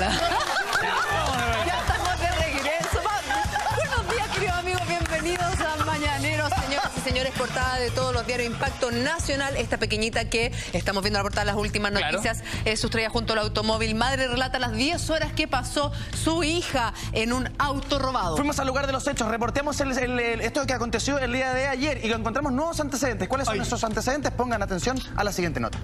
Hola. Ya estamos de regreso. Buenos días, queridos amigos. Bienvenidos a Mañaneros, señoras y señores. Portada de todos los diarios Impacto Nacional. Esta pequeñita que estamos viendo en la portada de las últimas noticias es sustraída junto al automóvil. Madre relata las 10 horas que pasó su hija en un auto robado. Fuimos al lugar de los hechos, reporteamos esto que aconteció el día de ayer y encontramos nuevos antecedentes. ¿Cuáles son esos antecedentes? Pongan atención a la siguiente nota.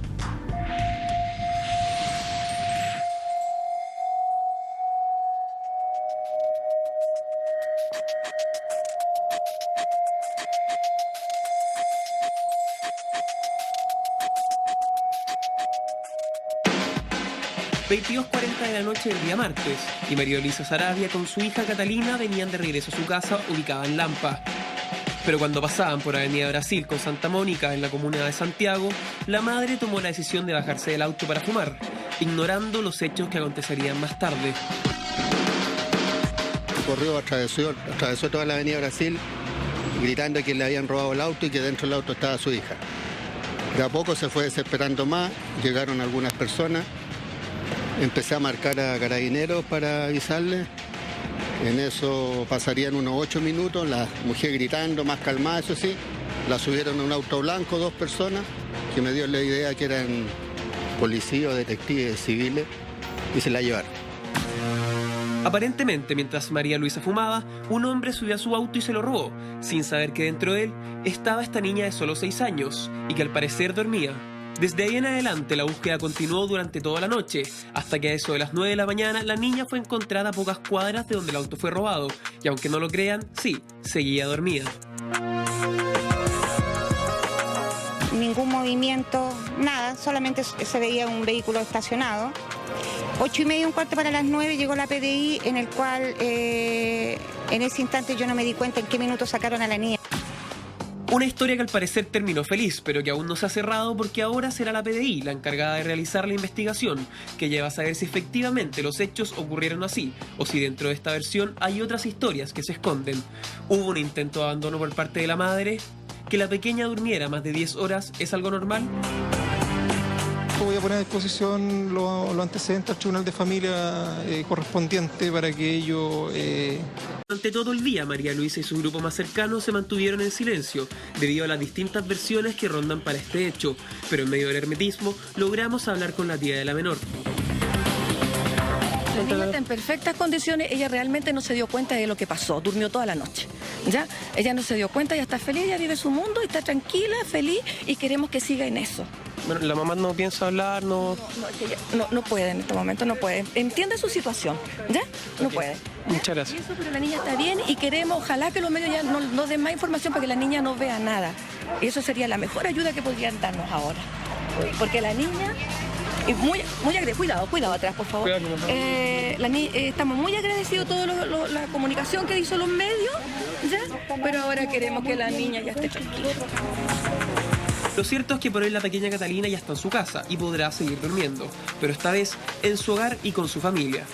...22:40 de la noche del día martes... ...y María Luisa Saravia con su hija Catalina... ...venían de regreso a su casa ubicada en Lampa. Pero cuando pasaban por Avenida Brasil con Santa Mónica... ...en la comuna de Santiago... ...la madre tomó la decisión de bajarse del auto para fumar... ...ignorando los hechos que acontecerían más tarde. Corrió, atravesó toda la Avenida Brasil... ...gritando que le habían robado el auto... ...y que dentro del auto estaba su hija. De a poco se fue desesperando más... ...llegaron algunas personas... Empecé a marcar a carabineros para avisarles. En eso pasarían unos 8 minutos, la mujer gritando, más calmada, eso sí. La subieron a un auto blanco, 2 personas, que me dio la idea que eran policías o detectives civiles, y se la llevaron. Aparentemente, mientras María Luisa fumaba, un hombre subió a su auto y se lo robó, sin saber que dentro de él estaba esta niña de solo 6 años, y que al parecer dormía. Desde ahí en adelante la búsqueda continuó durante toda la noche, hasta que a eso de las 9 de la mañana la niña fue encontrada a pocas cuadras de donde el auto fue robado, y aunque no lo crean, sí, seguía dormida. Ningún movimiento, nada, solamente se veía un vehículo estacionado. 8:30, un cuarto para las 9 llegó la PDI, en el cual en ese instante yo no me di cuenta en qué minuto sacaron a la niña. Una historia que al parecer terminó feliz, pero que aún no se ha cerrado porque ahora será la PDI la encargada de realizar la investigación, que lleva a saber si efectivamente los hechos ocurrieron así, o si dentro de esta versión hay otras historias que se esconden. ¿Hubo un intento de abandono por parte de la madre? ¿Que la pequeña durmiera más de 10 horas es algo normal? Voy a poner a disposición los antecedentes al Tribunal de Familia correspondiente para que ellos... Durante todo el día, María Luisa y su grupo más cercano se mantuvieron en silencio debido a las distintas versiones que rondan para este hecho, pero en medio del hermetismo logramos hablar con la tía de la menor. La niña está en perfectas condiciones, ella realmente no se dio cuenta de lo que pasó, durmió toda la noche, ¿ya? Ella no se dio cuenta, ella está feliz, ella vive su mundo, está tranquila, feliz y queremos que siga en eso. Bueno, la mamá no piensa hablar, no puede en este momento, no puede. Entiende su situación, ¿ya? No puede. Muchas gracias. Eso, pero la niña está bien y queremos, ojalá que los medios ya no den más información para que la niña no vea nada. Y eso sería la mejor ayuda que podrían darnos ahora. Porque la niña... Cuidado atrás, por favor. Estamos muy agradecidos toda la comunicación que hizo los medios, ¿ya? Pero ahora queremos que la niña ya esté tranquila. Lo cierto es que por hoy la pequeña Catalina ya está en su casa y podrá seguir durmiendo, pero esta vez en su hogar y con su familia.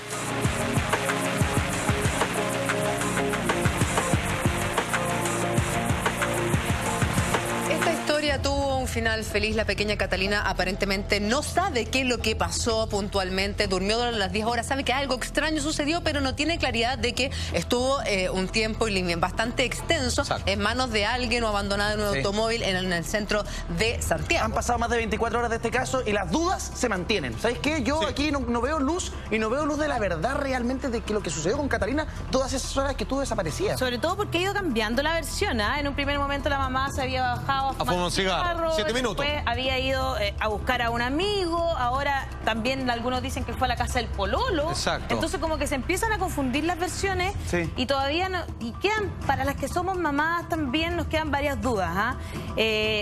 Esta historia tuvo un final feliz. La pequeña Catalina aparentemente no sabe qué es lo que pasó puntualmente. Durmió durante las 10 horas. Sabe que algo extraño sucedió, pero no tiene claridad de que estuvo un tiempo bastante extenso en manos de alguien o abandonada en un automóvil en el centro de Santiago. Han pasado más de 24 horas de este caso y las dudas se mantienen. ¿Sabéis qué? Yo aquí no veo luz y no veo luz de la verdad realmente de que lo que sucedió con Catalina todas esas horas que estuvo desaparecida. Sobre todo porque ha ido cambiando la versión, ¿eh? En un primer momento la mamá se había bajado a fumar un cigarro, 7 minutos. Después había ido a buscar a un amigo, ahora también algunos dicen que fue a la casa del pololo. Exacto. Entonces como que se empiezan a confundir las versiones y todavía no, y quedan, para las que somos mamás también nos quedan varias dudas,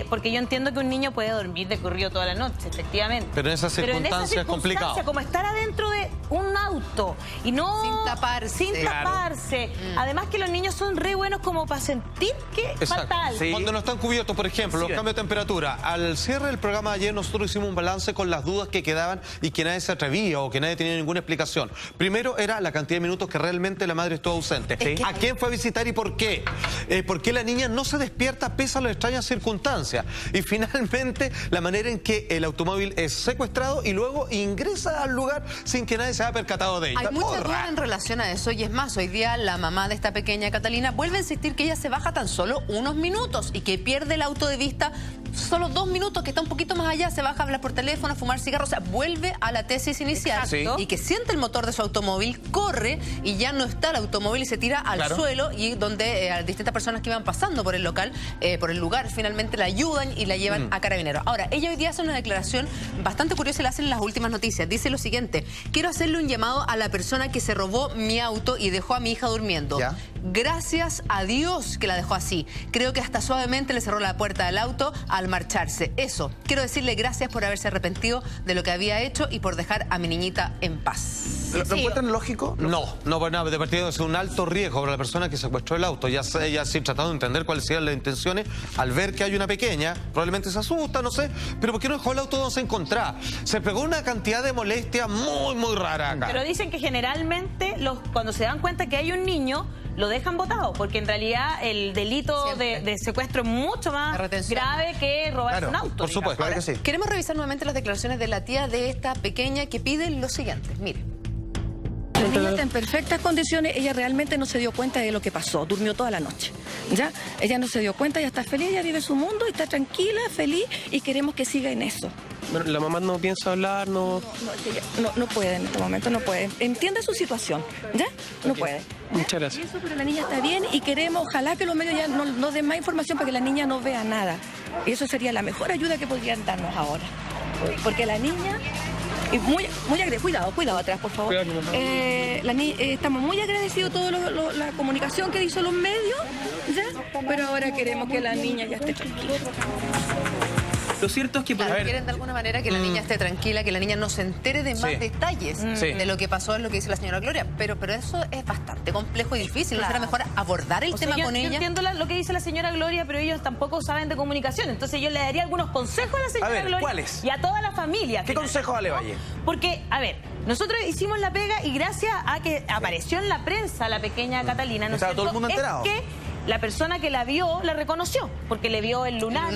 porque yo entiendo que un niño puede dormir de corrido toda la noche, efectivamente. Pero en esas circunstancias es complicado. Como estar adentro de un auto y no... Sin taparse. Además que los niños son re buenos como para sentir que falta algo. Cuando no están cubiertos, por ejemplo, los cambios de temperatura, al cierre del programa de ayer nosotros hicimos un balance con las dudas que quedaban y que nadie se atrevía o que nadie tenía ninguna explicación. Primero era la cantidad de minutos que realmente la madre estuvo ausente. ¿A quién fue a visitar y por qué? ¿Por qué la niña no se despierta pese a las extrañas circunstancias? Y finalmente la manera en que el automóvil es secuestrado y luego ingresa al lugar sin que nadie se haya percatado de ella. Hay mucha duda en relación a eso y es más, hoy día la mamá de esta pequeña Catalina vuelve a insistir que ella se baja tan solo unos minutos y que pierde el auto de vista solo 2 minutos, que está un poquito más allá, se baja a hablar por teléfono, a fumar cigarros, o sea, vuelve a la tesis inicial. Y que siente el motor de su automóvil, corre y ya no está el automóvil y se tira al suelo, y donde distintas personas que iban pasando por el local, por el lugar, finalmente la ayudan y la llevan a Carabineros. Ahora, ella hoy día hace una declaración bastante curiosa y la hace en las últimas noticias. Dice lo siguiente: quiero hacerle un llamado a la persona que se robó mi auto y dejó a mi hija durmiendo. Gracias a Dios que la dejó así. Creo que hasta suavemente le cerró la puerta del auto al marcharse. Eso, quiero decirle gracias por haberse arrepentido de lo que había hecho y por dejar a mi niñita en paz. ¿Lo encuentran lógico? No, pues nada, de partida es un alto riesgo para la persona que secuestró el auto. Ya sí tratando de entender cuáles serían las intenciones, al ver que hay una pequeña, probablemente se asusta, no sé, pero ¿por qué no dejó el auto donde se encontraba? Se pegó una cantidad de molestia muy rara acá. Pero dicen que generalmente cuando se dan cuenta que hay un niño, lo dejan botado, porque en realidad el delito de secuestro es mucho más grave que robarse un auto. Por supuesto, claro que sí. Queremos revisar nuevamente las declaraciones de la tía de esta pequeña que pide lo siguiente. Mire. La niña está en perfectas condiciones, ella realmente no se dio cuenta de lo que pasó, durmió toda la noche, ¿ya? Ella no se dio cuenta, ella está feliz, ella vive su mundo, está tranquila, feliz, y queremos que siga en eso. Bueno, la mamá no piensa hablar, no puede en este momento, no puede. Entiende su situación, ¿ya? No puede. Muchas gracias. Eso, pero la niña está bien y queremos, ojalá que los medios ya no den más información para que la niña no vea nada. Y eso sería la mejor ayuda que podrían darnos ahora. Porque la niña... Cuidado atrás, por favor. Estamos muy agradecidos toda la comunicación que hizo los medios, ¿ya? Pero ahora queremos que la niña ya esté tranquila. Lo cierto es que... quieren de alguna manera que la niña esté tranquila, que la niña no se entere de más detalles de lo que pasó, es lo que dice la señora Gloria. Pero eso es bastante complejo y difícil. ¿No será mejor abordar el tema con ella? Yo entiendo lo que dice la señora Gloria, pero ellos tampoco saben de comunicación. Entonces yo le daría algunos consejos a la señora Gloria. ¿Cuáles? Y a toda la familia. ¿Qué consejos le Valle? Porque, a ver, nosotros hicimos la pega y gracias a que apareció en la prensa la pequeña Catalina, ¿no es cierto? Todo el mundo enterado. Es que la persona que la vio la reconoció, porque le vio el lunar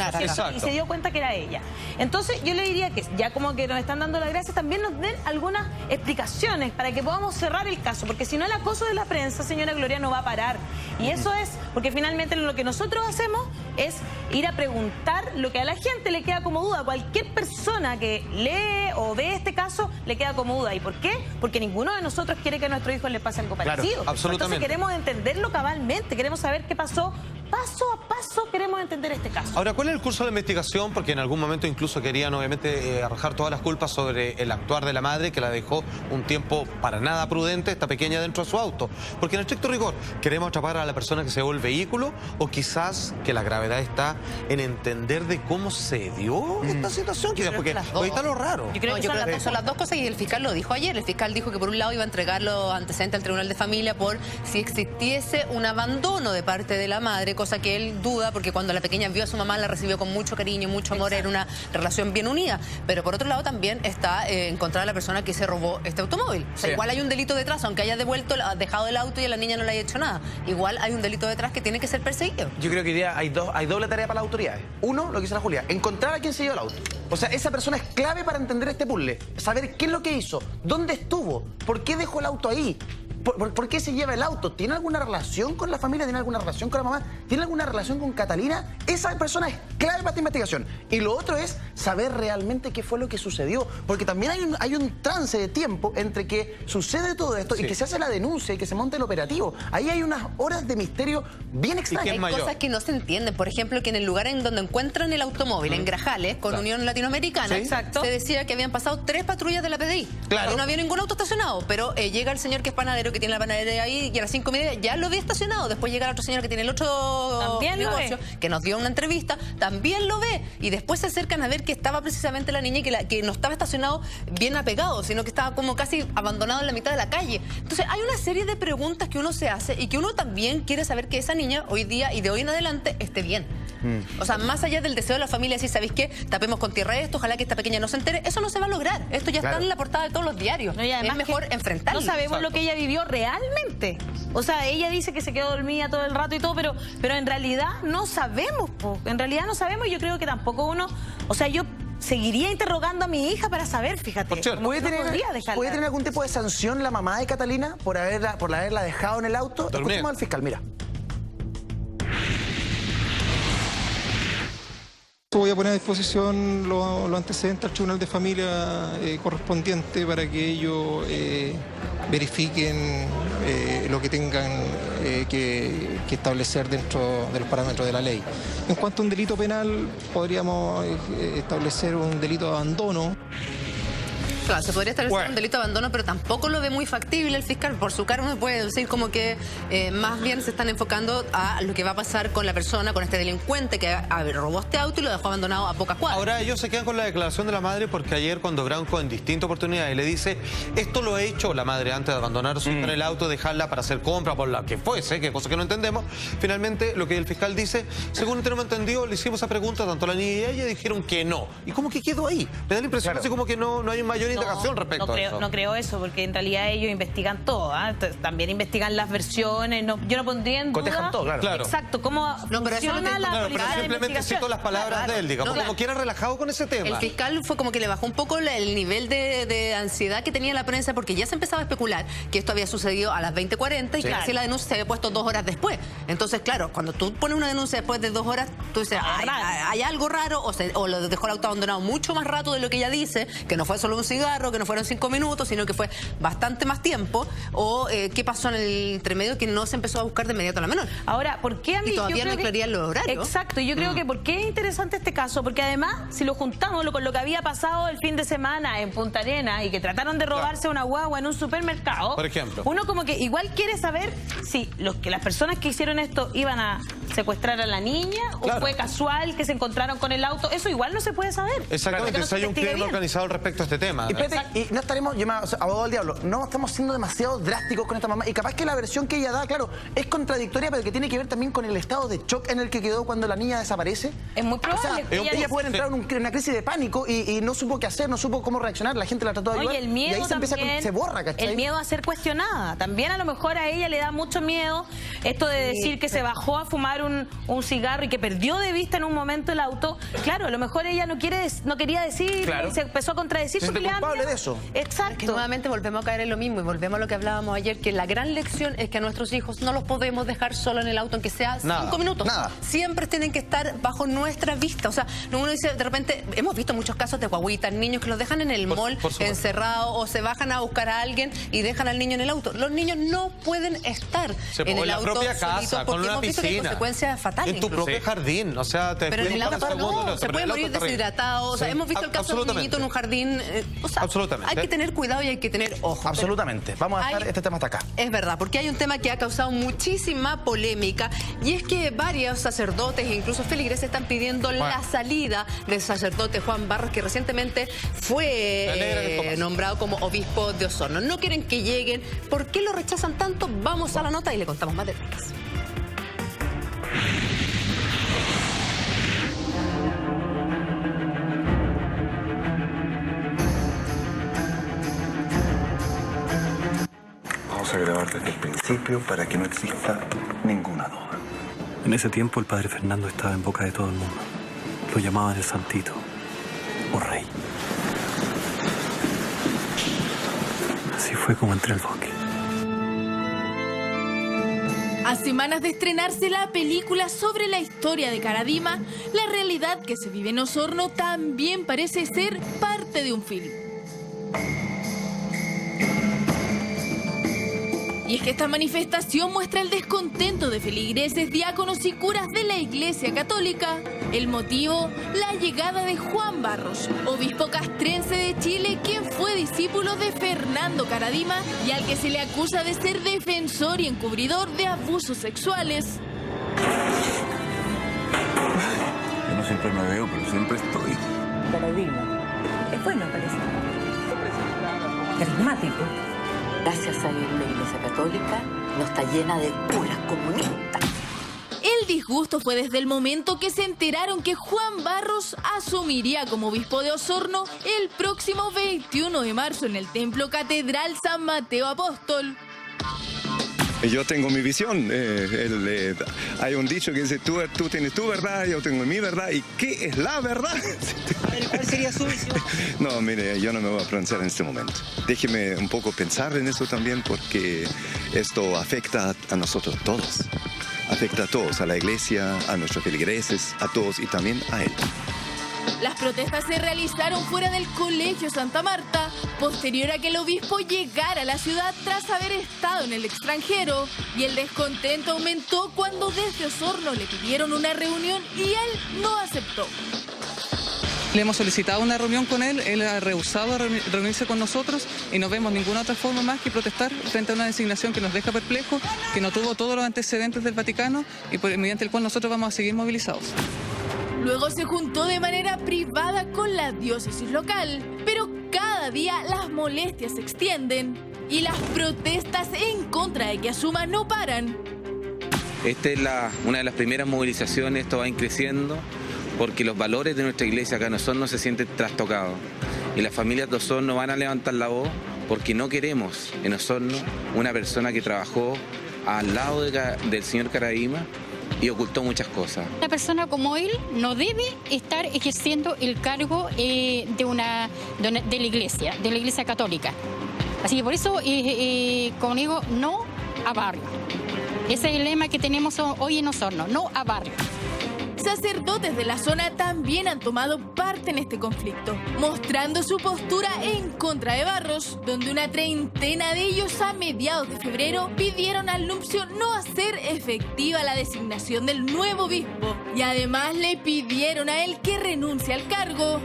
y se dio cuenta que era ella. Entonces yo le diría que ya como que nos están dando las gracias, también nos den algunas explicaciones para que podamos cerrar el caso, porque si no el acoso de la prensa, señora Gloria, no va a parar. Y eso es porque finalmente lo que nosotros hacemos es ir a preguntar lo que a la gente le queda como duda. Cualquier persona que lee o ve este caso le queda como duda. ¿Y por qué? Porque ninguno de nosotros quiere que a nuestro hijo le pase algo parecido. Absolutamente. Entonces queremos entenderlo cabalmente, queremos saber qué pasó, paso a paso queremos entender este caso. Ahora, ¿cuál es el curso de investigación? Porque en algún momento incluso querían obviamente arrojar todas las culpas sobre el actuar de la madre, que la dejó un tiempo para nada prudente, esta pequeña dentro de su auto. Porque en estricto rigor, ¿queremos atrapar a la persona que se llevó el vehículo? ¿O quizás que la gravedad está en entender de cómo se dio esta situación? Quizás porque ahí está lo raro. Yo creo que son las dos cosas, y el fiscal lo dijo ayer. El fiscal dijo que por un lado iba a entregar los antecedentes al Tribunal de Familia por si existiese un abandono de parte de la madre, cosa que él duda, porque cuando la pequeña vio a su mamá la recibió con mucho cariño, mucho amor, era una relación bien unida. Pero por otro lado también está encontrada la persona que se robó este automóvil. O sea, igual hay un delito detrás, aunque haya dejado el auto y a la niña no le haya hecho nada. Igual hay un delito detrás que tiene que ser perseguido. Yo creo que hoy día hay doble tarea para las autoridades. Uno, lo que dice la Julia, encontrar a quien se llevó el auto. O sea, esa persona es clave para entender este puzzle. Saber qué es lo que hizo, dónde estuvo, por qué dejó el auto ahí. ¿Por qué se lleva el auto? ¿Tiene alguna relación con la familia? ¿Tiene alguna relación con la mamá? ¿Tiene alguna relación con Catalina? Esa persona es clave para esta investigación. Y lo otro es saber realmente qué fue lo que sucedió. Porque también hay un trance de tiempo entre que sucede todo esto y que se hace la denuncia y que se monta el operativo. Ahí hay unas horas de misterio bien extrañas. Hay cosas que no se entienden. Por ejemplo, que en el lugar en donde encuentran el automóvil, en Grajales, con Unión Latinoamericana, latinoamericana, Exacto. se decía que habían pasado 3 patrullas de la PDI. Claro. Y no había ningún auto estacionado, pero llega el señor que es panadero, que tiene la panadería ahí, y a las 5:30 ya lo había estacionado. Después llega el otro señor que tiene el otro También lo negocio, ve. que nos dio una entrevista, también lo ve. Y después se acercan a ver que estaba precisamente la niña y que no estaba estacionado bien apegado, sino que estaba como casi abandonado en la mitad de la calle. Entonces hay una serie de preguntas que uno se hace y que uno también quiere saber que esa niña hoy día y de hoy en adelante esté bien. O sea, más allá del deseo de la familia, decir, ¿sabéis qué? Tapemos con tierra esto, ojalá que esta pequeña no se entere. Eso no se va a lograr. Esto ya está en la portada de todos los diarios. No, y además es mejor que enfrentarlo. No sabemos lo que ella vivió realmente. O sea, ella dice que se quedó dormida todo el rato y todo, pero en realidad no sabemos, po. En realidad no sabemos y yo creo que tampoco uno... O sea, yo seguiría interrogando a mi hija para saber, fíjate. Por cierto, como que no podría ¿Puede dejarla. tener algún tipo de sanción la mamá de Catalina por haberla dejado en el auto? Dormida. Escuchemos al fiscal, mira. Voy a poner a disposición los antecedentes al Tribunal de Familia correspondiente para que ellos verifiquen lo que tengan que establecer dentro de los parámetros de la ley. En cuanto a un delito penal, podríamos establecer un delito de abandono. Claro, se podría establecer Bueno. un delito de abandono, pero tampoco lo ve muy factible el fiscal. Por su cara uno puede decir como que más bien se están enfocando a lo que va a pasar con la persona, con este delincuente que robó este auto y lo dejó abandonado a pocas cuadras. Ahora ellos se quedan con la declaración de la madre porque ayer cuando Branco en distintas oportunidades le dice esto lo he hecho la madre antes de abandonar a su hija en el auto, dejarla para hacer compra por la que fuese, que cosa que no entendemos. Finalmente lo que el fiscal dice, según tenemos entendido, le hicimos esa pregunta tanto a la niña y a ella dijeron que no. Y como que quedó ahí. Me da la impresión así como que no hay mayor indagación respecto a eso. No creo eso, porque en realidad ellos investigan todo, ¿ah? También investigan las versiones. Yo no pondría en duda... Cotejan todo, claro. Exacto, cómo No, pero eso no funciona te- la Claro, policía pero de simplemente investigación. cito las palabras Claro. de él, digamos, No, como que era relajado con ese tema. El fiscal fue como que le bajó un poco el nivel de ansiedad que tenía la prensa porque ya se empezaba a especular que esto había sucedido a las 20:40 y que así la denuncia se había puesto 2 horas después. Entonces, claro, cuando tú pones una denuncia después de 2 horas, tú dices, hay algo raro o lo dejó el auto abandonado mucho más rato de lo que ella dice, que no fue solo un cigarro, que no fueron 5 minutos, sino que fue bastante más tiempo, o qué pasó en el entremedio que no se empezó a buscar de inmediato a la menor. Ahora, ¿por qué a mí? Y todavía yo creo no hay claridad en los horarios. Exacto, yo creo que ¿por qué es interesante este caso? Porque además, si lo juntamos con lo que había pasado el fin de semana en Punta Arenas y que trataron de robarse una guagua en un supermercado, Por ejemplo. uno como que igual quiere saber si las personas que hicieron esto iban a secuestrar a la niña Claro. o fue casual que se encontraron con el auto. Eso igual no se puede saber. Exactamente, Porque no se si hay un investiga crimen bien. organizado respecto a este tema. Y, Pepe, y no estaremos, abogado del diablo, no estamos siendo demasiado drásticos con esta mamá. Y capaz que la versión que ella da, claro, es contradictoria, pero que tiene que ver también con el estado de shock en el que quedó cuando la niña desaparece. Es muy probable. O sea, Ella ella dice- puede entrar en una crisis de pánico y no supo qué hacer, no supo cómo reaccionar, la gente la trató de ayudar. Oye, el miedo y ahí se empieza también, se borra, ¿cachai? el miedo a ser cuestionada. También a lo mejor a ella le da mucho miedo esto de decir que se bajó a fumar un cigarro y que perdió de vista en un momento el auto. Claro, a lo mejor ella no quería decir Claro. y se empezó a contradecir Se porque siente le da culpable miedo. de eso. Exacto. Que nuevamente volvemos a caer en lo mismo y volvemos a lo que hablábamos ayer, que la gran lección es que a nuestros hijos no los podemos dejar solo en el auto, aunque sea 5 minutos. nada. Siempre tienen que estar bajo nuestra vista. O sea, uno dice, de repente, hemos visto muchos casos de guaguitas, niños que los dejan en el mall por supuesto. encerrados o se bajan a buscar a alguien y dejan al niño en el auto. Los niños no pueden estar en el la auto propia casa, solitos con porque una hemos visto que hay piscina. consecuencias fatales. En tu incluso. propio jardín, o sea, te Pero en el explico auto para no, segundo, se pero puede en el morir auto es terrible. deshidratado. O sea, Sí, hemos visto el caso de un absolutamente. niñito en un jardín. O sea, Absolutamente. hay que tener cuidado y hay que tener ojo. Absolutamente. Vamos a dejar Hay- este tema hasta acá. Es verdad, porque hay un tema que ha causado muchísima polémica y es que varios sacerdotes e incluso feligreses están pidiendo la salida del sacerdote Juan Barros, que recientemente Me alegra que esto fue pase. nombrado como obispo de Osorno. No quieren que lleguen. ¿Por qué lo rechazan tanto? Vamos a la nota y le contamos más detalles. Vamos a grabar desde el principio para que no exista ninguna duda. En ese tiempo el padre Fernando estaba en boca de todo el mundo. Lo llamaban el Santito o Rey. Así fue como entré al bosque. A semanas de estrenarse la película sobre la historia de Caradima, la realidad que se vive en Osorno también parece ser parte de un film. Y es que esta manifestación muestra el descontento de feligreses, diáconos y curas de la Iglesia Católica El motivo, la llegada de Juan Barros, obispo castrense de Chile, quien fue discípulo de Fernando Karadima y al que se le acusa de ser defensor y encubridor de abusos sexuales. Yo no siempre me veo, pero siempre estoy. Karadima. Es bueno, parece. Carismático. Gracias a Dios, la Iglesia Católica no está llena de curas comunistas. El disgusto fue desde el momento que se enteraron que Juan Barros asumiría como obispo de Osorno el próximo 21 de marzo en el Templo Catedral San Mateo Apóstol. Yo tengo mi visión. Hay un dicho que dice, tú tienes tu verdad, yo tengo mi verdad. ¿Y qué es la verdad? ¿Cuál sería su visión? No, mire, yo no me voy a pronunciar en este momento. Déjeme un poco pensar en eso también, porque esto afecta a nosotros todos. Afecta a todos, a la iglesia, a nuestros feligreses, a todos y también a él. Las protestas se realizaron fuera del Colegio Santa Marta, posterior a que el obispo llegara a la ciudad tras haber estado en el extranjero. Y el descontento aumentó cuando desde Osorno le pidieron una reunión y él no aceptó. Le hemos solicitado una reunión con él ha rehusado reunirse con nosotros y no vemos ninguna otra forma más que protestar frente a una designación que nos deja perplejos, que no tuvo todos los antecedentes del Vaticano y mediante el cual nosotros vamos a seguir movilizados. Luego se juntó de manera privada con la diócesis local, pero cada día las molestias se extienden y las protestas en contra de que asuma no paran. Esta es una de las primeras movilizaciones, esto va creciendo porque los valores de nuestra iglesia acá en Osorno se sienten trastocados y las familias de Osorno van a levantar la voz porque no queremos en Osorno una persona que trabajó al lado del señor Karadima y ocultó muchas cosas. Una persona como él no debe estar ejerciendo el cargo de la iglesia católica. Así que por eso, como digo, no a barrio. Ese es el lema que tenemos hoy en Osorno, no a barrio. Sacerdotes de la zona también han tomado parte en este conflicto, mostrando su postura en contra de Barros, donde una treintena de ellos a mediados de febrero pidieron al nuncio no hacer efectiva la designación del nuevo obispo y además le pidieron a él que renuncie al cargo.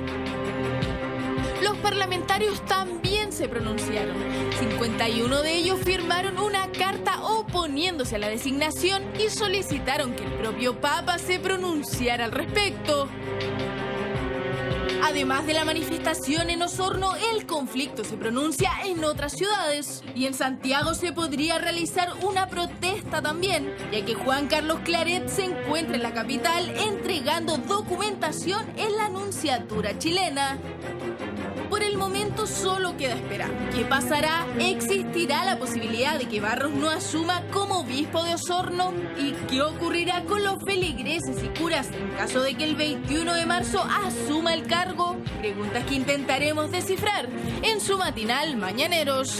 Los parlamentarios también se pronunciaron. 51 de ellos firmaron una carta oponiéndose a la designación y solicitaron que el propio Papa se pronunciara al respecto. Además de la manifestación en Osorno, el conflicto se pronuncia en otras ciudades. Y en Santiago se podría realizar una protesta también, ya que Juan Carlos Claret se encuentra en la capital entregando documentación en la nunciatura chilena. Por el momento solo queda esperar. ¿Qué pasará? ¿Existirá la posibilidad de que Barros no asuma como obispo de Osorno? ¿Y qué ocurrirá con los feligreses y curas en caso de que el 21 de marzo asuma el cargo? Preguntas que intentaremos descifrar en su matinal Mañaneros.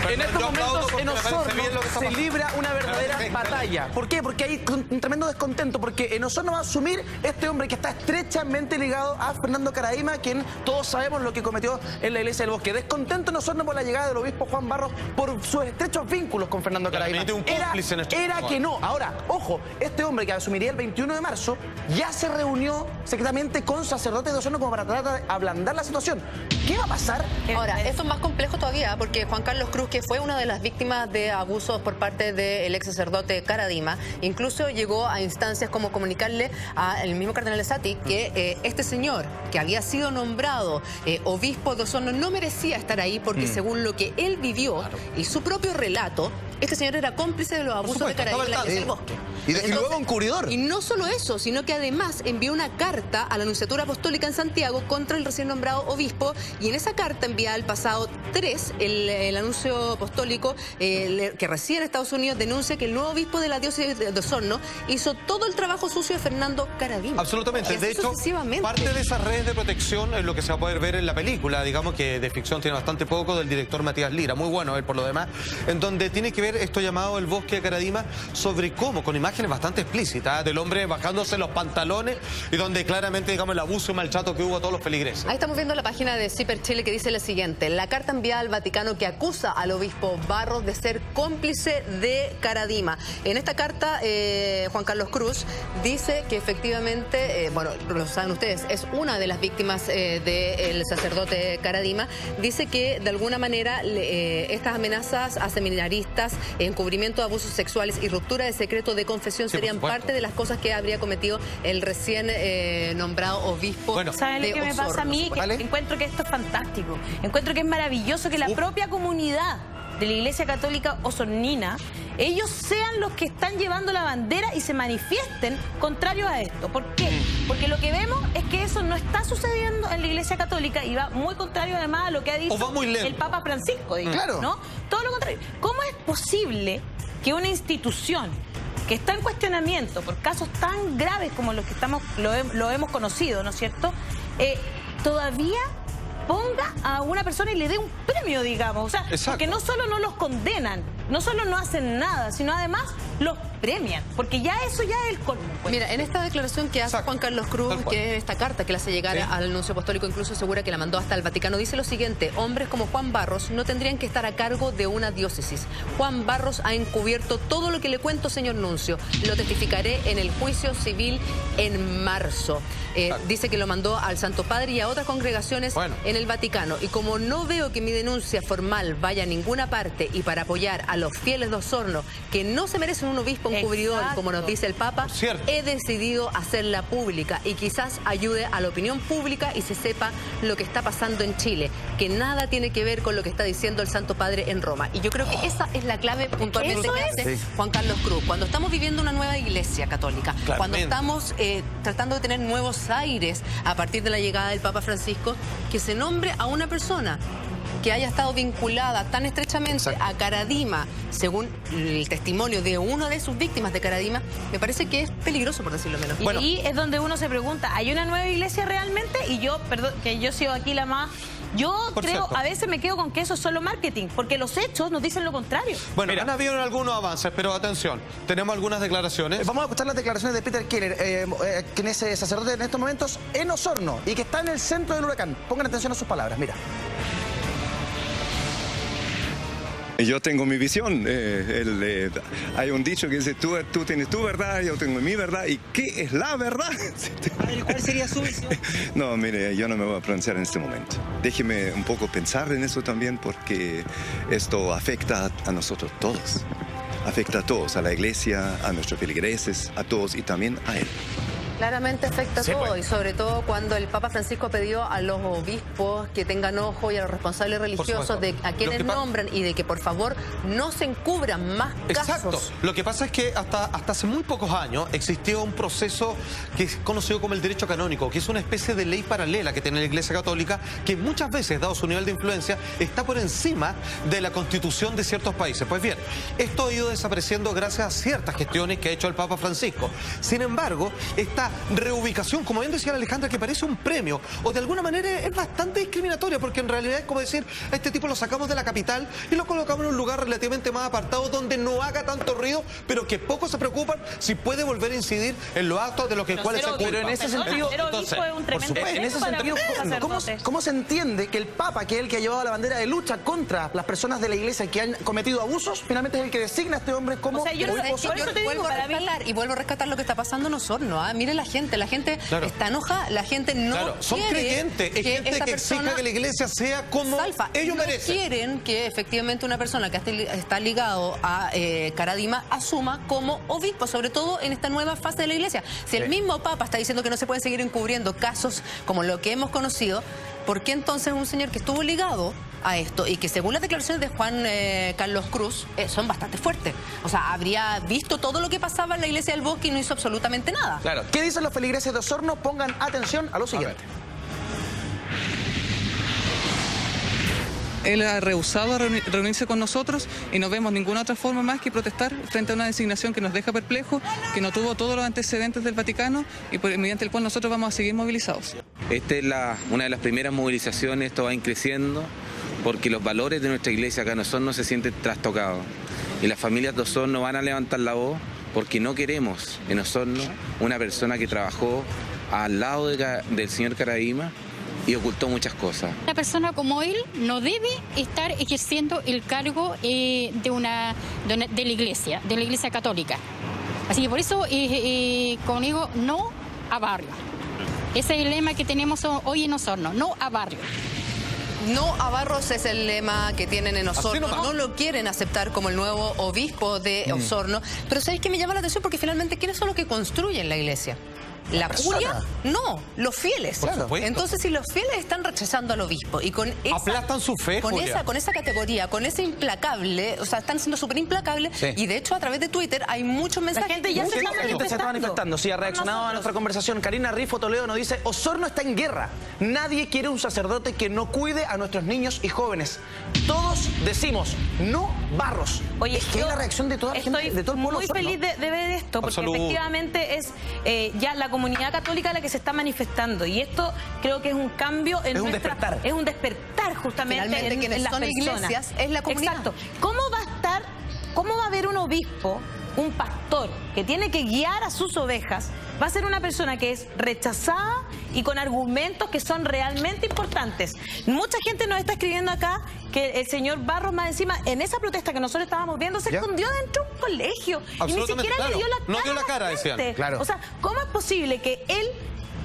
En estos momentos en Osorno se libra una verdadera batalla. ¿Por qué? Porque hay un tremendo descontento, porque en Osorno va a asumir este hombre que está estrechamente ligado a Fernando Karadima, quien todos sabemos lo que cometió en la iglesia del Bosque. Descontento en Osorno por la llegada del obispo Juan Barros por sus estrechos vínculos con Fernando Karadima. Era que no. Ahora, ojo, este hombre que asumiría el 21 de marzo ya se reunió secretamente con sacerdotes de Osorno como para tratar de ablandar la situación. ¿Qué va a pasar? Ahora, esto es más complejo todavía, porque Juan Carlos Cruz, que fue una de las víctimas de abusos por parte del ex sacerdote Karadima, incluso llegó a instancias como comunicarle al mismo cardenal Esati que este señor, que había sido nombrado obispo de Osorno, no merecía estar ahí porque según lo que él vivió y su propio relato, este señor era cómplice de los abusos de Karadima en la iglesia del Bosque. Y luego un cubridor. Y no solo eso, sino que además envió una carta a la Nunciatura Apostólica en Santiago contra el recién nombrado obispo, y en esa carta enviada el pasado 3, el anuncio apostólico que reside en Estados Unidos denuncia que el nuevo obispo de la diócesis de Osorno hizo todo el trabajo sucio de Fernando Karadima. Absolutamente. De hecho, parte de esas redes de protección es lo que se va a poder ver en la película, digamos que de ficción tiene bastante poco, del director Matías Lira, muy bueno él por lo demás, en donde tiene que ver ayer esto llamado El Bosque de Caradima sobre cómo, con imágenes bastante explícitas, del hombre bajándose los pantalones y donde claramente, digamos, el abuso y maltrato que hubo a todos los feligreses. Ahí estamos viendo la página de Ciper Chile que dice lo siguiente: la carta enviada al Vaticano que acusa al obispo Barros de ser cómplice de Caradima. En esta carta, Juan Carlos Cruz dice que efectivamente, bueno, lo saben ustedes, es una de las víctimas del sacerdote Caradima. Dice que de alguna manera estas amenazas a seminaristas, encubrimiento de abusos sexuales y ruptura de secreto de confesión serían parte de las cosas que habría cometido el recién nombrado obispo. Bueno, ¿saben lo que me pasa a mí? Que encuentro que esto es fantástico. Encuentro que es maravilloso que la propia comunidad de la Iglesia Católica osornina, ellos sean los que están llevando la bandera y se manifiesten contrarios a esto. ¿Por qué? Porque lo que vemos es que eso no está sucediendo en la Iglesia Católica y va muy contrario además a lo que ha dicho el Papa Francisco, digamos, claro, ¿no? Todo lo contrario. ¿Cómo es posible que una institución que está en cuestionamiento por casos tan graves como los que lo hemos conocido, ¿no es cierto?, todavía ponga a una persona y le dé un premio, digamos? O sea, porque no solo no los condenan, no solo no hacen nada, sino además los premian, porque ya eso ya es el colmo. Pues. Mira, en esta declaración que hace Juan Carlos Cruz, que es esta carta que le hace llegar al nuncio apostólico, incluso asegura que la mandó hasta el Vaticano, dice lo siguiente: hombres como Juan Barros no tendrían que estar a cargo de una diócesis. Juan Barros ha encubierto todo lo que le cuento, señor nuncio. Lo testificaré en el juicio civil en marzo. Dice que lo mandó al Santo Padre y a otras congregaciones en el Vaticano. Y como no veo que mi denuncia formal vaya a ninguna parte y para apoyar a los fieles de Osorno, que no se merecen un obispo encubridor, como nos dice el Papa, he decidido hacerla pública y quizás ayude a la opinión pública y se sepa lo que está pasando en Chile, que nada tiene que ver con lo que está diciendo el Santo Padre en Roma. Y yo creo que esa es la clave puntualmente que hace Juan Carlos Cruz. Cuando estamos viviendo una nueva Iglesia Católica, cuando estamos tratando de tener nuevos aires a partir de la llegada del Papa Francisco, que se nombre a una persona que haya estado vinculada tan estrechamente a Caradima, según el testimonio de una de sus víctimas de Caradima, me parece que es peligroso, por decirlo menos. Y ahí es donde uno se pregunta, ¿hay una nueva iglesia realmente? Y yo, perdón, que yo sigo aquí la más... Yo a veces me quedo con que eso es solo marketing, porque los hechos nos dicen lo contrario. Bueno, han habido algunos avances, pero atención, tenemos algunas declaraciones. Vamos a escuchar las declaraciones de Peter Keller, quien es sacerdote en estos momentos en Osorno y que está en el centro del huracán. Pongan atención a sus palabras, mira. Yo tengo mi visión. Hay un dicho que dice, tú tienes tu verdad, yo tengo mi verdad. ¿Y qué es la verdad? ¿Cuál sería su visión? No, mire, yo no me voy a pronunciar en este momento. Déjeme un poco pensar en eso también, porque esto afecta a nosotros todos. Afecta a todos, a la iglesia, a nuestros feligreses, a todos y también a él. Claramente afecta a todo, y sobre todo cuando el Papa Francisco pidió a los obispos que tengan ojo y a los responsables religiosos de a quienes nombran y de que por favor no se encubran más casos. Exacto. Lo que pasa es que hasta hace muy pocos años existió un proceso que es conocido como el derecho canónico, que es una especie de ley paralela que tiene la Iglesia Católica, que muchas veces, dado su nivel de influencia, está por encima de la constitución de ciertos países. Pues bien, esto ha ido desapareciendo gracias a ciertas gestiones que ha hecho el Papa Francisco. Sin embargo, esta reubicación, como bien decía Alejandra, que parece un premio, o de alguna manera es bastante discriminatoria, porque en realidad es como decir, a este tipo lo sacamos de la capital y lo colocamos en un lugar relativamente más apartado, donde no haga tanto ruido, pero que pocos se preocupan si puede volver a incidir en los actos de los cuales se culpa. Pero en ese sentido, ¿cómo se entiende que el Papa, que es el que ha llevado la bandera de lucha contra las personas de la Iglesia que han cometido abusos, finalmente es el que designa a este hombre como... vuelvo a rescatar lo que está pasando en Osorno. Mire la gente está enojada, la gente no son creyentes, es gente que exija que la iglesia sea como ellos merecen. Quieren que efectivamente una persona que está ligado a Caradima asuma como obispo, sobre todo en esta nueva fase de la iglesia. Si el mismo Papa está diciendo que no se pueden seguir encubriendo casos como lo que hemos conocido, ¿por qué entonces un señor que estuvo ligado a esto y que según las declaraciones de Juan Carlos Cruz son bastante fuertes? O sea, habría visto todo lo que pasaba en la iglesia del Bosque y no hizo absolutamente nada. Claro. ¿Qué dicen los feligreses de Osorno? Pongan atención a lo siguiente. Él ha rehusado reunirse con nosotros y no vemos ninguna otra forma más que protestar frente a una designación que nos deja perplejos, que no tuvo todos los antecedentes del Vaticano y mediante el cual nosotros vamos a seguir movilizados. Esta es una de las primeras movilizaciones, esto va creciendo porque los valores de nuestra iglesia acá en Osorno se sienten trastocados. Y las familias de Osorno van a levantar la voz porque no queremos en Osorno una persona que trabajó al lado del señor Caradima y ocultó muchas cosas. Una persona como él no debe estar ejerciendo el cargo de la iglesia católica. Así que por eso, como digo, no a barrio. Ese es el lema que tenemos hoy en Osorno, no a barrio. No a Barros es el lema que tienen en Osorno. nomás. No lo quieren aceptar como el nuevo obispo de Osorno. Pero ¿sabéis qué me llama la atención? Porque finalmente, ¿quiénes son los que construyen la iglesia? ¿La curia? No, los fieles. Por supuesto. Entonces, si los fieles están rechazando al obispo y con esa, Aplastan su fe, Julia. con esa categoría, con ese implacable, o sea, están siendo súper implacables, y de hecho a través de Twitter hay muchos mensajes. La gente ya se está manifestando. Sí, ha reaccionado a nuestra conversación. Karina Rifo Toledo nos dice: Osorno está en guerra. Nadie quiere un sacerdote que no cuide a nuestros niños y jóvenes. Todos decimos no Barros. Oye, es que es la reacción de toda la gente, de todo el pueblo. Muy feliz de ver esto, porque Absoluto. efectivamente es ya la comunidad católica la que se está manifestando, y esto creo que es un cambio en Es un nuestra... despertar. Es un despertar justamente Finalmente, quienes en las son personas. iglesias es la comunidad. Exacto. ¿Cómo va a haber un obispo, un pastor, que tiene que guiar a sus ovejas? Va a ser una persona que es rechazada y con argumentos que son realmente importantes. Mucha gente nos está escribiendo acá que el señor Barros, más encima, en esa protesta que nosotros estábamos viendo, se escondió dentro de un colegio. Y ni Absolutamente, siquiera le dio la cara. no dio la cara, a decían. gente. Claro. O sea, ¿cómo es posible que él,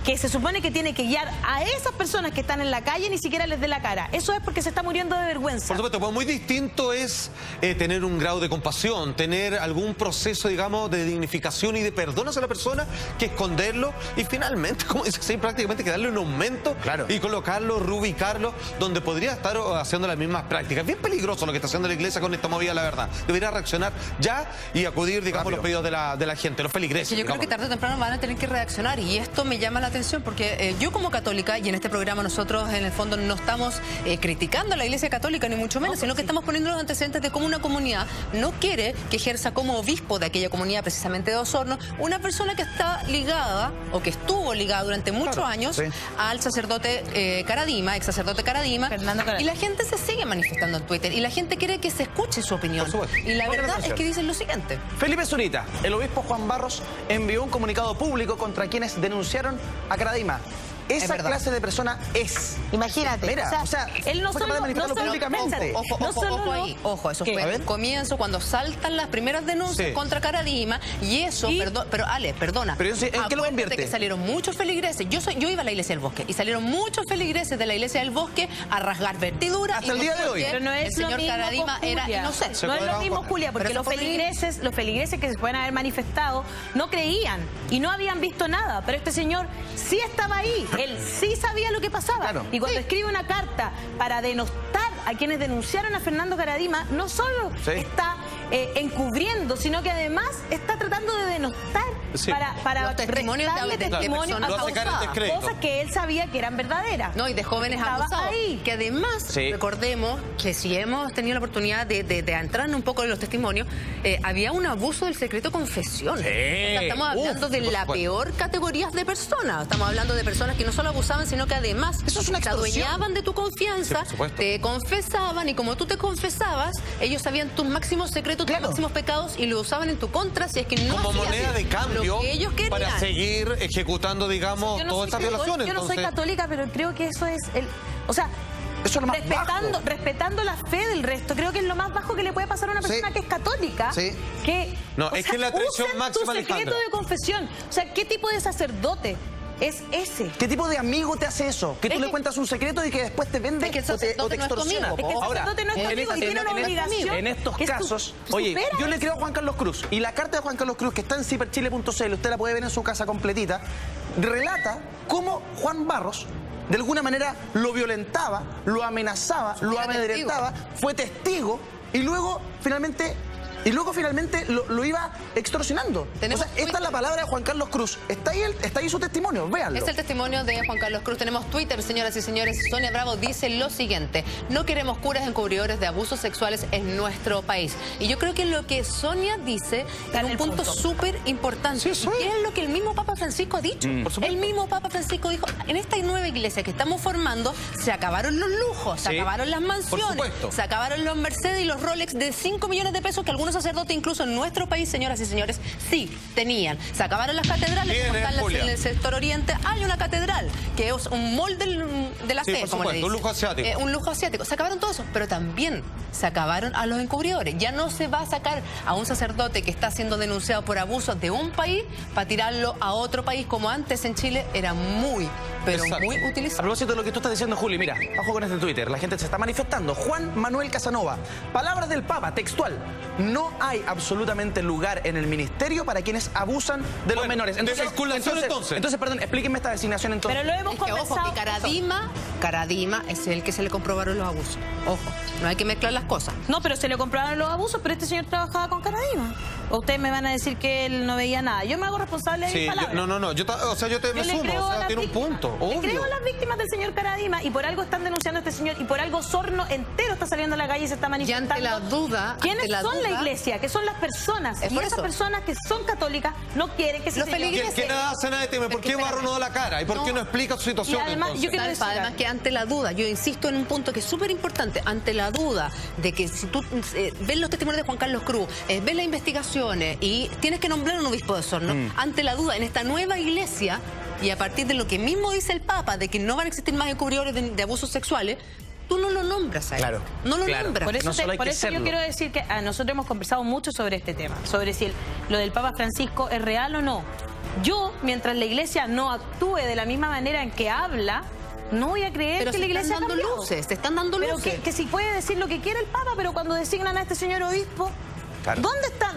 que se supone que tiene que guiar a esas personas que están en la calle, ni siquiera les dé la cara? Eso es porque se está muriendo de vergüenza. Por supuesto, pues muy distinto es tener un grado de compasión, tener algún proceso, digamos, de dignificación y de perdón hacia la persona, que esconderlo y finalmente, como dice, sí, prácticamente que darle un aumento y colocarlo, reubicarlo, donde podría estar haciendo las mismas prácticas. Bien peligroso lo que está haciendo la iglesia con esta movida, la verdad. Debería reaccionar ya y acudir, digamos, los pedidos de la gente, los feligreses. Yo creo que tarde o temprano van a tener que reaccionar, y esto me llama la atención porque yo como católica, y en este programa nosotros en el fondo no estamos criticando a la iglesia católica ni mucho menos, sino que estamos poniendo los antecedentes de cómo una comunidad no quiere que ejerza como obispo de aquella comunidad, precisamente de Osorno, una persona que está ligada o que estuvo ligada durante muchos años al sacerdote Caradima, ex sacerdote Caradima, y la gente se sigue manifestando en Twitter y la gente quiere que se escuche su opinión, y la verdad es que dicen lo siguiente. Felipe Zurita, el obispo Juan Barros envió un comunicado público contra quienes denunciaron a Caradima. Esa clase de persona es. Imagínate. Mira, o sea, él no solo manifestarlo públicamente. Ojo ahí, ojo, eso fue el comienzo cuando saltan las primeras denuncias contra Caradima, y eso, pero Ale, perdona. Pero ¿en qué lo convierte? Que salieron muchos feligreses. Yo iba a la iglesia del Bosque y salieron muchos feligreses de la iglesia del Bosque a rasgar vestiduras. Hasta el día de hoy. Pero no es el señor lo mismo, Caradima era inocente. No es lo mismo, Julia, porque los feligreses que se pueden haber manifestado no creían y no habían visto nada, pero este señor sí estaba ahí, él sí sabía lo que pasaba. Claro. Y cuando escribe una carta para denostar a quienes denunciaron a Fernando Caradima, no solo está encubriendo, sino que además está tratando de denostar para los testimonios de testimonios cosas que él sabía que eran verdaderas. No, y de jóvenes abusados. Que además, recordemos que si hemos tenido la oportunidad de entrar un poco en los testimonios, había un abuso del secreto confesión. O sea, estamos hablando de la peor categoría de personas. Estamos hablando de personas que no solo abusaban, sino que además se adueñaban de tu confianza, te confesaban, y como tú te confesabas, ellos sabían tus máximos secretos, tus máximos pecados, y lo usaban en tu contra si es que no como moneda de cambio lo que ellos querían para seguir ejecutando, digamos, todas estas violaciones. Yo no soy católica, pero creo que eso es o sea, eso es lo más respetando la fe del resto, creo que es lo más bajo que le puede pasar a una persona que es católica. Que es la traición máxima, tu secreto de confesión. O sea, ¿qué tipo de sacerdote es ese? ¿Qué tipo de amigo te hace eso? Que tú le cuentas un secreto y que después te vende o te extorsiona. Ahora, en estos casos, oye, yo le creo a Juan Carlos Cruz, y la carta de Juan Carlos Cruz, que está en ciperchile.cl, usted la puede ver en su casa completita, relata cómo Juan Barros de alguna manera lo violentaba, lo amenazaba, lo amedrentaba, fue testigo, y luego finalmente lo iba extorsionando. O sea, esta es la palabra de Juan Carlos Cruz. Está ahí su testimonio, véanlo. Es el testimonio de Juan Carlos Cruz. Tenemos Twitter, señoras y señores. Sonia Bravo dice lo siguiente: no queremos curas encubridores de abusos sexuales en nuestro país. Y yo creo que lo que Sonia dice es un punto súper importante. Sí, y es lo que el mismo Papa Francisco ha dicho. El mismo Papa Francisco dijo: en esta nueva iglesia que estamos formando, se acabaron los lujos, se acabaron las mansiones, se acabaron los Mercedes y los Rolex de 5 millones de pesos que algunos algunos sacerdotes, incluso en nuestro país, señoras y señores, sí tenían. Se acabaron las catedrales, como están en el sector oriente, hay una catedral, que es un molde de la fe, como le dicen. Un lujo asiático. Un lujo asiático. Se acabaron todo eso, pero también se acabaron a los encubridores. Ya no se va a sacar a un sacerdote que está siendo denunciado por abusos de un país para tirarlo a otro país, como antes en Chile era muy, pero muy utilizado. A propósito de lo que tú estás diciendo, Juli, mira, bajo con este Twitter, la gente se está manifestando. Juan Manuel Casanova, palabras del Papa, textual: no hay absolutamente lugar en el ministerio para quienes abusan de los menores. Entonces, perdón, explíquenme esta designación entonces. Pero lo hemos conversado. Ojo, que Caradima es el que se le comprobaron los abusos. Ojo, no hay que mezclar las cosas. No, pero se le comprobaron los abusos, pero este señor trabajaba con Caradima. ¿O ustedes me van a decir que él no veía nada? Yo me hago responsable de mis palabras. Yo me sumo, o sea, tiene un punto, obvio. Le creo a las víctimas del señor Caradima y por algo están denunciando a este señor y por algo Sorno entero está saliendo a la calle y se está manifestando. Y ante la duda... ¿Quiénes son la iglesia? ¿Qué son las personas? Y esas personas que son católicas no quieren que se ¿Qué nada hace nada de tema? ¿Por qué Barro no da la cara? ¿Y por qué no explica su situación? Y además, yo quiero decir, además que ante la duda, yo insisto en un punto que es súper importante, ante la duda de que si tú ves los testimonios de Juan Carlos Cruz, ves las investigaciones y tienes que nombrar un obispo de Osorno, ante la duda, en esta nueva iglesia, y a partir de lo que mismo dice el Papa, de que no van a existir más encubridores de abusos sexuales, tú no lo nombras a él. Claro. No lo nombras. Por eso yo quiero decir que nosotros hemos conversado mucho sobre este tema, sobre si lo del Papa Francisco es real o no. Yo, mientras la iglesia no actúe de la misma manera en que habla, no voy a creer que la iglesia ha cambiado. Te están dando luces. Pero que si puede decir lo que quiere el Papa, pero cuando designan a este señor obispo, claro. ¿Dónde está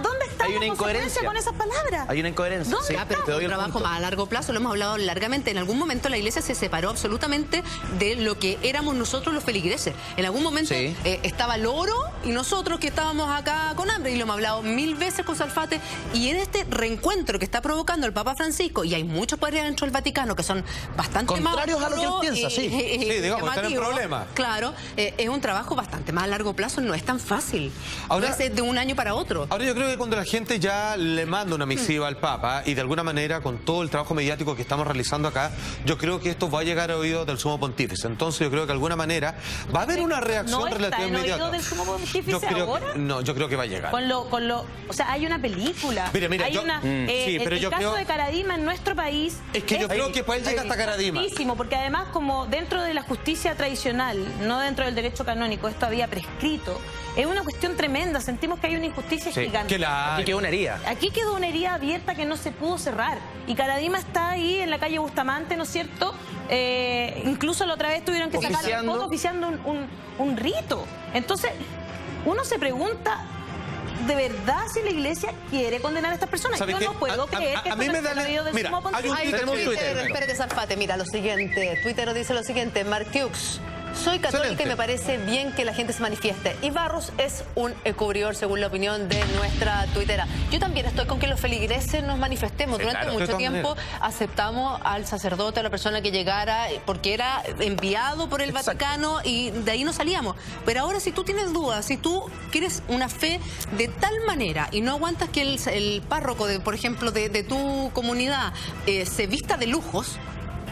Hay una la consecuencia con esas palabras? Hay una incoherencia. Sí, pero es un trabajo más a largo plazo, lo hemos hablado largamente. En algún momento la iglesia se separó absolutamente de lo que éramos nosotros los feligreses. En algún momento estaba el oro y nosotros que estábamos acá con hambre, y lo hemos hablado 1000 veces con Salfate. Y en este reencuentro que está provocando el Papa Francisco, y hay muchos poderes dentro del Vaticano que son bastante contrarios a lo que él piensa, digamos, están en problemas. Claro, es un trabajo bastante más a largo plazo, no es tan fácil. Ahora, no es de un año para otro. Ahora yo creo que cuando la gente ya le manda una misiva al Papa, y de alguna manera con todo el trabajo mediático que estamos realizando acá, yo creo que esto va a llegar a oídos del Sumo Pontífice. Entonces yo creo que de alguna manera va a haber una reacción relativamente inmediata. ¿No está en oído del Sumo Pontífice ahora? No, yo creo que va a llegar. O sea, hay una película. Mira, hay el caso de Caradima en nuestro país. Es que yo creo que para él llega hasta Caradima. Porque además, como dentro de la justicia tradicional, no dentro del derecho canónico, esto había prescrito. Es una cuestión tremenda. Sentimos que hay una injusticia gigante. Aquí quedó una herida. Aquí quedó una herida abierta que no se pudo cerrar. Y Caradima está ahí en la calle Bustamante, ¿no es cierto? Incluso la otra vez tuvieron que sacar la foto oficiando un rito. Entonces, uno se pregunta, ¿de verdad si la iglesia quiere condenar a estas personas? Yo no puedo creer que esto no sea oído del Sumo Pontífice. Espérate, Salfate, mira lo siguiente. Twitter dice lo siguiente: Marquiux: soy católica y me parece bien que la gente se manifieste. Y Barros es un encubridor, según la opinión de nuestra tuitera. Yo también estoy con que los feligreses nos manifestemos. Durante mucho tiempo aceptamos al sacerdote, a la persona que llegara, porque era enviado por el Vaticano, y de ahí no salíamos. Pero ahora, si tú tienes dudas, si tú quieres una fe de tal manera y no aguantas que el párroco, por ejemplo, de tu comunidad se vista de lujos,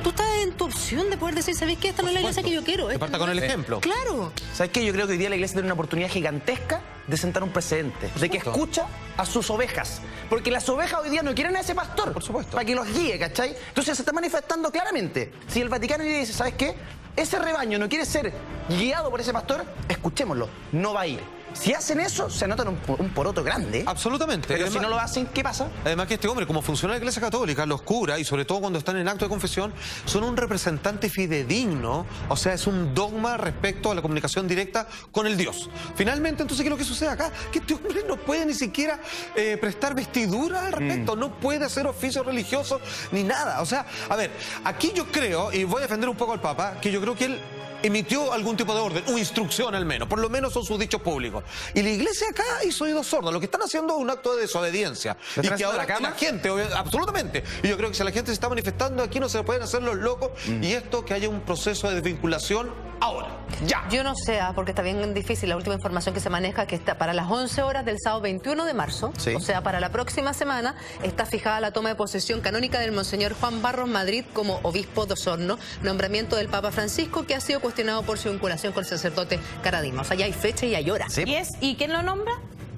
tú estás en tu opción de poder decir, ¿sabes qué? Esta no es la iglesia que yo quiero. Que parta con el ejemplo. Claro. ¿Sabes qué? Yo creo que hoy día la iglesia tiene una oportunidad gigantesca de sentar un precedente, de que escucha a sus ovejas. Porque las ovejas hoy día no quieren a ese pastor, por supuesto, para que los guíe, ¿cachai? Entonces se está manifestando claramente. Si el Vaticano hoy día dice, ¿sabes qué? Ese rebaño no quiere ser guiado por ese pastor, escuchémoslo, no va a ir. Si hacen eso, se anotan un poroto grande. Absolutamente. Pero además, si no lo hacen, ¿qué pasa? Además que este hombre, como funciona la Iglesia Católica, los curas, y sobre todo cuando están en acto de confesión, son un representante fidedigno. O sea, es un dogma respecto a la comunicación directa con el Dios. Finalmente, entonces, ¿qué es lo que sucede acá? Que este hombre no puede ni siquiera prestar vestidura al respecto. No puede hacer oficio religioso ni nada. O sea, a ver, aquí yo creo, y voy a defender un poco al Papa, que yo creo que él emitió algún tipo de orden, o instrucción al menos, por lo menos son sus dichos públicos. Y la iglesia acá hizo oídos sordos. Lo que están haciendo es un acto de desobediencia. Y que ahora la gente, absolutamente. Y yo creo que si la gente se está manifestando aquí, no se pueden hacer los locos. Y esto, que haya un proceso de desvinculación ahora, ya. Yo no sé, porque está bien difícil. La última información que se maneja, que está para las 11 horas del sábado 21 de marzo, o sea, para la próxima semana, está fijada la toma de posesión canónica del Monseñor Juan Barros Madrid como obispo de Osorno, nombramiento del Papa Francisco, que ha sido cuestionado por su vinculación con el sacerdote Caradima. O sea, ya hay fecha y hay hora. ¿Y quién lo nombra?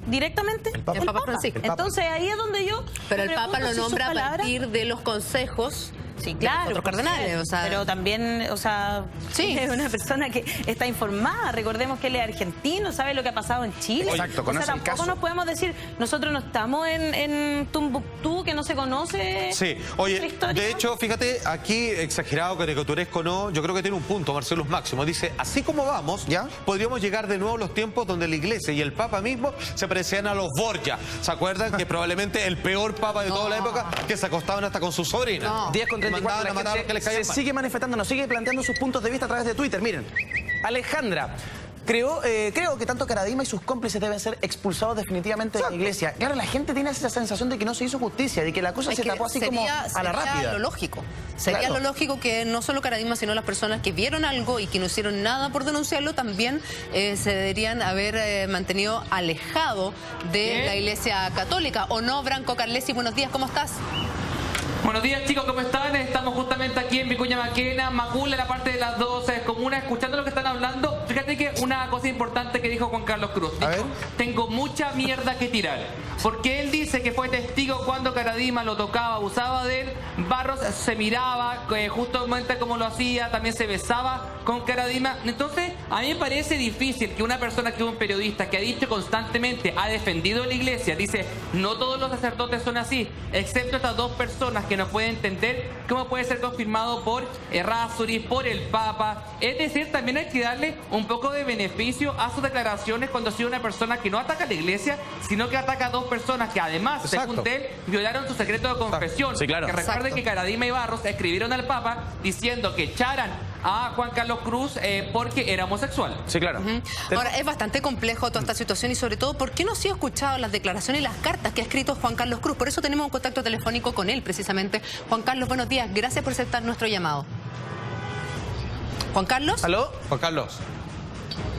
directamente? El Papa Francisco. Entonces ahí es donde yo... Pero el me Papa pregunto lo si sus nombra a palabras- partir de los consejos. Sí, de los claro. otros cardenales, o sea, pero también, o sea, sí, es una persona que está informada. Recordemos que él es argentino, sabe lo que ha pasado en Chile. Exacto, o conoce sea, el tampoco caso. nos podemos decir, nosotros no estamos en Tumbuctú, que no se conoce. Sí, la oye, historia. de hecho, fíjate, aquí exagerado, caricaturesco no, yo creo que tiene un punto, Marcelus Máximo. Dice, así como vamos, ¿ya? Podríamos llegar de nuevo a los tiempos donde la iglesia y el Papa mismo se parecían a los Borgia. ¿Se acuerdan? Que probablemente el peor Papa de toda la época, que se acostaban hasta con su sobrina. No. 10:34, Mandaban a matar a los que les caían se mal. sigue manifestando, nos sigue planteando sus puntos de vista a través de Twitter. Miren, Alejandra, creo que tanto Caradima y sus cómplices deben ser expulsados definitivamente de la iglesia. Claro, la gente tiene esa sensación de que no se hizo justicia, de que la cosa es se que tapó así como a la sería rápida. lo lógico. Sería Claro. lo lógico que no solo Caradima, sino las personas que vieron algo y que no hicieron nada por denunciarlo, también se deberían haber mantenido alejado de la Iglesia Católica. ¿O no, Branco Carlesi? Buenos días, ¿cómo estás? Buenos días, chicos, ¿cómo están? Estamos justamente aquí en Vicuña Maquena, Macul, en la parte de las 12 comunas, escuchando lo que están hablando. Fíjate que una cosa importante que dijo Juan Carlos Cruz. Dijo, tengo mucha mierda que tirar. Porque él dice que fue testigo cuando Caradima lo tocaba, abusaba de él. Barros se miraba, justamente como lo hacía, también se besaba con Caradima. Entonces, a mí me parece difícil que una persona, que un periodista que ha dicho constantemente, ha defendido la iglesia, dice, no todos los sacerdotes son así, excepto estas dos personas que no pueden entender cómo puede ser confirmado por Errázuriz, por el Papa. Es decir, también hay que darle un poco de beneficio a sus declaraciones cuando ha sido una persona que no ataca a la iglesia, sino que ataca a dos personas que además, según él, violaron su secreto de confesión. Sí, claro. Que recuerden Exacto. que Caradima y Barros escribieron al Papa diciendo que echaran a Juan Carlos Cruz porque era homosexual. Sí, claro. Ahora, es bastante complejo toda esta situación y sobre todo, ¿por qué no se ha escuchado las declaraciones y las cartas que ha escrito Juan Carlos Cruz? Por eso tenemos un contacto telefónico con él, precisamente. Juan Carlos, buenos días. Gracias por aceptar nuestro llamado. Juan Carlos. ¿Aló? Juan Carlos.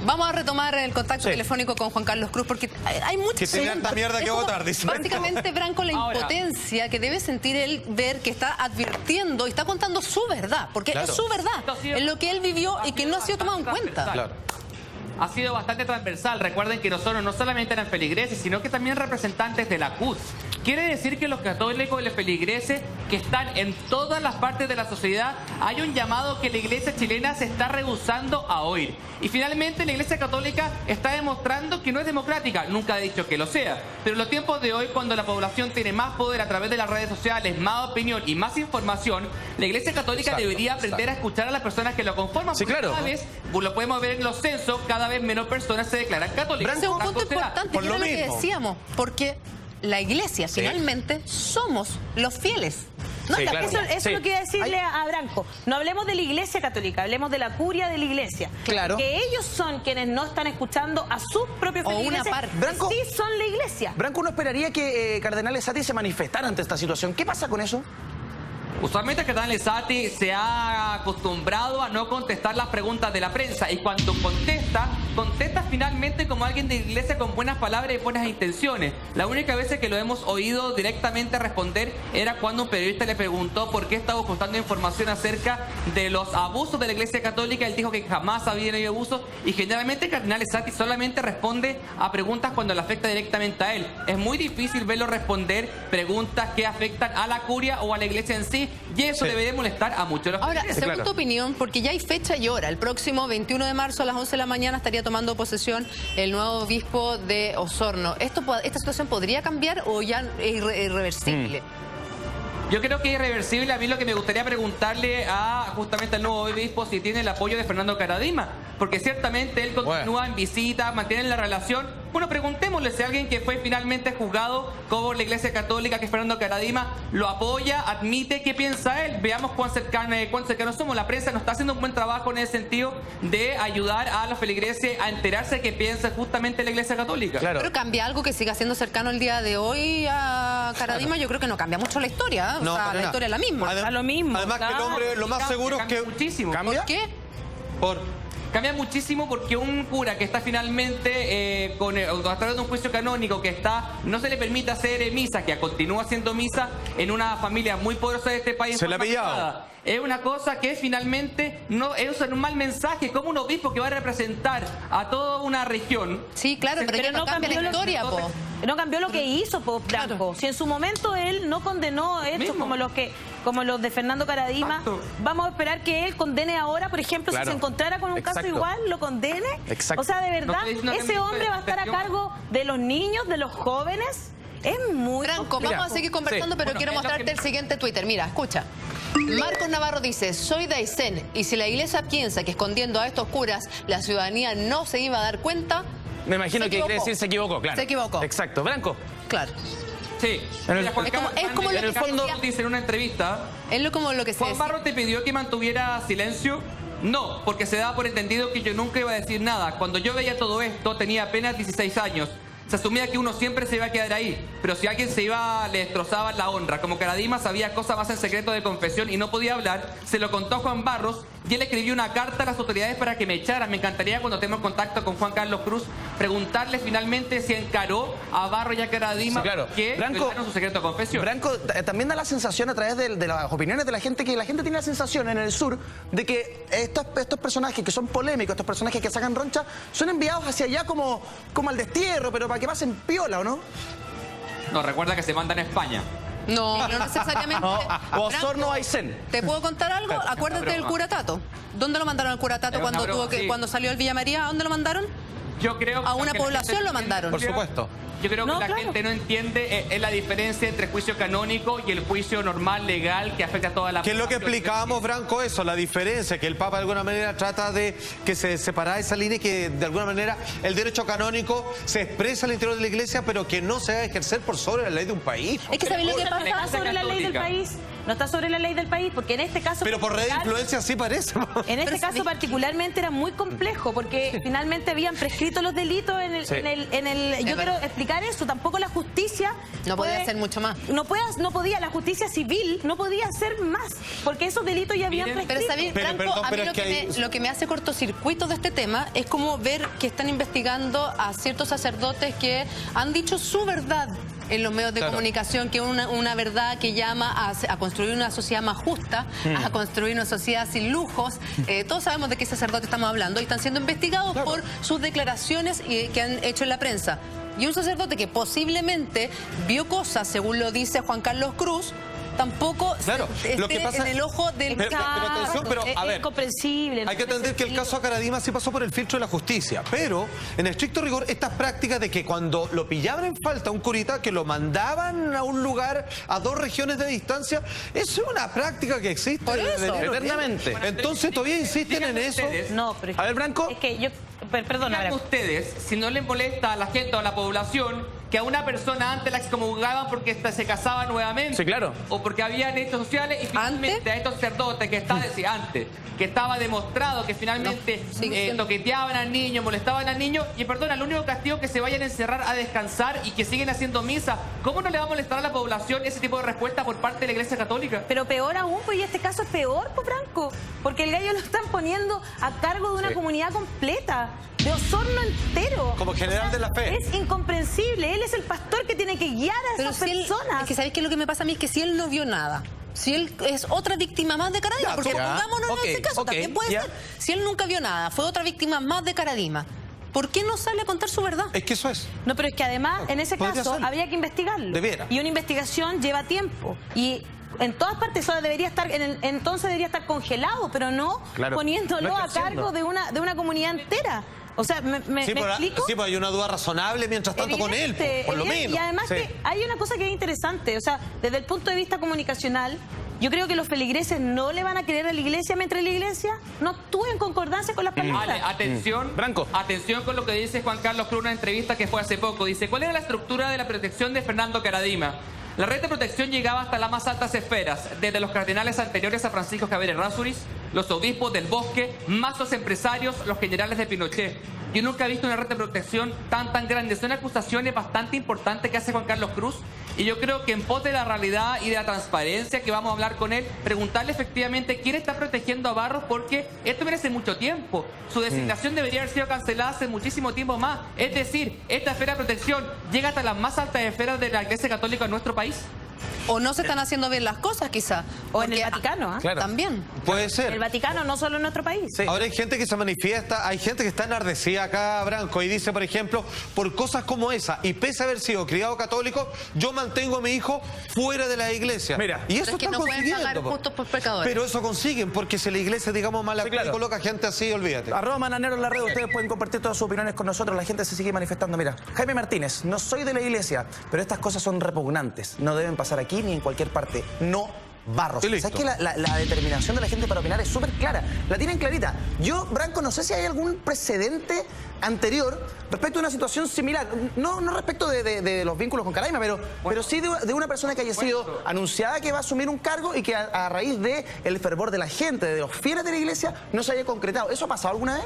Vamos a retomar el contacto telefónico con Juan Carlos Cruz porque hay mucha Que tiene tanta mierda que votar, dice. Básicamente, Branco, la Ahora. impotencia que debe sentir él ver que está advirtiendo y está contando su verdad, porque Claro. es su verdad, en lo que él vivió y que no ha sido tomado en cuenta. Claro. Ha sido bastante transversal. Recuerden que nosotros no solamente eran feligreses, sino que también representantes de la CUT. Quiere decir que los católicos y los feligreses que están en todas las partes de la sociedad, hay un llamado que la iglesia chilena se está rehusando a oír. Y finalmente la iglesia católica está demostrando que no es democrática. Nunca ha dicho que lo sea. Pero en los tiempos de hoy, cuando la población tiene más poder a través de las redes sociales, más opinión y más información, la iglesia católica Exacto, debería aprender a escuchar a las personas que lo conforman. Sí, porque claro. cada vez, lo podemos ver en los censos, cada vez menos personas se declaran católicas. Ese es un punto Branco será. importante, por que lo era lo que mismo. decíamos, porque la iglesia finalmente somos los fieles. No Sí, la- claro. Eso eso- es lo que iba a decirle a Branco. No hablemos de la iglesia católica, hablemos de la curia de la iglesia. Claro. Que ellos son quienes no están escuchando a sus propios O una feligreses. parte. Branco. Sí son la iglesia. Branco, uno esperaría que Cardenal Esati se manifestara ante esta situación. ¿Qué pasa con eso? Usualmente el cardenal Esati se ha acostumbrado a no contestar las preguntas de la prensa y cuando contesta finalmente como alguien de iglesia con buenas palabras y buenas intenciones. La única vez que lo hemos oído directamente responder era cuando un periodista le preguntó por qué estaba ocultando información acerca de los abusos de la iglesia católica. Él dijo que jamás había habido abusos y generalmente el cardenal Esati solamente responde a preguntas cuando le afecta directamente a él. Es muy difícil verlo responder preguntas que afectan a la curia o a la iglesia en sí. Y eso debe de molestar a muchos de los Ahora, feligreses. según tu opinión, porque ya hay fecha y hora, el próximo 21 de marzo a las 11 de la mañana estaría tomando posesión el nuevo obispo de Osorno. ¿Esta situación podría cambiar o ya es irreversible? Yo creo que es irreversible. A mí lo que me gustaría preguntarle justamente al nuevo obispo si tiene el apoyo de Fernando Caradima, porque ciertamente él continúa en visita, mantiene la relación. Bueno, preguntémosle si alguien que fue finalmente juzgado como la iglesia católica, que es Fernando Caradima, lo apoya, admite, ¿qué piensa él? Veamos cuán cercanos somos. La prensa no está haciendo un buen trabajo en el sentido de ayudar a los feligreses a enterarse de qué piensa justamente la iglesia católica. Pero cambia algo que siga siendo cercano el día de hoy a Caradima. Yo creo que no cambia mucho la historia. No, o sea, para la nada. historia es la misma. Además, lo mismo. Además que el hombre lo más seguro es que... Muchísimo. ¿Por qué? Por Cambia muchísimo porque un cura que está finalmente a través de un juicio canónico que no se le permite hacer misa, que continúa haciendo misa en una familia muy poderosa de este país. Se le ha pillado. Es una cosa que finalmente no es un mal mensaje, como un obispo que va a representar a toda una región. Sí, claro, pero no cambia la historia, po. No cambió lo que hizo, Franco. Claro. Si en su momento él no condenó hechos como los de Fernando Karadima, vamos a esperar que él condene ahora, por ejemplo, si se encontrara con un caso igual, lo condene. O sea, de verdad, ese hombre va a estar a cargo de los niños, de los jóvenes. Es muy... Franco, vamos a seguir conversando, pero quiero mostrarte el siguiente Twitter. Mira, escucha. Marcos Navarro dice, soy de Aysén, y si la iglesia piensa que escondiendo a estos curas la ciudadanía no se iba a dar cuenta... Me imagino que quiere decir se equivocó, claro. Se equivocó. Exacto. Branco. Claro. Sí. Es como lo que el fondo dice en una entrevista. Es como lo que se Juan Barro te pidió que mantuviera silencio. No, porque se daba por entendido que yo nunca iba a decir nada. Cuando yo veía todo esto, tenía apenas 16 años. Se asumía que uno siempre se iba a quedar ahí, pero si alguien se iba, le destrozaban la honra. Como Karadima sabía cosas más en secreto de confesión y no podía hablar, se lo contó a Juan Barros y él escribió una carta a las autoridades para que me echaran. Me encantaría, cuando tengamos contacto con Juan Carlos Cruz, preguntarle finalmente si encaró a Barro y a Karadima que revelaron su secreto de confesión. Branco, también da la sensación a través de las opiniones de la gente, que la gente tiene la sensación en el sur de que estos personajes que son polémicos, estos personajes que sacan roncha, son enviados hacia allá como al destierro, pero para que pasen piola, ¿o no? No, recuerda que se mandan a España. No, no necesariamente. O Osorno o Aysén. ¿Te puedo contar algo? Acuérdate del cura Tato. ¿Dónde lo mandaron al cura Tato cuando salió el Villa María? ¿A dónde lo mandaron? Yo creo a una población lo mandaron. Por supuesto. Yo creo que la gente no entiende es la diferencia entre juicio canónico y el juicio normal, legal, que afecta a toda la población. ¿Qué es lo que explicábamos, Branco, eso? La diferencia, que el Papa de alguna manera trata de que se separara esa línea y que de alguna manera el derecho canónico se expresa al interior de la Iglesia, pero que no se va a ejercer por sobre la ley de un país. Es que ¿sabes lo que pasa? ¿No está sobre la ley del país? No está sobre la ley del país, porque en este caso... Pero por red de influencia sí parece. En este caso particularmente era muy complejo, porque finalmente habían prescrito los delitos en el yo quiero explicar eso, tampoco la justicia... No podía hacer mucho más. No podía, la justicia civil no podía hacer más, porque esos delitos ya habían prescrito. Pero, ¿sabes, Franco? A mí lo que me hace cortocircuito de este tema es como ver que están investigando a ciertos sacerdotes que han dicho su verdad en los medios de comunicación, que una verdad que llama a construir una sociedad más justa, a construir una sociedad sin lujos. Todos sabemos de qué sacerdote estamos hablando y están siendo investigados por sus declaraciones que han hecho en la prensa. Y un sacerdote que posiblemente vio cosas, según lo dice Juan Carlos Cruz, tampoco lo que pasa, en el ojo del pero a ver, incomprensible. Hay que entender que el caso a Karadima sí pasó por el filtro de la justicia, pero en estricto rigor estas prácticas de que cuando lo pillaban en falta un curita, que lo mandaban a un lugar a 2 regiones de distancia, eso es una práctica que existe por eso, eternamente. Entonces todavía insisten en eso. No, pero a ver, Branco. Es que yo... Perdona, ustedes, si no le molesta a la gente o a la población que a una persona antes la excomulgaban porque se casaba nuevamente. Sí, claro. O porque habían hechos sociales y finalmente a estos sacerdotes que estaba demostrado que finalmente toqueteaban al niño, molestaban al niño, y perdona, el único castigo que se vayan a encerrar a descansar y que siguen haciendo misa. ¿Cómo no le va a molestar a la población ese tipo de respuesta por parte de la Iglesia Católica? Pero peor aún, pues, y este caso es peor, pues, Franco, porque el gallo lo están poniendo a cargo de una comunidad completa, de Osorno entero. Como general de la fe. Es incomprensible. Él es el pastor que tiene que guiar a esas personas. Es que ¿sabéis qué es lo que me pasa a mí? Es que si él no vio nada, si él es otra víctima más de Karadima, porque pongámonos en ese caso, también puede ser. Si él nunca vio nada, fue otra víctima más de Karadima, ¿por qué no sale a contar su verdad? Es que eso es. No, pero es que además, en ese caso, habría que investigarlo. Debiera. Y una investigación lleva tiempo. Y en todas partes eso debería estar, entonces debería estar congelado, pero no poniéndolo a cargo de una comunidad entera. O sea, ¿me explico? Sí, pues hay una duda razonable mientras tanto con él, por lo menos. Y además que hay una cosa que es interesante, o sea, desde el punto de vista comunicacional, yo creo que los feligreses no le van a creer a la Iglesia mientras la Iglesia no actúe en concordancia con las palabras. Vale, atención, Branco. Atención con lo que dice Juan Carlos Cruz en una entrevista que fue hace poco. Dice, ¿cuál era la estructura de la protección de Fernando Karadima? La red de protección llegaba hasta las más altas esferas, desde los cardenales anteriores a Francisco Javier Errázuriz, los obispos del Bosque, más los empresarios, los generales de Pinochet. Yo nunca he visto una red de protección tan grande. Son acusaciones bastante importantes que hace Juan Carlos Cruz Y yo creo que en pos de la realidad y de la transparencia que vamos a hablar con él, preguntarle efectivamente quién está protegiendo a Barros, porque esto merece mucho tiempo. Su designación debería haber sido cancelada hace muchísimo tiempo más. Es decir, esta esfera de protección llega hasta las más altas esferas de la Iglesia Católica en nuestro país. O no se están haciendo bien las cosas, quizá. O en el Vaticano, ¿eh? Claro. También. Puede ser. El Vaticano, no solo en nuestro país. Sí. Ahora hay gente que se manifiesta, hay gente que está enardecida acá, Branco, y dice, por ejemplo, por cosas como esa, y pese a haber sido criado católico, yo mantengo a mi hijo fuera de la iglesia. Mira, y eso es que están no pueden pagar consiguiendo. justos por pecadores. Pero eso consiguen, porque si la iglesia, digamos, mala claro. y coloca gente así, olvídate. @Mananero en la red, ustedes pueden compartir todas sus opiniones con nosotros, la gente se sigue manifestando. Mira, Jaime Martínez, no soy de la iglesia, pero estas cosas son repugnantes, no deben pasar aquí ni en cualquier parte. No Barros. ¿Sabes que la determinación de la gente para opinar es súper clara? La tienen clarita. Yo, Branco, no sé si hay algún precedente anterior respecto a una situación similar. No respecto de los vínculos con Caraima, pero sí de una persona que haya sido anunciada que va a asumir un cargo y que a raíz del fervor de la gente, de los fieles de la iglesia, no se haya concretado. ¿Eso ha pasado alguna vez?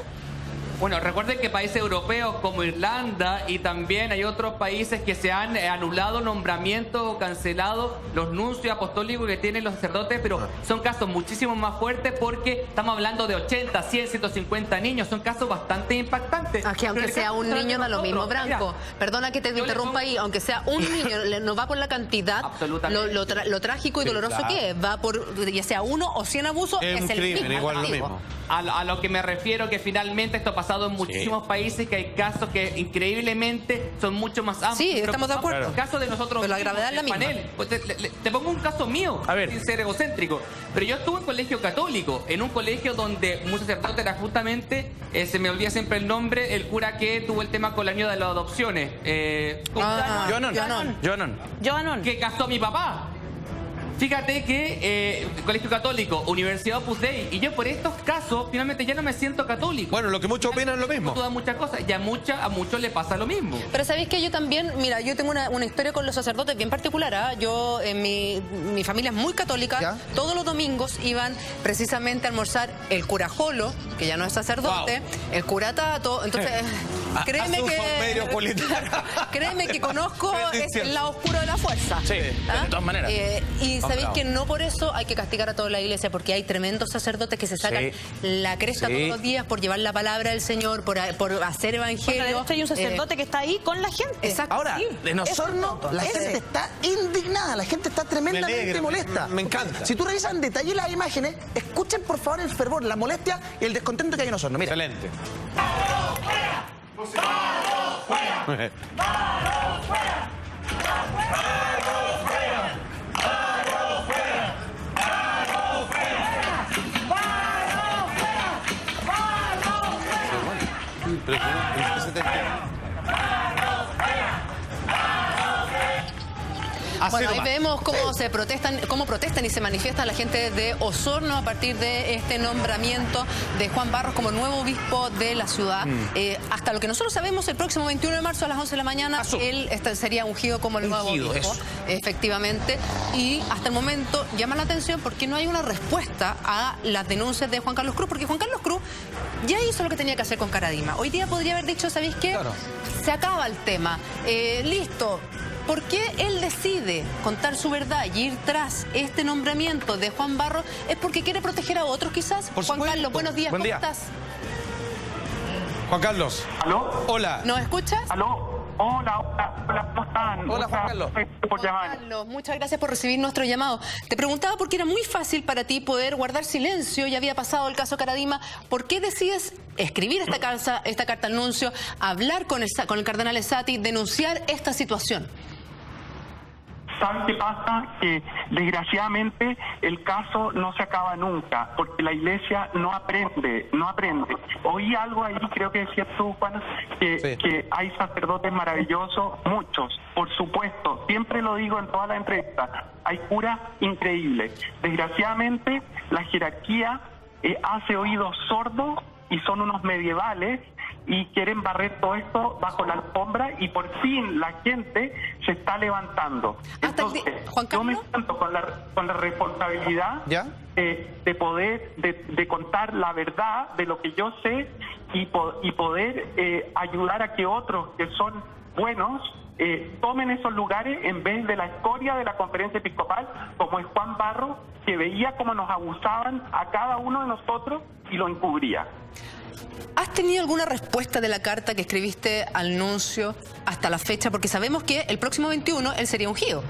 Bueno, recuerden que países europeos como Irlanda y también hay otros países que se han anulado nombramientos o cancelado los nuncios apostólicos que tienen los sacerdotes, pero son casos muchísimo más fuertes porque estamos hablando de 80, 100, 150 niños. Son casos bastante impactantes. Aquí, aunque sea un niño, da lo mismo, Branco. Perdona que te interrumpa ahí, aunque sea un niño, no va por la cantidad, lo trágico y doloroso que es. Va por, ya sea 1 o 100 abusos, es el crimen, mismo. igual lo mismo. A lo que me refiero, que finalmente esto pasa en muchísimos países, que hay casos que increíblemente son mucho más amplios. Sí, estamos de acuerdo. El caso de nosotros, pero la gravedad es la misma. Panel. Pues te pongo un caso mío, sin ser egocéntrico. Pero yo estuve en colegio católico, en un colegio donde un sacerdote era justamente, se me olvida siempre el nombre, el cura que tuvo el tema con la niña de las adopciones. Joanon. Que casó a mi papá. Fíjate que Colegio Católico, Universidad Opus Dei, y yo por estos casos finalmente ya no me siento católico. Bueno, lo que muchos opinan es lo mismo. Todas muchas cosas, y a muchos les pasa lo mismo. Pero sabéis que yo también, mira, yo tengo una historia con los sacerdotes bien particular. ¿Ah? Yo, mi familia es muy católica. ¿Ya? Todos los domingos iban precisamente a almorzar el cura Jolo, que ya no es sacerdote, el cura Tato. Entonces, créeme que conozco el lado oscuro de la fuerza. Sí, de todas maneras. Y sabéis que no por eso hay que castigar a toda la iglesia, porque hay tremendos sacerdotes que se sacan la cresta todos los días por llevar la palabra del Señor, por hacer evangelio. Bueno, de hecho hay un sacerdote que está ahí con la gente. Exacto. Ahora, en Osorno la gente está indignada, la gente está tremendamente molesta. Me encanta. Si tú revisas en detalle las imágenes, escuchen por favor el fervor, la molestia y el descontento que hay en Osorno. Mira. Excelente. ¡Barros fuera! ¡Barros fuera! ¡Barros fuera! Bueno, ahí vemos cómo protestan y se manifiesta la gente de Osorno a partir de este nombramiento de Juan Barros como nuevo obispo de la ciudad. Hasta lo que nosotros sabemos, el próximo 21 de marzo a las 11 de la mañana, él sería ungido como el nuevo obispo, efectivamente. Y hasta el momento llama la atención porque no hay una respuesta a las denuncias de Juan Carlos Cruz, porque Juan Carlos Cruz ya hizo lo que tenía que hacer con Caradima. Hoy día podría haber dicho, ¿sabéis qué? Claro. Se acaba el tema. Listo. ¿Por qué él decide contar su verdad y ir tras este nombramiento de Juan Barros? ¿Es porque quiere proteger a otros quizás? Juan Carlos, buenos días, ¿cómo estás? Juan Carlos. ¿Aló? Hola. ¿Nos escuchas? ¿Aló? Hola, ¿cómo están? Hola, Juan Carlos. Por llamar. Carlos, muchas gracias por recibir nuestro llamado. Te preguntaba porque era muy fácil para ti poder guardar silencio, ya había pasado el caso Caradima. ¿Por qué decides escribir esta carta anuncio, hablar con el cardenal Esati, denunciar esta situación? ¿Saben qué pasa? Que desgraciadamente el caso no se acaba nunca, porque la iglesia no aprende. Oí algo ahí, creo que decías tú, Juan, que hay sacerdotes maravillosos, muchos, por supuesto, siempre lo digo en todas las entrevistas, hay curas increíbles. Desgraciadamente la jerarquía hace oídos sordos y son unos medievales y quieren barrer todo esto bajo la alfombra y por fin la gente se está levantando. Entonces, yo me siento con la responsabilidad de poder de contar la verdad de lo que yo sé y poder ayudar a que otros que son buenos tomen esos lugares en vez de la escoria de la conferencia episcopal, como es Juan Barros, que veía cómo nos abusaban a cada uno de nosotros y lo encubría. ¿Has tenido alguna respuesta de la carta que escribiste al nuncio hasta la fecha? Porque sabemos que el próximo 21 él sería ungido.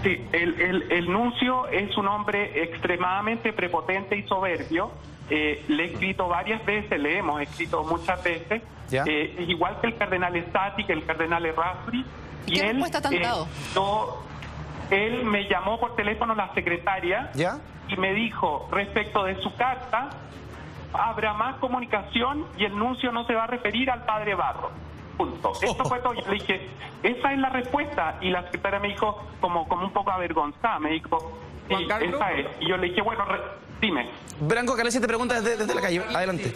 Sí, el nuncio es un hombre extremadamente prepotente y soberbio. Le he escrito varias veces, le hemos escrito muchas veces, igual que el cardenal Estati, que el cardenal Errázuriz. ¿Y qué respuesta te han dado? Él me llamó por teléfono la secretaria y me dijo, respecto de su carta, habrá más comunicación y el nuncio no se va a referir al padre Barros. Punto. Esto fue todo. Yo le dije, esa es la respuesta. Y la secretaria me dijo, como un poco avergonzada, me dijo, esa es. Y yo le dije, bueno, dime. Branco Calesi te pregunta desde la calle. Adelante.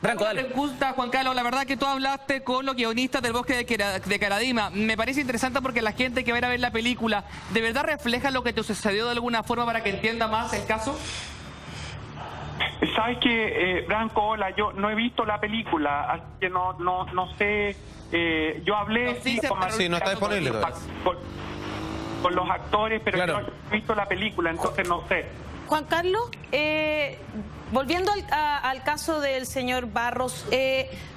Branco, dale. Me gusta, Juan Carlos, la verdad que tú hablaste con los guionistas del Bosque de Caradima. Me parece interesante porque la gente que va a ir a ver la película, ¿de verdad refleja lo que te sucedió de alguna forma para que entienda más el caso? Sabes que, Branco, hola, yo no he visto la película, así que no sé. Yo hablé no está disponible con los actores, pero yo no he visto la película, entonces no sé. Juan Carlos, volviendo al caso del señor Barros,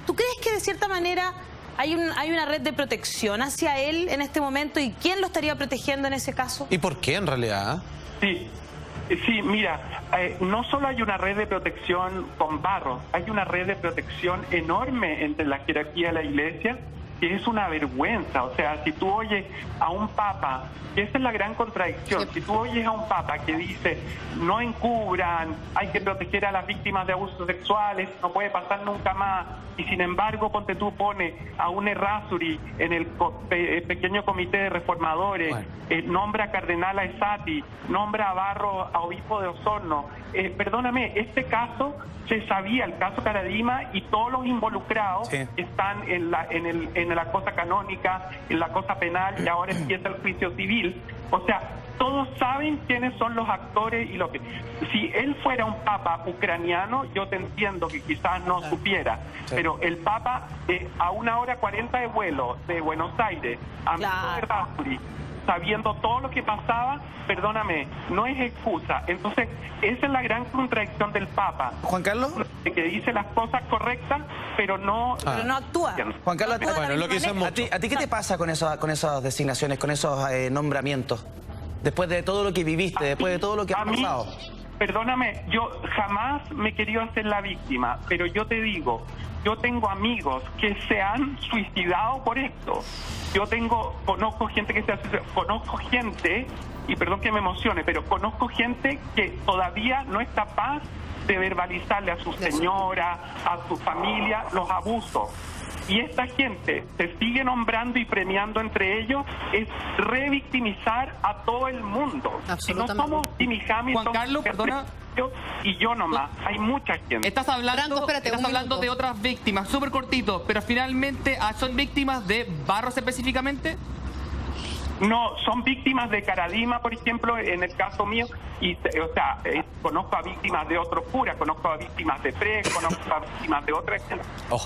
¿tú crees que de cierta manera hay una red de protección hacia él en este momento? ¿Y quién lo estaría protegiendo en ese caso? ¿Y por qué en realidad? Sí, mira, no solo hay una red de protección con Barros, hay una red de protección enorme entre la jerarquía de la Iglesia, que es una vergüenza. O sea, si tú oyes a un papa, que esa es la gran contradicción, si tú oyes a un papa que dice, no encubran, hay que proteger a las víctimas de abusos sexuales, no puede pasar nunca más, y sin embargo, ponte tú, pone a un Errázuriz en el pequeño comité de reformadores, nombra a cardenal a Estati, nombra a Barros a obispo de Osorno. Perdóname, este caso se sabía, el caso Caradima, y todos los involucrados están en la cosa canónica, en la cosa penal, y ahora empieza el juicio civil. O sea, todos saben quiénes son los actores y lo que... Si él fuera un papa ucraniano, yo te entiendo que quizás no supiera, pero el papa a 1:40 de vuelo de Buenos Aires, a Errázuriz, sabiendo todo lo que pasaba, perdóname, no es excusa. Entonces, esa es la gran contradicción del Papa. Juan Carlos, que dice las cosas correctas, pero no actúa. Juan Carlos, ¿a ti qué te pasa con esas designaciones, con esos nombramientos? Después de todo lo que viviste, después de todo lo que ha pasado. Perdóname, yo jamás me he querido hacer la víctima, pero yo te digo, yo tengo amigos que se han suicidado por esto. Conozco gente que conozco gente, y perdón que me emocione, pero conozco gente que todavía no es capaz de verbalizarle a su señora, a su familia, los abusos. Y esta gente se sigue nombrando y premiando entre ellos, es revictimizar a todo el mundo. Si no somos Jimmy Hamilton, Juan Carlos, perdona, y yo nomás, hay mucha gente. Estás hablando de otras víctimas, súper cortito, pero finalmente ¿son víctimas de Barros específicamente? No, son víctimas de Caradima, por ejemplo, en el caso mío, y conozco a víctimas de otros curas, conozco a víctimas de Pre, conozco a víctimas de otras,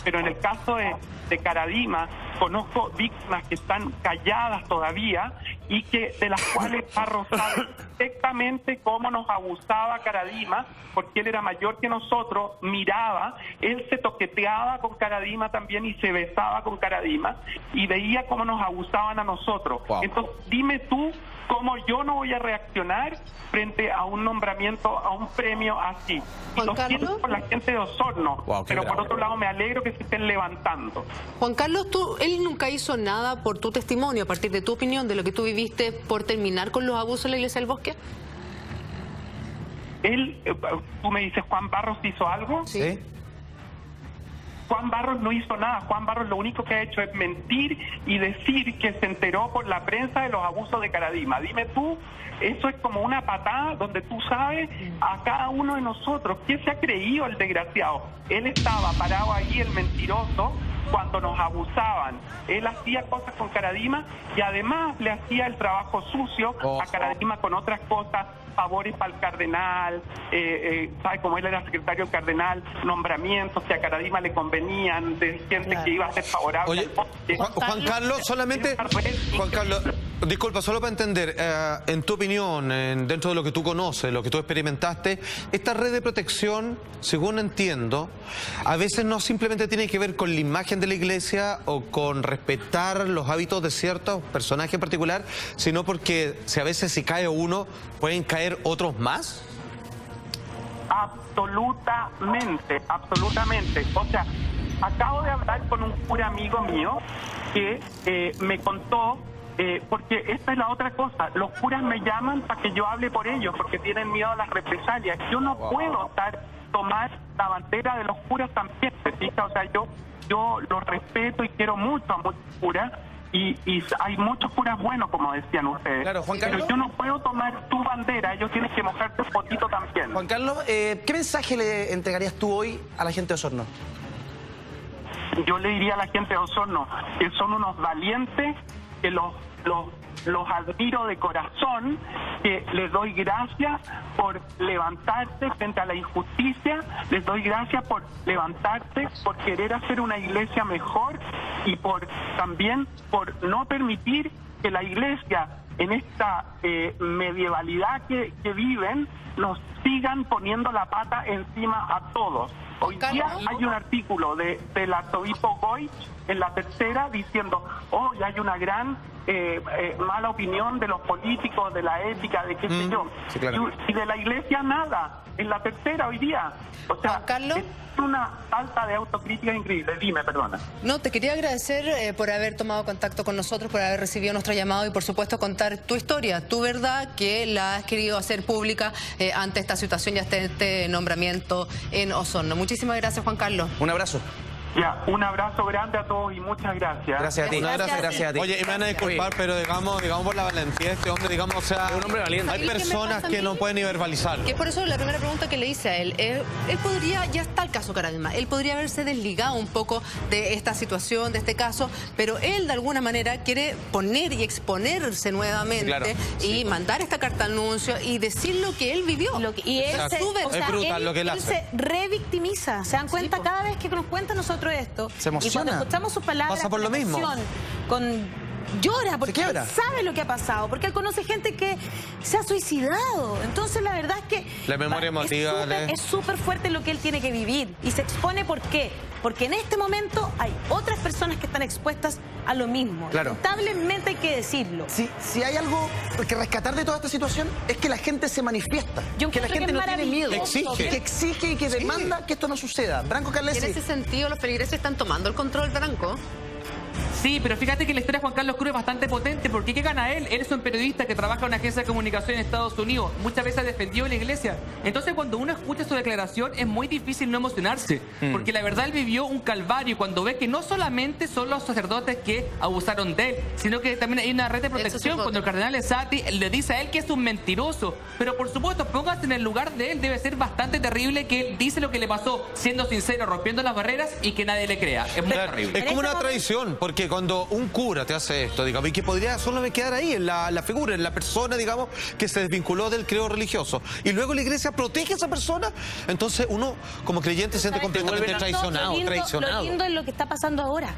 pero en el caso de Caradima conozco víctimas que están calladas todavía y que de las cuales Barros sabe perfectamente cómo nos abusaba Caradima, porque él era mayor que nosotros, miraba, él se toqueteaba con Caradima también y se besaba con Caradima y veía cómo nos abusaban a nosotros. Entonces, dime tú cómo yo no voy a reaccionar frente a un nombramiento, a un premio así. Y lo siento por la gente de Osorno, pero por otro lado me alegro que se estén levantando. Juan Carlos, él nunca hizo nada por tu testimonio, a partir de tu opinión, de lo que tú viviste, por terminar con los abusos en la Iglesia del Bosque. Tú me dices, ¿Juan Barros hizo algo? Sí. Juan Barros no hizo nada. Juan Barros lo único que ha hecho es mentir y decir que se enteró por la prensa de los abusos de Caradima. Dime tú, eso es como una patada donde tú sabes a cada uno de nosotros qué se ha creído el desgraciado. Él estaba parado ahí, el mentiroso, cuando nos abusaban. Él hacía cosas con Caradima y además le hacía el trabajo sucio a Caradima con otras cosas favores para el cardenal, ¿sabe? Como él era secretario del cardenal, nombramientos que a Caradima le convenían, de gente que iba a ser favorable. Oye, Juan Carlos, solamente... Juan Carlos, disculpa, solo para entender, en tu opinión, dentro de lo que tú conoces, lo que tú experimentaste, esta red de protección, según entiendo, a veces no simplemente tiene que ver con la imagen de la iglesia o con respetar los hábitos de ciertos personajes en particular, sino porque a veces si cae uno, pueden caer otros más. Absolutamente, absolutamente. O sea, acabo de hablar con un cura amigo mío que me contó, porque esta es la otra cosa, los curas me llaman para que yo hable por ellos, porque tienen miedo a las represalias. Yo no puedo tomar la bandera de los curas también, ¿se fija? O sea, yo los respeto y quiero mucho a muchos curas, y hay muchos curas buenos, como decían ustedes. Claro, Juan Carlos. Pero yo no puedo tomar tu bandera, ellos tienen que mojarse un poquito también. Juan Carlos, ¿qué mensaje le entregarías tú hoy a la gente de Osorno? Yo le diría a la gente de Osorno que son unos valientes, que los admiro de corazón, que les doy gracias por levantarse frente a la injusticia, les doy gracias por levantarse, por querer hacer una iglesia mejor y también por no permitir que la iglesia en esta medievalidad que viven nos sigan poniendo la pata encima a todos. Hoy día hay un artículo del arzobispo Goy en La Tercera diciendo, hoy hay una gran mala opinión de los políticos, de la ética, de qué sé yo. Sí, claro. Y de la iglesia nada, en La Tercera hoy día. O sea, es una falta de autocrítica increíble. Dime, perdona. No, te quería agradecer por haber tomado contacto con nosotros, por haber recibido nuestro llamado y por supuesto contar tu historia, tu verdad, que la has querido hacer pública ante esta situación y hasta este nombramiento en Osorno. Muchísimas gracias, Juan Carlos. Un abrazo. Ya, un abrazo grande a todos y muchas gracias. Gracias a ti. Gracias a ti. Oye, y me van a disculpar, pero digamos por la valentía de este hombre, digamos, o sea, es un hombre valiente. Hay personas que no pueden ni verbalizar. Que es por eso la primera pregunta que le hice a él. Él podría, ya está el caso Caradima, él podría haberse desligado un poco de esta situación, de este caso, pero él de alguna manera quiere poner y exponerse nuevamente, claro, y mandar esta carta anuncio y decir lo que él vivió. Y él es brutal lo que él hace. Se revictimiza. ¿Se dan cuenta? Cada vez que nos cuenta nosotros esto, se emociona. Y cuando escuchamos sus palabras, pasa por lo mismo. Llora porque él sabe lo que ha pasado, porque él conoce gente que se ha suicidado. Entonces la verdad es que la memoria emotiva es súper fuerte lo que él tiene que vivir y se expone. ¿Por qué? Porque en este momento hay otras personas que están expuestas a lo mismo. Claro. Lamentablemente hay que decirlo. Si hay algo que rescatar de toda esta situación es que la gente se manifiesta, que la gente no tiene miedo, que exige y que demanda que esto no suceda. Branco Carlesi. En ese sentido, los feligreses están tomando el control, Branco. Sí, pero fíjate que la historia de Juan Carlos Cruz es bastante potente, porque ¿qué gana él? Él es un periodista que trabaja en una agencia de comunicación en Estados Unidos. Muchas veces ha defendido a la iglesia. Entonces, cuando uno escucha su declaración, es muy difícil no emocionarse, porque la verdad él vivió un calvario cuando ve que no solamente son los sacerdotes que abusaron de él, sino que también hay una red de protección. Cuando el cardenal Esati le dice a él que es un mentiroso. Pero por supuesto, póngase en el lugar de él, debe ser bastante terrible que él dice lo que le pasó, siendo sincero, rompiendo las barreras y que nadie le crea. Es muy terrible. Es como una traición, porque cuando un cura te hace esto, digamos, y que podría solo quedar ahí en la figura, en la persona, digamos, que se desvinculó del credo religioso, y luego la iglesia protege a esa persona, entonces uno como creyente se siente completamente traicionado. Lo lindo es lo que está pasando ahora,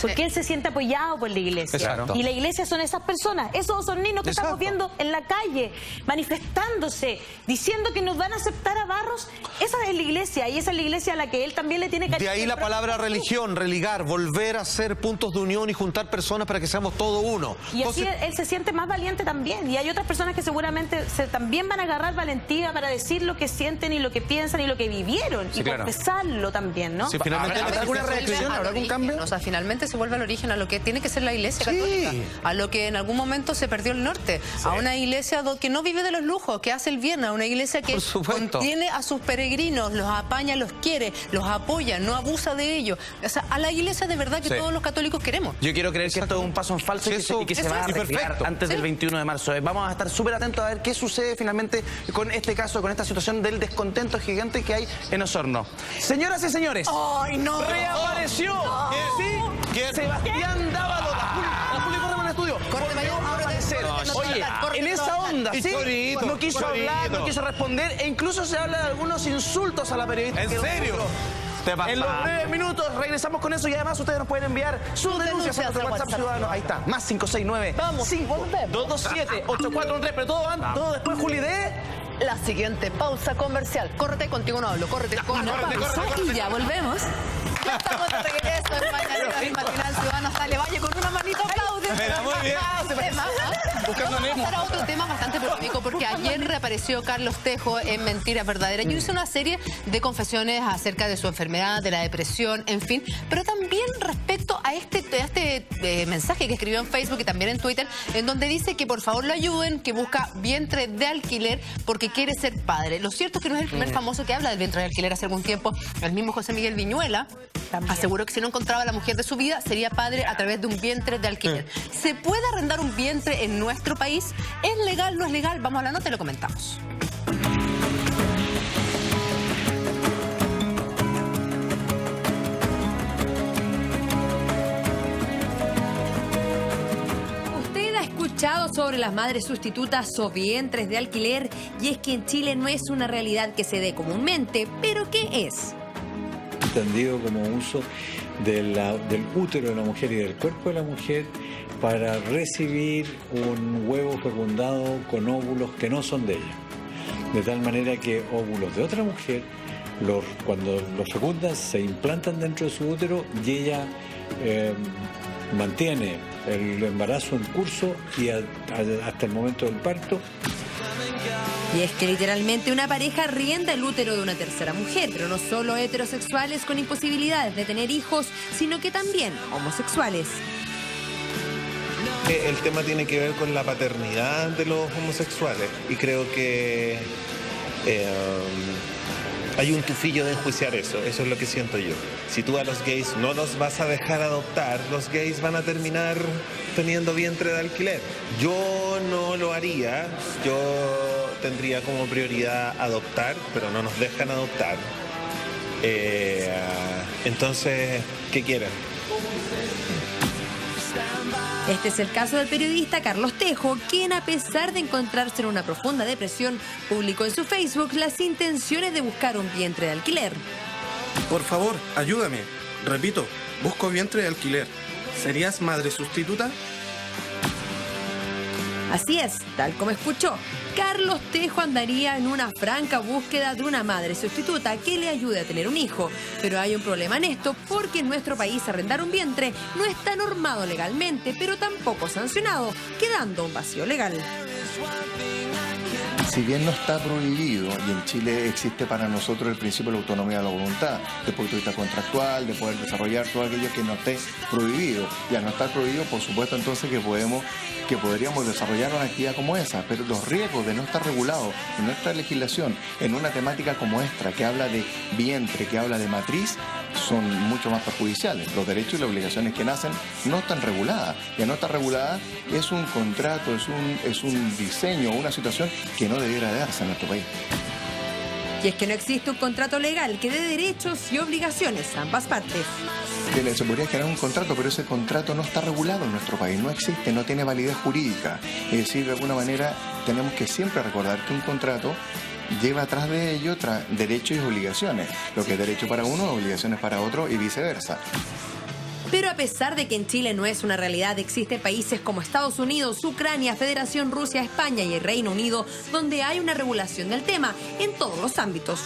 porque él se siente apoyado por la iglesia. Exacto. Y la iglesia son esas personas, esos son niños que estamos viendo en la calle, manifestándose, diciendo que nos van a aceptar a Barros. Esa es la iglesia, y esa es la iglesia a la que él también le tiene que... De ahí la palabra religión, religar, volver a ser puntos de unión y juntar personas para que seamos todo uno. Y así él se siente más valiente también. Y hay otras personas que seguramente también van a agarrar valentía para decir lo que sienten y lo que piensan y lo que vivieron. Sí, y confesarlo también, ¿no? Sí, finalmente, ¿habrá alguna reacción? ¿Habrá algún cambio? O sea, finalmente se vuelve al origen, a lo que tiene que ser la iglesia católica. A lo que en algún momento se perdió el norte. A una iglesia que no vive de los lujos, que hace el bien. A una iglesia que contiene a sus peregrinos, los apaña, los quiere, los apoya, no abusa de ellos. O sea, a la iglesia de verdad que todos los católicos queremos. Yo quiero creer que esto es un paso en falso y que se va a retirar antes del 21 de marzo. Vamos a estar súper atentos a ver qué sucede finalmente con este caso, con esta situación del descontento gigante que hay en Osorno. Señoras y señores, ¡ay, no! ¡Reapareció! ¿Quién? Sebastián Dávalos. La Juli, corremos al estudio. Volvió a aparecer. Oye, en esa onda, Y ¿sí? chorito, No quiso chorito. hablar, no quiso responder e incluso se habla de algunos insultos a la periodista. ¿En que serio? nosotros- Te pasaste. En los breves minutos regresamos con eso y además ustedes nos pueden enviar sus denuncias a nuestro WhatsApp ciudadano. Ahí está, más 569 Vamos, 227 8413. Pero todo después, Juli, de la siguiente pausa comercial. Córrete, contigo no hablo. Córrete, Una pausa y ya volvemos. Ya estamos de regreso en Mañanero y Matinal Ciudadano. Dale, vaya con una manito, aplaude. Mira, muy bien. Buscando Nemo. Vamos a pasar a otro tema bastante polémico porque ayer reapareció Carlos Tejo en Mentiras Verdaderas. Yo hice una serie de confesiones acerca de su enfermedad, de la depresión, en fin, pero también respecto a este mensaje que escribió en Facebook y también en Twitter, en donde dice que por favor lo ayuden, que busca vientre de alquiler porque quiere ser padre. Lo cierto es que no es el primer famoso que habla del vientre de alquiler. Hace algún tiempo el mismo José Miguel Viñuela aseguró que si no encontraba a la mujer de su vida, sería padre a través de un vientre de alquiler. ¿Se puede arrendar un vientre en nuestro país? ¿Es legal, no es legal? Vamos a la nota y lo comentamos. ¿Usted ha escuchado sobre las madres sustitutas o vientres de alquiler? Y es que en Chile no es una realidad que se dé comúnmente, pero ¿qué es? Entendido como uso del útero de la mujer y del cuerpo de la mujer para recibir un huevo fecundado con óvulos que no son de ella. De tal manera que óvulos de otra mujer, cuando los fecundan, se implantan dentro de su útero y ella mantiene el embarazo en curso y hasta el momento del parto. Y es que literalmente una pareja arrienda el útero de una tercera mujer, pero no solo heterosexuales con imposibilidades de tener hijos, sino que también homosexuales. El tema tiene que ver con la paternidad de los homosexuales y creo que hay un tufillo de enjuiciar eso es lo que siento yo. Si tú a los gays no los vas a dejar adoptar, los gays van a terminar teniendo vientre de alquiler. Yo no lo haría, yo tendría como prioridad adoptar, pero no nos dejan adoptar. Entonces, ¿qué quieren? Este es el caso del periodista Carlos Tejo, quien a pesar de encontrarse en una profunda depresión, publicó en su Facebook las intenciones de buscar un vientre de alquiler. Por favor, ayúdame. Repito, busco vientre de alquiler. ¿Serías madre sustituta? Así es, tal como escuchó, Carlos Tejo andaría en una franca búsqueda de una madre sustituta que le ayude a tener un hijo. Pero hay un problema en esto porque en nuestro país arrendar un vientre no está normado legalmente, pero tampoco sancionado, quedando un vacío legal. Si bien no está prohibido, y en Chile existe para nosotros el principio de la autonomía de la voluntad, desde el punto de vista contractual, de poder desarrollar todo aquello que no esté prohibido. Y al no estar prohibido, por supuesto, entonces que podríamos desarrollar una actividad como esa, pero los riesgos de no estar regulado en nuestra legislación en una temática como esta, que habla de vientre, que habla de matriz, son mucho más perjudiciales. Los derechos y las obligaciones que nacen no están reguladas. Y al no estar regulada es un contrato, es un diseño, una situación que no debiera de darse en nuestro país. Y es que no existe un contrato legal que dé derechos y obligaciones a ambas partes. Se podría generar un contrato, pero ese contrato no está regulado en nuestro país, no existe, no tiene validez jurídica. Es decir, de alguna manera tenemos que siempre recordar que un contrato lleva atrás de ello derechos y obligaciones. Lo que es derecho para uno, obligaciones para otro y viceversa. Pero a pesar de que en Chile no es una realidad, existen países como Estados Unidos, Ucrania, Federación Rusia, España y el Reino Unido, donde hay una regulación del tema en todos los ámbitos.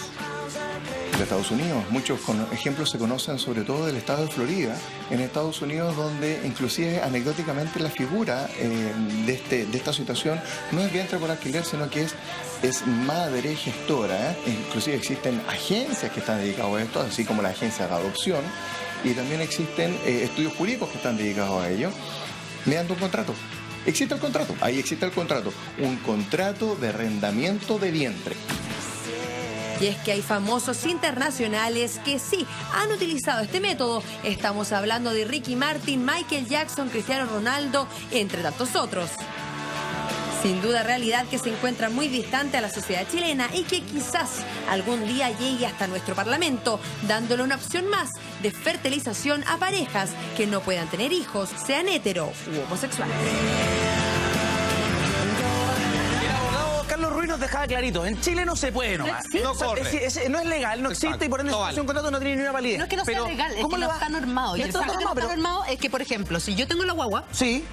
De Estados Unidos, muchos ejemplos se conocen sobre todo del estado de Florida, en Estados Unidos, donde inclusive anecdóticamente la figura de esta situación no es vientre por alquiler, sino que es madre gestora. Inclusive existen agencias que están dedicadas a esto, así como la agencia de adopción, y también existen estudios jurídicos que están dedicados a ello, mediante un contrato. Existe el contrato, ahí existe el contrato, un contrato de arrendamiento de vientre. Y es que hay famosos internacionales que sí han utilizado este método. Estamos hablando de Ricky Martin, Michael Jackson, Cristiano Ronaldo, entre tantos otros. Sin duda, realidad que se encuentra muy distante a la sociedad chilena y que quizás algún día llegue hasta nuestro Parlamento, dándole una opción más de fertilización a parejas que no puedan tener hijos, sean hetero u homosexuales. nos dejaba clarito, en Chile no se puede nomás. No corre. No es legal, no existe y por ende un contrato no tiene ni una validez. No es que no sea legal, es que no está normado. Y el está normado es que, por ejemplo, si yo tengo la guagua... Sí.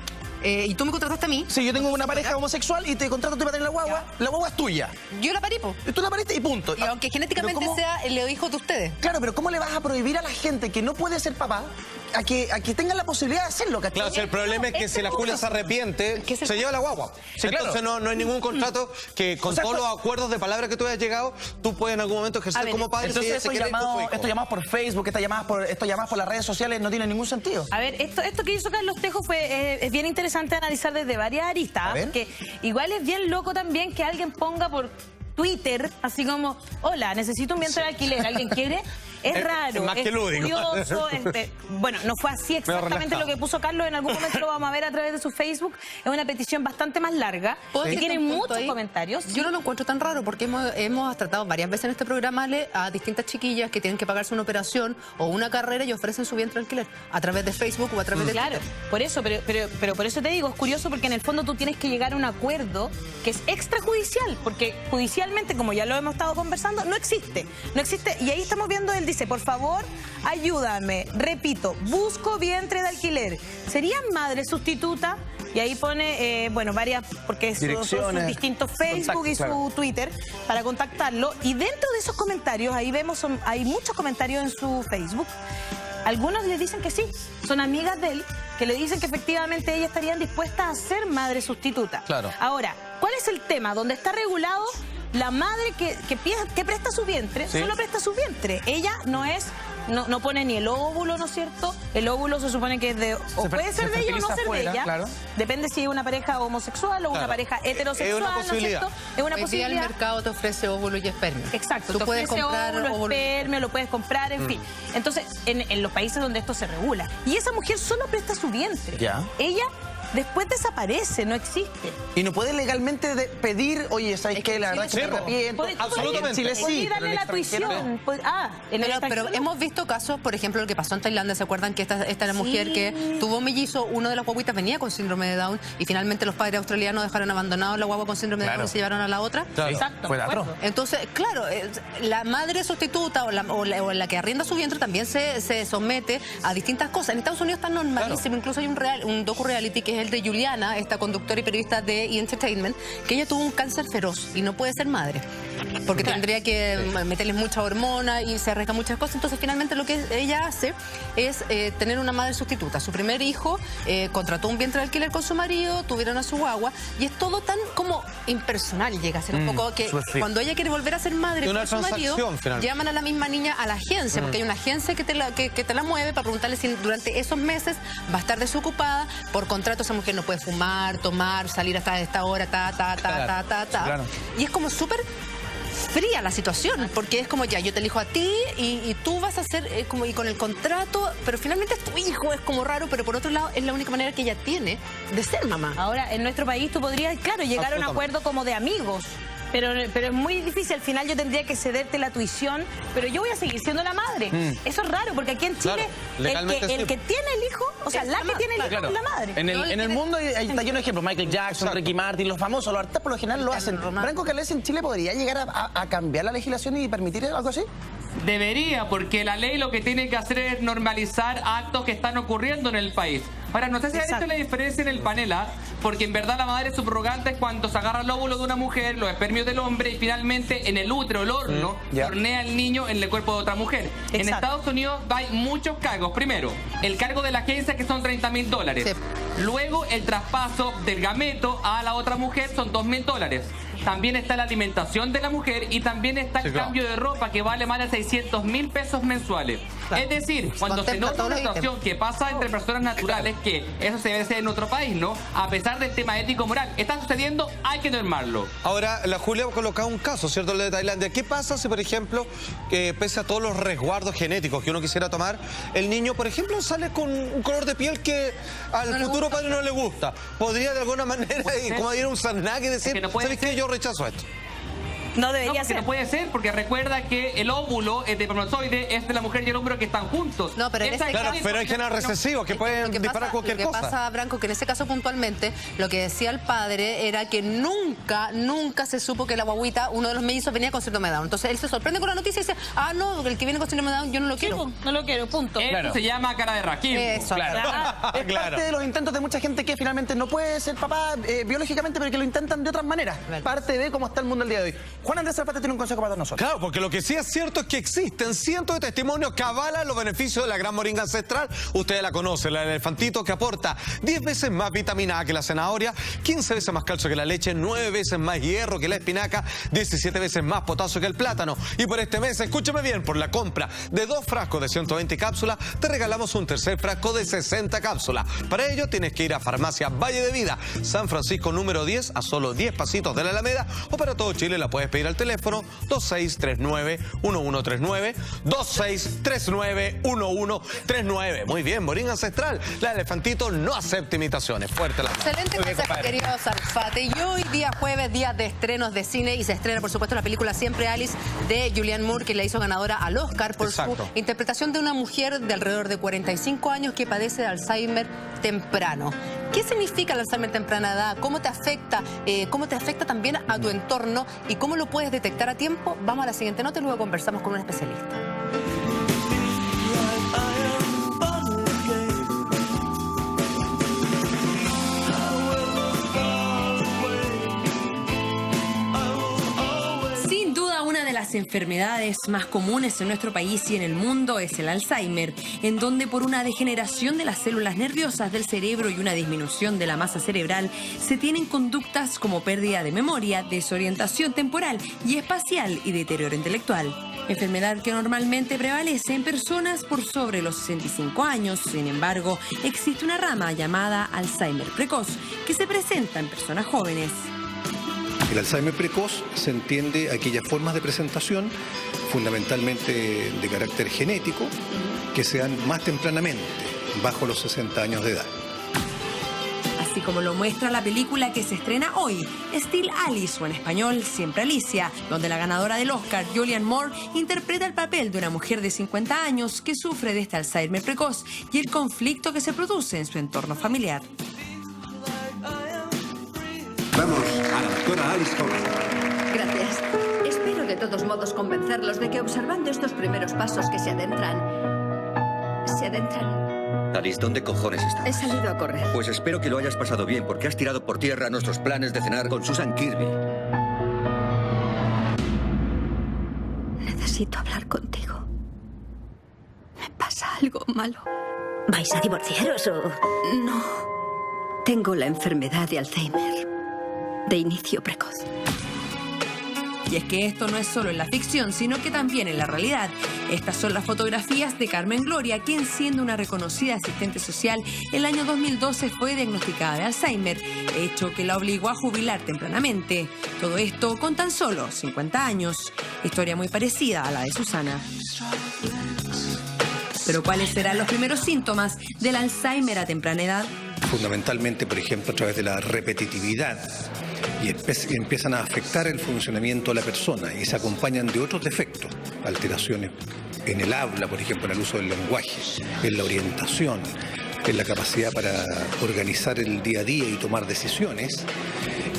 Y tú me contrataste a mí. Sí, yo tengo una pareja homosexual y te contrato a ti para tener la guagua. La guagua es tuya. Yo la parí, po. Tú la pariste y punto. Y aunque genéticamente sea el hijo de ustedes. Claro, pero ¿cómo le vas a prohibir a la gente que no puede ser papá a que tengan la posibilidad de hacerlo? ¿Cachai? Claro, si el problema es que si la Julia se arrepiente, se lleva la guagua. Sí, entonces claro. no hay ningún contrato que con todos los acuerdos de palabra que tú hayas llegado, tú puedes en algún momento ejercer como padre. Entonces estos llamados por Facebook, estos llamadas por las redes sociales no tienen ningún sentido. A ver, esto que hizo Carlos Tejo es bien interesante analizar desde varias aristas, porque igual es bien loco también que alguien ponga por Twitter, así como, hola, necesito un vientre de alquiler, ¿alguien quiere? Es raro, más que lúdico. curioso. Bueno, no fue así exactamente lo que puso Carlos, en algún momento lo vamos a ver a través de su Facebook. Es una petición bastante más larga, que tiene muchos comentarios. Yo no lo encuentro tan raro porque hemos tratado varias veces en este programa a distintas chiquillas que tienen que pagarse una operación o una carrera y ofrecen su vientre de alquiler a través de Facebook o a través de Twitter. Por eso, pero por eso te digo, es curioso porque en el fondo tú tienes que llegar a un acuerdo que es extrajudicial, porque judicialmente, como ya lo hemos estado conversando, no existe. Y ahí estamos viendo el dice, por favor, ayúdame. Repito, busco vientre de alquiler. ¿Sería madre sustituta? Y ahí pone, varias, porque son sus distintos Facebook y su Twitter, para contactarlo. Y dentro de esos comentarios, ahí vemos, hay muchos comentarios en su Facebook. Algunos le dicen que sí, son amigas de él, que le dicen que efectivamente ellas estarían dispuestas a ser madre sustituta. Claro. Ahora, ¿cuál es el tema? Donde está regulado la madre que presta su vientre, solo presta su vientre. Ella no pone ni el óvulo, ¿no es cierto? El óvulo se supone que es de... O puede ser de ella o no ser de ella. Claro. Depende si es una pareja homosexual o una pareja heterosexual, es una posibilidad. ¿no es cierto? Es una posibilidad. El mercado te ofrece óvulo y espermio. Exacto. Tú puedes comprar óvulo, espermio, lo puedes comprar, en fin. Entonces, en los países donde esto se regula. Y esa mujer solo presta su vientre. Ya. Ella... después desaparece, no existe. Y no puede legalmente pedir, oye, ¿sabes qué? La verdad es que me arrepiento. Absolutamente. En Chile sí. Darle la tuición. Pero hemos visto casos, por ejemplo, lo que pasó en Tailandia. ¿Se acuerdan que esta era la mujer que tuvo mellizo? Uno de las guaguitas venía con síndrome de Down y finalmente los padres australianos dejaron abandonado la guagua con síndrome de Down y se llevaron a la otra. Claro. Exacto. Entonces, claro, la madre sustituta o la que arrienda su vientre también se somete a distintas cosas. En Estados Unidos está normalísimo. Incluso hay un docu-reality que es el de Juliana, esta conductora y periodista de E! Entertainment, que ella tuvo un cáncer feroz y no puede ser madre porque tendría que meterles mucha hormona y se arriesga muchas cosas. Entonces finalmente lo que ella hace es tener una madre sustituta. Su primer hijo contrató un vientre de alquiler con su marido, tuvieron a su guagua y es todo tan como impersonal, llega a ser un poco que cuando ella quiere volver a ser madre con su marido, llaman a la misma niña a la agencia, porque hay una agencia que te la mueve para preguntarle si durante esos meses va a estar desocupada. Por contrato esa mujer no puede fumar, tomar, salir hasta esta hora, Claro. Y es como súper fría la situación, porque es como ya, yo te elijo a ti y tú vas a hacer como y con el contrato, pero finalmente es tu hijo, es como raro, pero por otro lado es la única manera que ella tiene de ser mamá. Ahora, en nuestro país tú podrías, claro, llegar a un acuerdo como de amigos. Pero es muy difícil, al final yo tendría que cederte la tuición, pero yo voy a seguir siendo la madre. Eso es raro, porque aquí en Chile, el que tiene el hijo, o sea, la que tiene el hijo es la madre. En el mundo está lleno de ejemplos, Michael Jackson, Ricky Martin, los famosos, los artistas por lo general lo hacen. ¿Branco Calés en Chile podría llegar a cambiar la legislación y permitir algo así? Debería, porque la ley lo que tiene que hacer es normalizar actos que están ocurriendo en el país. Ahora, no sé si han hecho la diferencia en el panel, porque en verdad la madre subrogante es cuando se agarra el óvulo de una mujer, los espermios del hombre y finalmente en el útero, el horno, hornea el niño en el cuerpo de otra mujer. En Estados Unidos hay muchos cargos. Primero, el cargo de la agencia, que son $30.000. Luego, el traspaso del gameto a la otra mujer son $2.000. También está la alimentación de la mujer y también está el cambio de ropa, que vale más de $600.000 mensuales. Es decir, cuando se nota una situación que pasa entre personas naturales, que eso se debe hacer en otro país, ¿no? A pesar del tema ético-moral, está sucediendo, hay que normarlo. Ahora, la Julia ha colocado un caso, ¿cierto? El de Tailandia. ¿Qué pasa si, por ejemplo, pese a todos los resguardos genéticos que uno quisiera tomar, el niño, por ejemplo, sale con un color de piel que al futuro padre no le gusta? ¿Podría de alguna manera, como ir a un Sarnag y decir, ¿sabes qué? Yo rechazo esto? No debería ser. No puede ser, porque recuerda que el óvulo de espermatozoide es de la mujer y el hombre que están juntos. No, pero en ese Claro, caso, pero hay genes recesivos que pueden disparar cualquier cosa. Lo que pasa, Branco, que en ese caso puntualmente, lo que decía el padre era que nunca se supo que la guaguita, uno de los mellizos, venía con síndrome de Down. Entonces él se sorprende con la noticia y dice, ah, no, el que viene con síndrome de Down yo no lo quiero. Sí, no lo quiero, punto. Esto se llama cara de raquín. Eso, Es parte de los intentos de mucha gente que finalmente no puede ser papá biológicamente, pero que lo intentan de otras maneras. Parte de cómo está el mundo el día de hoy. Juan Andrés Zárate tiene un consejo para nosotros. Claro, porque lo que sí es cierto es que existen cientos de testimonios que avalan los beneficios de la gran moringa ancestral. Ustedes la conocen, la del elefantito, que aporta 10 veces más vitamina A que la zanahoria, 15 veces más calcio que la leche, 9 veces más hierro que la espinaca, 17 veces más potasio que el plátano. Y por este mes, escúchame bien, por la compra de 2 frascos de 120 cápsulas, te regalamos un tercer frasco de 60 cápsulas. Para ello tienes que ir a Farmacia Valle de Vida, San Francisco número 10, a solo 10 pasitos de la Alameda, o para todo Chile la puedes pedir al teléfono 2639-1139, 2639-1139. Muy bien, moringa ancestral. La elefantito no acepta imitaciones. Fuerte la mano. Excelente consejo, querido Zárate. Y hoy, día jueves, día de estrenos de cine, y se estrena, por supuesto, la película Siempre Alice de Julianne Moore, que la hizo ganadora al Oscar por su interpretación de una mujer de alrededor de 45 años que padece de Alzheimer temprano. ¿Qué significa el Alzheimer temprana edad? ¿Cómo te afecta? ¿Cómo te afecta también a tu entorno? ¿Y cómo lo puedes detectar a tiempo? Vamos a la siguiente nota y luego conversamos con un especialista. Las enfermedades más comunes en nuestro país y en el mundo es el Alzheimer, en donde por una degeneración de las células nerviosas del cerebro y una disminución de la masa cerebral se tienen conductas como pérdida de memoria, desorientación temporal y espacial y deterioro intelectual. Enfermedad que normalmente prevalece en personas por sobre los 65 años. Sin embargo, existe una rama llamada Alzheimer precoz que se presenta en personas jóvenes. El Alzheimer precoz se entiende aquellas formas de presentación, fundamentalmente de carácter genético, que se dan más tempranamente, bajo los 60 años de edad. Así como lo muestra la película que se estrena hoy, Still Alice, o en español, Siempre Alicia, donde la ganadora del Oscar, Julianne Moore, interpreta el papel de una mujer de 50 años que sufre de este Alzheimer precoz y el conflicto que se produce en su entorno familiar. Vamos a la doctora Alice Hogan. Gracias. Espero de todos modos convencerlos de que observando estos primeros pasos que se adentran... Alice, ¿dónde cojones estás? He salido a correr. Pues espero que lo hayas pasado bien, porque has tirado por tierra nuestros planes de cenar con Susan Kirby. Necesito hablar contigo. Me pasa algo malo. ¿Vais a divorciaros o...? No. Tengo la enfermedad de Alzheimer. De inicio precoz. Y es que esto no es solo en la ficción, sino que también en la realidad. Estas son las fotografías de Carmen Gloria, quien siendo una reconocida asistente social, el año 2012 fue diagnosticada de Alzheimer, hecho que la obligó a jubilar tempranamente. Todo esto con tan solo 50 años. Historia muy parecida a la de Susana. Pero ¿cuáles serán los primeros síntomas del Alzheimer a temprana edad? Fundamentalmente, por ejemplo, a través de la repetitividad. Y empiezan a afectar el funcionamiento de la persona y se acompañan de otros defectos, alteraciones en el habla, por ejemplo, en el uso del lenguaje, en la orientación, en la capacidad para organizar el día a día y tomar decisiones,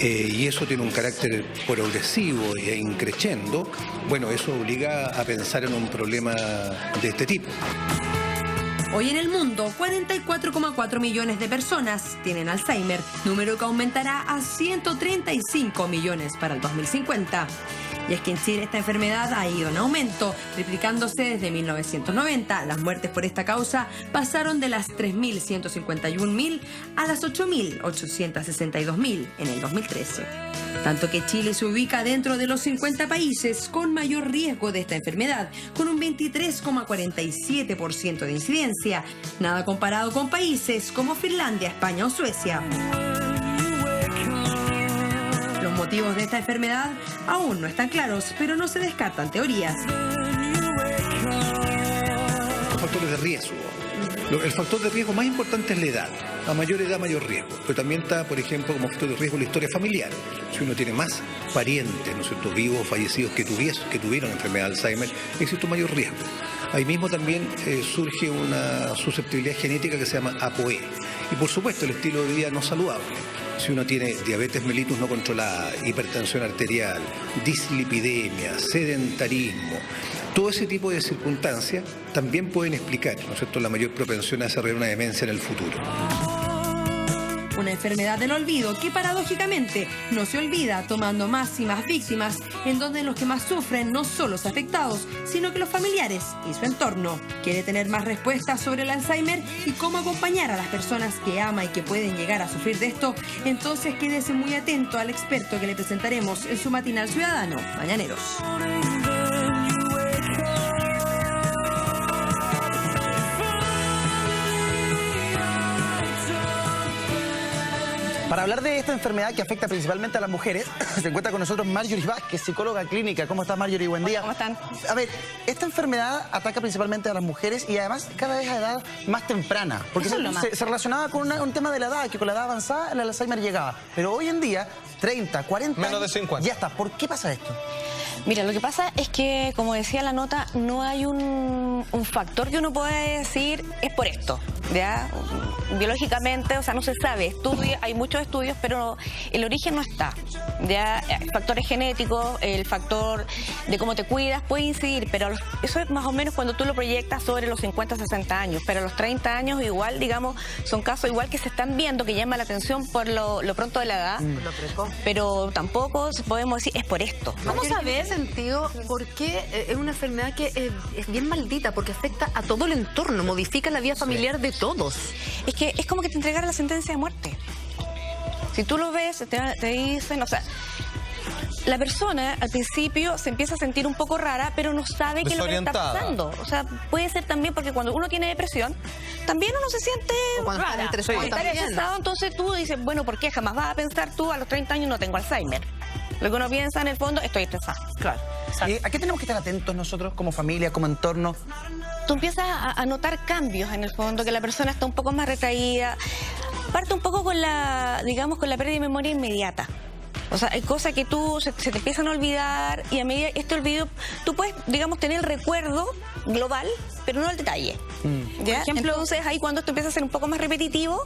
y eso tiene un carácter progresivo e increciendo. Bueno, eso obliga a pensar en un problema de este tipo. Hoy en el mundo, 44,4 millones de personas tienen Alzheimer, número que aumentará a 135 millones para el 2050. Y es que en Chile esta enfermedad ha ido en aumento, triplicándose desde 1990. Las muertes por esta causa pasaron de las 3.151.000 a las 8.862.000 en el 2013. Tanto que Chile se ubica dentro de los 50 países con mayor riesgo de esta enfermedad, con un 23,47% de incidencia, nada comparado con países como Finlandia, España o Suecia. Los motivos de esta enfermedad aún no están claros, pero no se descartan teorías. los factores de riesgo. El factor de riesgo más importante es la edad. A mayor edad, mayor riesgo. Pero también está, por ejemplo, como factor de riesgo la historia familiar. Si uno tiene más parientes, ¿no es cierto?, vivos o fallecidos que tuvieron enfermedad de Alzheimer, existe un mayor riesgo. Ahí mismo también surge una susceptibilidad genética que se llama APOE. Y por supuesto el estilo de vida no saludable. Si uno tiene diabetes mellitus no controlada, hipertensión arterial, dislipidemia, sedentarismo, todo ese tipo de circunstancias también pueden explicar, ¿no es cierto?, la mayor propensión a desarrollar una demencia en el futuro. Una enfermedad del olvido que paradójicamente no se olvida, tomando más y más víctimas, en donde los que más sufren no solo los afectados, sino que los familiares y su entorno. ¿Quiere tener más respuestas sobre el Alzheimer y cómo acompañar a las personas que ama y que pueden llegar a sufrir de esto? Entonces quédese muy atento al experto que le presentaremos en su matinal ciudadano, Mañaneros. Para hablar de esta enfermedad que afecta principalmente a las mujeres, se encuentra con nosotros Marjorie Vázquez, psicóloga clínica. ¿Cómo estás, Marjorie? Buen día. ¿Cómo están? A ver, esta enfermedad ataca principalmente a las mujeres y además cada vez a edad más temprana. Porque se relacionaba con un tema de la edad, que con la edad avanzada el Alzheimer llegaba. Pero hoy en día, 30, 40 menos de 50. Ya está. ¿Por qué pasa esto? Mira, lo que pasa es que, como decía la nota, no hay un factor que uno pueda decir es por esto, ¿ya? Biológicamente, o sea, no se sabe. Hay muchos estudios, pero el origen no está, ¿ya? Factores genéticos, el factor de cómo te cuidas puede incidir, pero eso es más o menos cuando tú lo proyectas sobre los 50, 60 años. Pero a los 30 años igual, digamos, son casos igual que se están viendo, que llama la atención por lo pronto de la edad, pero tampoco podemos decir es por esto. Vamos a ver sentido porque es una enfermedad que es bien maldita porque afecta a todo el entorno, modifica la vida familiar de todos. Es que es como que te entregara la sentencia de muerte. Si tú lo ves, te dicen, o sea, la persona al principio se empieza a sentir un poco rara, pero no sabe qué es lo que le está pasando. O sea, puede ser también porque cuando uno tiene depresión, también uno se siente rara. Entonces tú dices, bueno, ¿por qué? Jamás vas a pensar tú a los 30 años no tengo Alzheimer. Lo que uno piensa en el fondo, estoy estresada. Claro. ¿A qué tenemos que estar atentos nosotros como familia, como entorno? Tú empiezas a notar cambios en el fondo, que la persona está un poco más retraída. Parte un poco con la pérdida de memoria inmediata. O sea, hay cosas que se te empiezan a olvidar y a medida este olvido, tú puedes, digamos, tener el recuerdo global, pero no el detalle. ¿Ya? Por ejemplo, entonces ahí cuando esto empieza a ser un poco más repetitivo,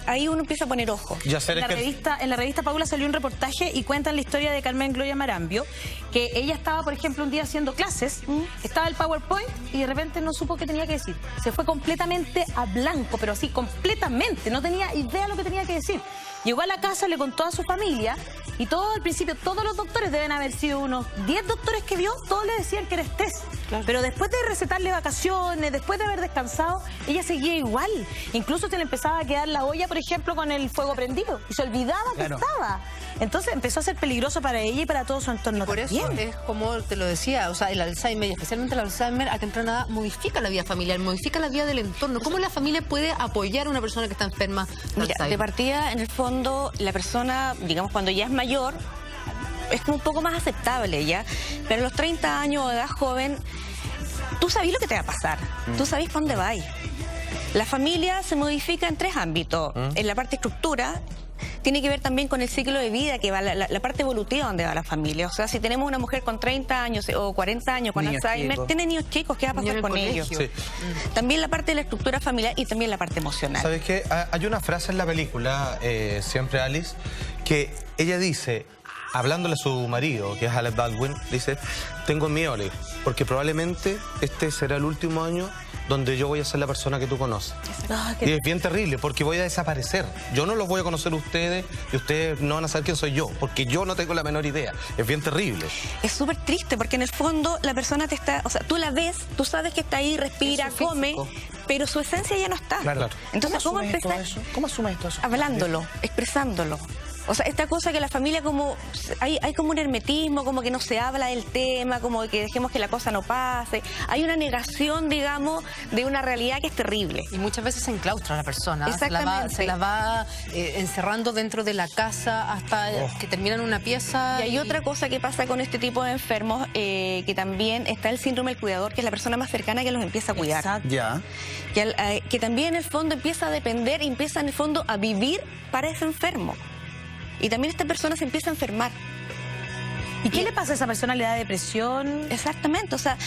ahí uno empieza a poner ojo. En la revista Paula salió un reportaje y cuentan la historia de Carmen Gloria Marambio, que ella estaba, por ejemplo, un día haciendo clases, estaba el PowerPoint y de repente no supo qué tenía que decir. Se fue completamente a blanco, pero así, completamente. No tenía idea de lo que tenía que decir. Llegó a la casa, le contó a su familia y todo al principio, todos los doctores deben haber sido unos 10 doctores que vio, todos le decían que era estrés. Claro. Pero después de recetarle vacaciones, después de haber descansado, ella seguía igual. Incluso se le empezaba a quedar la olla, por ejemplo, con el fuego prendido y se olvidaba que estaba. Entonces empezó a ser peligroso para ella y para todo su entorno. Por eso es como te lo decía, o sea, el Alzheimer y especialmente el Alzheimer a temprana edad modifica la vida familiar, modifica la vida del entorno. ¿Cómo la familia puede apoyar a una persona que está enferma de Alzheimer? De partida, en el fondo, la persona, digamos, cuando ya es mayor, es como un poco más aceptable ya, pero a los 30 años o edad joven, tú sabes lo que te va a pasar, tú sabes para dónde vas. La familia se modifica en 3 ámbitos. En la parte estructura, tiene que ver también con el ciclo de vida que va, la parte evolutiva donde va la familia. O sea, si tenemos una mujer con 30 años o 40 años con Alzheimer, tiene niños chicos, ¿qué va a pasar con ellos? Sí. También la parte de la estructura familiar y también la parte emocional. ¿Sabes qué? Hay una frase en la película, Siempre Alice, que ella dice, hablándole a su marido, que es Alec Baldwin, dice, tengo miedo, porque probablemente este será el último año donde yo voy a ser la persona que tú conoces. Y es bien terrible, porque voy a desaparecer. Yo no los voy a conocer a ustedes y ustedes no van a saber quién soy yo, porque yo no tengo la menor idea. Es bien terrible. Es súper triste, porque en el fondo la persona te está... O sea, tú la ves, tú sabes que está ahí, respira, come, pero su esencia ya no está. Claro. Entonces, ¿cómo empezar? ¿Cómo asumes esto? Hablándolo, expresándolo. O sea, esta cosa que la familia como... Hay como un hermetismo, como que no se habla del tema, como que dejemos que la cosa no pase. Hay una negación, digamos, de una realidad que es terrible. Y muchas veces se enclaustra a la persona. Exactamente. Se la va encerrando dentro de la casa hasta que termina en una pieza. Y hay otra cosa que pasa con este tipo de enfermos, que también está el síndrome del cuidador, que es la persona más cercana que los empieza a cuidar. Exacto. Ya. Que también en el fondo empieza a depender, empieza en el fondo a vivir para ese enfermo. Y también esta persona se empieza a enfermar. ¿Y qué le pasa a esa persona? ¿Le da depresión? Exactamente, o sea,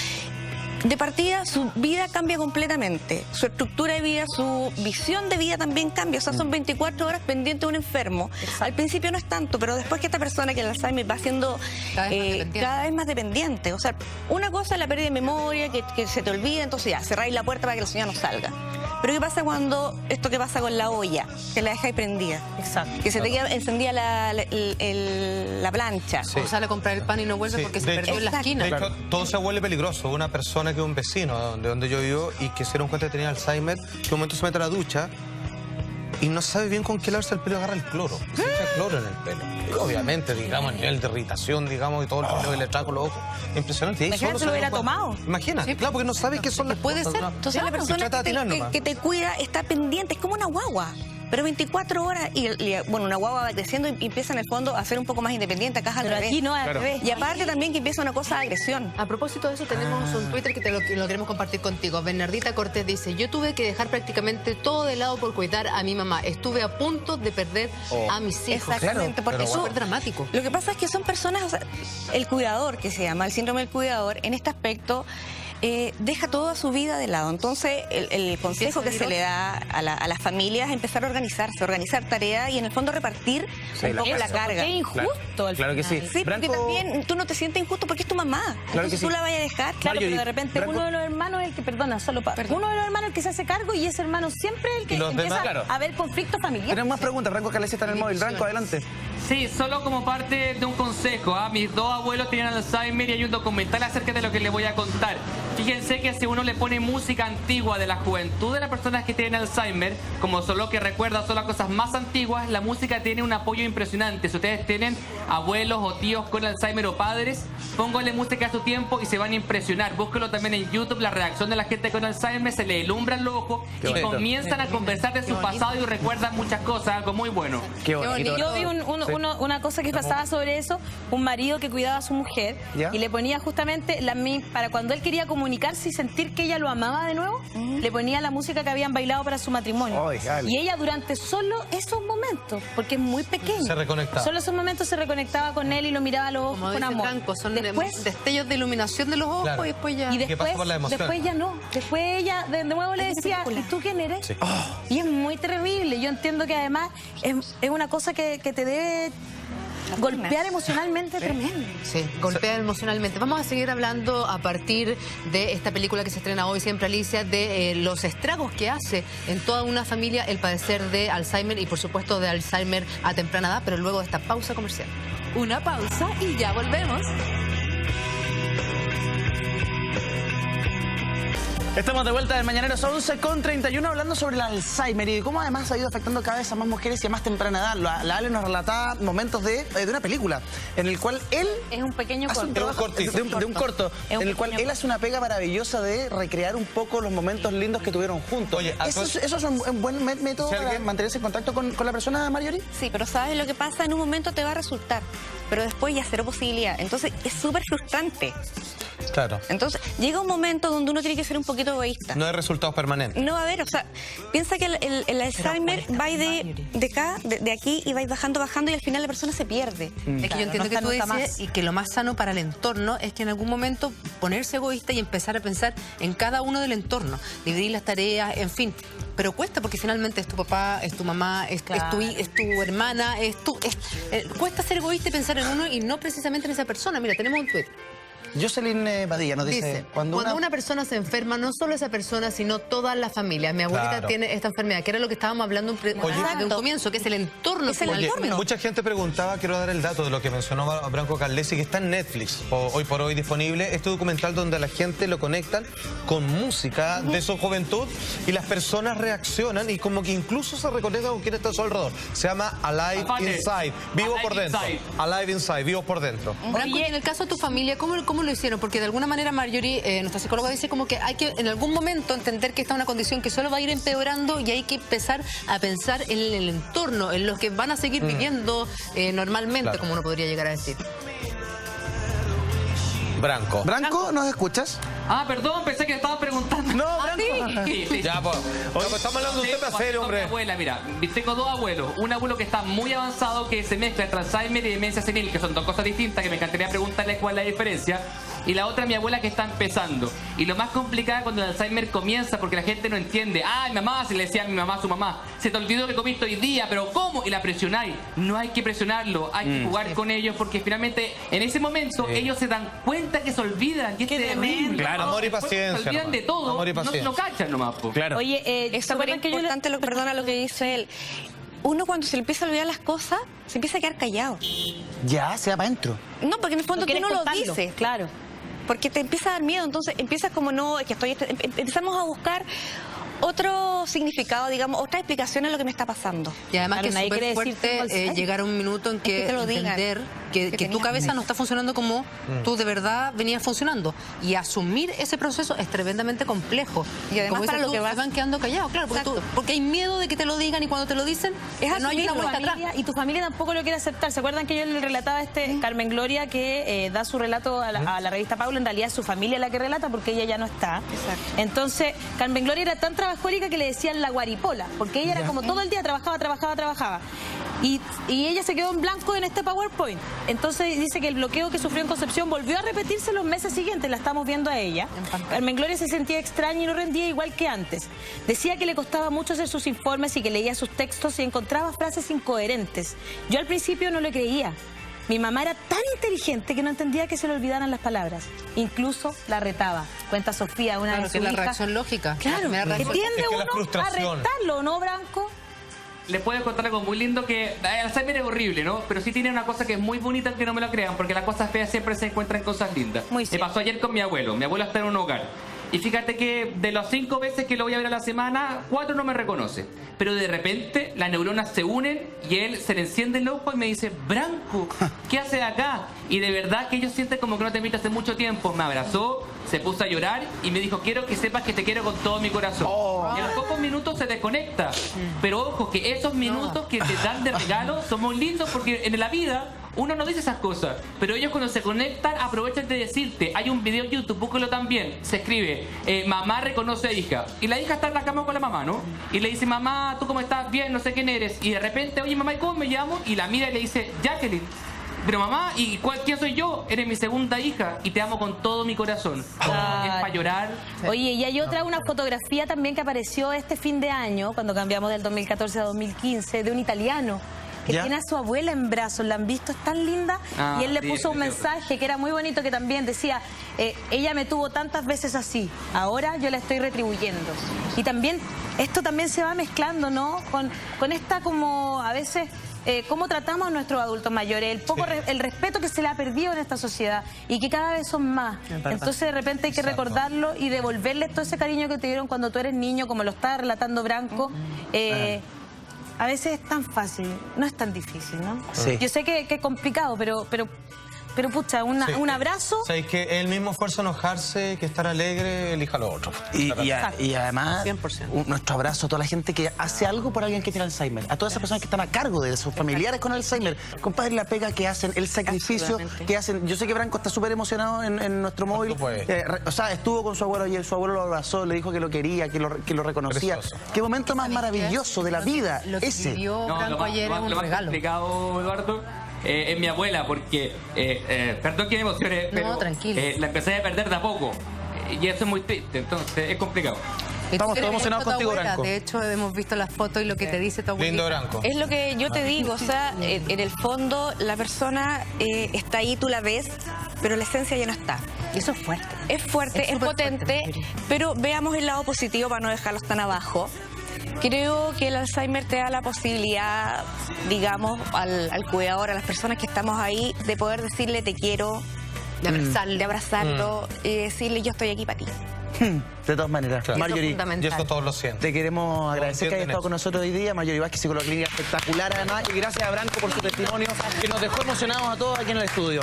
de partida su vida cambia completamente, su estructura de vida, su visión de vida también cambia, o sea, son 24 horas pendiente de un enfermo. Al principio no es tanto, pero después que esta persona que el Alzheimer va siendo cada vez más dependiente, o sea, una cosa es la pérdida de memoria, que se te olvida, entonces ya, cerráis la puerta para que la señora no salga. Pero ¿qué pasa cuando esto que pasa con la olla? Que la dejáis prendida. Exacto. Que se te queda encendida la plancha. O sale a comprar el pan y no vuelve porque se perdió en la esquina. De hecho, todo se vuelve peligroso. Una persona que es un vecino de donde yo vivo y que se dieron cuenta que tenía Alzheimer, que un momento se mete a la ducha y no sabe bien con qué lavarse el pelo y agarra el cloro. Se echa cloro en el pelo. Y obviamente, digamos, el nivel de irritación, digamos, y todo el problema que le trae con los ojos. Impresionante. Imagínate si lo hubiera tomado. Imagina, claro, porque no sabe qué son las puede cosas. ser. Entonces la persona que te cuida está pendiente, es como una guagua. Pero 24 horas y bueno, una guagua va creciendo y empieza en el fondo a ser un poco más independiente, acá al revés. Aquí no, al revés. Y aparte también que empieza una cosa de agresión. A propósito de eso, tenemos un Twitter que lo queremos compartir contigo. Bernardita Cortés dice: yo tuve que dejar prácticamente todo de lado por cuidar a mi mamá. Estuve a punto de perder a mis hijos. Exactamente, porque es súper dramático. Lo que pasa es que son personas, o sea, el cuidador, que se llama el síndrome del cuidador, en este aspecto deja toda su vida de lado. Entonces, el consejo que se le da a las familias es empezar a organizar tareas y en el fondo repartir un poco la carga. Qué injusto. Claro que sí. Sí, porque también tú no te sientes injusto porque es tu mamá. Claro Entonces tú la vayas a dejar. Claro, pero de repente uno de los hermanos es el que, uno de los hermanos es el que se hace cargo y ese hermano siempre es el que empieza a haber conflictos familiares. Tenemos más preguntas. Branco Calesi está en el móvil. Branco, adelante. Sí, solo como parte de un consejo. Mis dos abuelos tienen Alzheimer y hay un documental acerca de lo que les voy a contar. Fíjense que si uno le pone música antigua de la juventud de las personas que tienen Alzheimer, como solo que recuerda solo las cosas más antiguas, la música tiene un apoyo impresionante. Si ustedes tienen abuelos o tíos con Alzheimer o padres, pónganle música a su tiempo y se van a impresionar. Búsquenlo también en YouTube, la reacción de la gente con Alzheimer, se le ilumbran los ojos y comienzan a conversar de su pasado y recuerdan muchas cosas, algo muy bueno. Qué bonito. Yo vi una cosa que pasaba sobre eso, un marido que cuidaba a su mujer y le ponía justamente para cuando él quería comunicarse y sentir que ella lo amaba de nuevo, le ponía la música que habían bailado para su matrimonio. Y ella durante solo esos momentos, porque es muy pequeña, se reconectaba. Solo esos momentos se reconectaba con él y lo miraba a los ojos con amor. Franco, son destellos de iluminación de los ojos y después ya... Y después ya no. Después ella de nuevo le decía, ¿y tú quién eres? Sí. Y es muy terrible. Yo entiendo que además es una cosa que te debe golpear emocionalmente tremendo. Sí, golpear emocionalmente. Vamos a seguir hablando a partir de esta película que se estrena hoy, Siempre Alicia, de los estragos que hace en toda una familia el padecer de Alzheimer y por supuesto de Alzheimer a temprana edad, pero luego de esta pausa comercial. Una pausa y ya volvemos. Estamos de vuelta del Mañaneros 11:31 hablando sobre el Alzheimer y de cómo además ha ido afectando cada vez a más mujeres y a más temprana edad. La Ale nos relataba momentos de una película en el cual él... Es un pequeño corto. De un corto, en el cual él hace una pega maravillosa de recrear un poco los momentos lindos que tuvieron juntos. Oye, ¿eso es un buen método para mantenerse en contacto con la persona, Marjorie? Sí, pero ¿sabes lo que pasa? En un momento te va a resultar, pero después ya cero posibilidad. Entonces es súper frustrante. Claro. Entonces llega un momento donde uno tiene que ser un poquito egoísta. No hay resultados permanentes. No va a haber, o sea, piensa que el Alzheimer va de aquí y va bajando y al final la persona se pierde. Es que yo entiendo que tú dices y que lo más sano para el entorno es que en algún momento ponerse egoísta y empezar a pensar en cada uno del entorno, dividir las tareas, en fin. Pero cuesta porque finalmente es tu papá, es tu mamá, es tu hermana, cuesta ser egoísta y pensar en uno y no precisamente en esa persona. Mira, tenemos un tweet. Jocelyn Badilla nos dice, cuando una persona se enferma, no solo esa persona, sino toda la familia. Mi abuelita tiene esta enfermedad, que era lo que estábamos hablando de un comienzo, que es el entorno. Mucha gente preguntaba, quiero dar el dato de lo que mencionó Branco Carlesi, que está en Netflix, hoy por hoy disponible, este documental donde a la gente lo conectan con música de su juventud y las personas reaccionan y como que incluso se reconectan con quien está a su alrededor. Se llama Alive Inside, vivo por dentro. Alive Inside, vivo por dentro. Branco, y en el caso de tu familia, ¿cómo lo hicieron? Porque de alguna manera Marjorie, nuestra psicóloga, dice como que hay que en algún momento entender que está una condición que solo va a ir empeorando y hay que empezar a pensar en el entorno, en los que van a seguir viviendo normalmente, como uno podría llegar a decir. Branco, ¿nos escuchas? Ah, perdón, pensé que le estaban preguntando. No, Branco. Sí. Ya, pues. Estamos hablando de un tema serio, hombre. Mi abuela, mira, tengo dos abuelos. Un abuelo que está muy avanzado, que se mezcla entre Alzheimer y demencia senil, que son dos cosas distintas, que me encantaría preguntarle cuál es la diferencia. Y la otra, mi abuela, que está empezando. Y lo más complicado cuando el Alzheimer comienza, porque la gente no entiende. Ah, mi mamá, se le decía a mi mamá a su mamá, se te olvidó que comiste hoy día, pero ¿cómo? Y la presionáis. No hay que presionarlo, hay que jugar con ellos, porque finalmente, en ese momento, ellos se dan cuenta que se olvidan. Y es terrible. Claro, amor y paciencia. Se olvidan de todo, amor y paciencia. no cachan nomás. Claro. Oye, es súper importante lo que dice él. Uno cuando se le empieza a olvidar las cosas, se empieza a quedar callado. Ya, se va para adentro. No, porque en el fondo tú no lo dices. Claro. Porque te empieza a dar miedo, entonces empiezas como no, es que empezamos a buscar otro significado, digamos, otra explicación a lo que me está pasando. Y además que es súper fuerte llegar a un minuto en que entender que tu cabeza no está funcionando como tú de verdad venías funcionando. Y asumir ese proceso es tremendamente complejo. Y además como para lo que se van quedando callados, claro, porque hay miedo de que te lo digan y cuando te lo dicen, no hay una vuelta atrás. Y tu familia tampoco lo quiere aceptar. ¿Se acuerdan que yo le relataba a Carmen Gloria, que da su relato a la revista Paula? En realidad es su familia la que relata porque ella ya no está. Exacto. Entonces, Carmen Gloria era tan trabajólica que le decían la guaripola, porque ella era como todo el día trabajaba. Y ella se quedó en blanco en este PowerPoint. Entonces dice que el bloqueo que sufrió en Concepción volvió a repetirse los meses siguientes. La estamos viendo a ella. Carmen Gloria se sentía extraña y no rendía igual que antes. Decía que le costaba mucho hacer sus informes y que leía sus textos y encontraba frases incoherentes. Yo al principio no le creía. Mi mamá era tan inteligente que no entendía que se le olvidaran las palabras. Incluso la retaba. Cuenta Sofía, una de sus hijas. La reacción lógica. Claro, que tiende uno a retarlo, ¿no, Branco? Les puedo contar algo muy lindo, que el Alzheimer es horrible, ¿no? Pero sí tiene una cosa que es muy bonita, aunque no me lo crean, porque las cosas feas siempre se encuentran en cosas lindas. Me pasó ayer con mi abuelo. Mi abuelo está en un hogar. Y fíjate que de las 5 veces que lo voy a ver a la semana, 4 no me reconoce. Pero de repente las neuronas se unen y él se le enciende el ojo y me dice, Branco, ¿qué haces acá? Y de verdad que yo siento como que no te invito hace mucho tiempo. Me abrazó, se puso a llorar y me dijo, quiero que sepas que te quiero con todo mi corazón. Y a los pocos minutos se desconecta. Pero ojo, que esos minutos que te dan de regalo son muy lindos, porque en la vida uno no dice esas cosas, pero ellos cuando se conectan aprovechan de decirte. Hay un video en YouTube, búsquelo también. Se escribe, mamá reconoce a hija. Y la hija está en la cama con la mamá, ¿no? Y le dice, mamá, ¿tú cómo estás? Bien, no sé quién eres. Y de repente, oye, mamá, ¿y cómo me llamo? Y la mira y le dice, Jacqueline. Pero mamá, ¿y quién soy yo? Eres mi segunda hija y te amo con todo mi corazón. Es para llorar. Oye, y hay una fotografía también que apareció este fin de año, cuando cambiamos del 2014 a 2015, de un italiano que tiene a su abuela en brazos. ¿La han visto? Es tan linda. Y él le puso un mensaje que era muy bonito, que también decía, ella me tuvo tantas veces así, ahora yo la estoy retribuyendo. Y también, esto también se va mezclando, ¿no? Con esta como, a veces, cómo tratamos a nuestros adultos mayores, el respeto que se le ha perdido en esta sociedad y que cada vez son más. Entonces de repente hay que recordarlo y devolverles todo ese cariño que te dieron cuando tú eres niño, como lo estaba relatando Branco. A veces es tan fácil, no es tan difícil, ¿no? Sí. Yo sé que es complicado, pero pucha, un abrazo. O sea, es que el mismo esfuerzo enojarse que estar alegre, elija lo otro. Y además, 100%. Nuestro abrazo a toda la gente que hace algo por alguien que tiene Alzheimer. A todas esas personas que están a cargo de sus familiares con Alzheimer. Compadre, la pega que hacen, el sacrificio que hacen. Yo sé que Branco está súper emocionado en nuestro móvil. O sea, estuvo con su abuelo y su abuelo lo abrazó, le dijo que lo quería, que lo reconocía. Precioso. Qué momento más maravilloso de la vida lo que ese. Vivió Branco ayer es un regalo. Lo más complicado, Eduardo, es mi abuela, porque, perdón que me emocione, pero la empecé a perder de a poco. Y eso es muy triste, entonces es complicado. Estamos todos emocionados contigo, Branco. De hecho, hemos visto las fotos y lo que te dice tu abuelita. Lindo Branco. Es lo que yo te digo, o sea, en el fondo la persona está ahí, tú la ves, pero la esencia ya no está. Y eso es fuerte. Es fuerte, es potente, pero veamos el lado positivo para no dejarlos tan abajo. Creo que el Alzheimer te da la posibilidad, digamos, al cuidador, a las personas que estamos ahí, de poder decirle te quiero, de abrazarlo y decirle yo estoy aquí para ti. De todas maneras, claro. Marjorie, y esto todos lo sienten. Te queremos agradecer que hayas estado con nosotros hoy día. Marjorie Vázquez, psicóloga clínica espectacular además. Y gracias a Branco por su testimonio, que nos dejó emocionados a todos aquí en el estudio.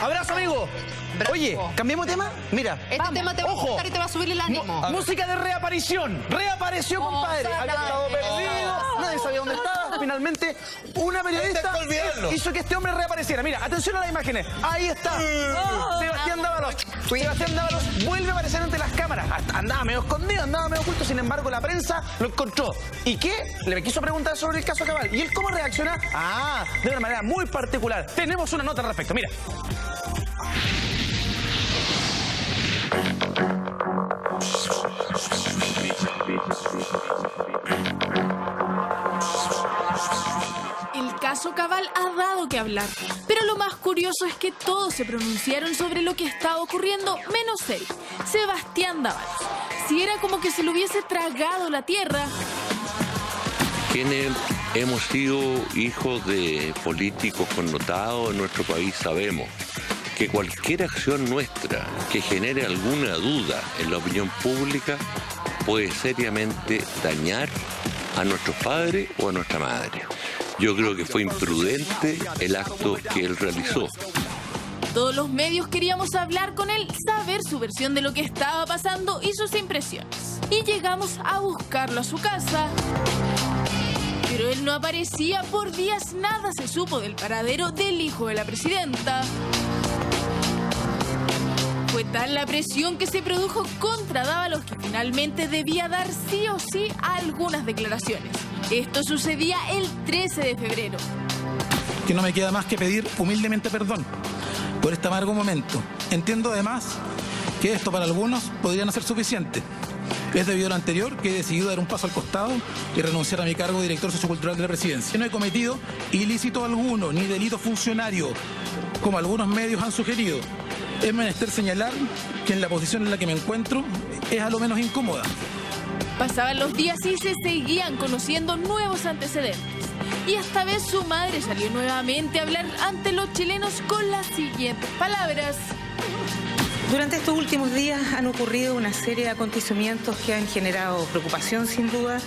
¡Abrazo, amigo! Branco. Oye, ¿cambiemos de tema? Mira. Este tema te va a gustar y te va a subir el ánimo. Música de reaparición. Reapareció, compadre. Había estado perdido, nadie sabía dónde estaba. Finalmente, una periodista hizo que este hombre reapareciera. Mira, atención a las imágenes. Ahí está. Sebastián Dávalos. Sebastián Dávalos vuelve a aparecer ante las cámaras. Andaba medio escondido, andaba medio oculto. Sin embargo, la prensa lo encontró. ¿Y qué? Le quiso preguntar sobre el caso Cabal. ¿Y él cómo reacciona? De una manera muy particular. Tenemos una nota al respecto. Mira. El caso Cabal ha dado que hablar, pero lo más curioso es que todos se pronunciaron sobre lo que estaba ocurriendo, menos él, Sebastián Dávalos. Si era como que se lo hubiese tragado la tierra. Quienes hemos sido hijos de políticos connotados en nuestro país sabemos que cualquier acción nuestra que genere alguna duda en la opinión pública puede seriamente dañar a nuestros padres o a nuestra madre. Yo creo que fue imprudente el acto que él realizó. Todos los medios queríamos hablar con él, saber su versión de lo que estaba pasando y sus impresiones. Y llegamos a buscarlo a su casa. Pero él no aparecía por días, nada se supo del paradero del hijo de la presidenta. Fue tal la presión que se produjo contra Dávalos que finalmente debía dar sí o sí algunas declaraciones. Esto sucedía el 13 de febrero. Que no me queda más que pedir humildemente perdón por este amargo momento. Entiendo además que esto para algunos podría no ser suficiente. Es debido a lo anterior que he decidido dar un paso al costado y renunciar a mi cargo de director sociocultural de la presidencia. No he cometido ilícito alguno ni delito funcionario, como algunos medios han sugerido. Es menester señalar que en la posición en la que me encuentro es a lo menos incómoda. Pasaban los días y se seguían conociendo nuevos antecedentes. Y esta vez su madre salió nuevamente a hablar ante los chilenos con las siguientes palabras. Durante estos últimos días han ocurrido una serie de acontecimientos que han generado preocupación sin duda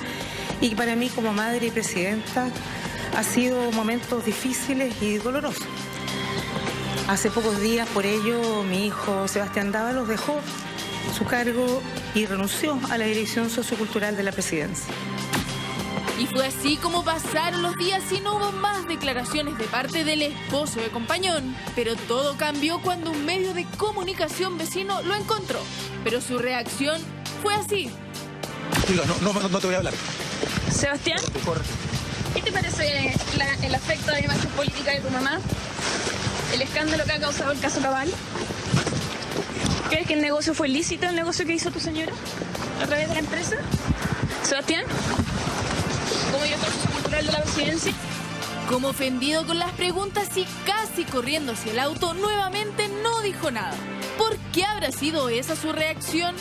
y para mí como madre y presidenta ha sido momentos difíciles y dolorosos. Hace pocos días por ello mi hijo Sebastián Dávalos dejó su cargo y renunció a la dirección sociocultural de la presidencia. Y fue así como pasaron los días y no hubo más declaraciones de parte del esposo de Compañón. Pero todo cambió cuando un medio de comunicación vecino lo encontró. Pero su reacción fue así. Diga, no te voy a hablar. Sebastián, ¿qué te parece el afecto de la imagen política de tu mamá? ¿El escándalo que ha causado el caso Cabal? ¿Crees que el negocio fue lícito, el negocio que hizo tu señora a través de la empresa? Sebastián, como director sociocultural de la presidencia. Como ofendido con las preguntas y casi corriendo hacia el auto, nuevamente no dijo nada. ¿Por qué habrá sido esa su reacción?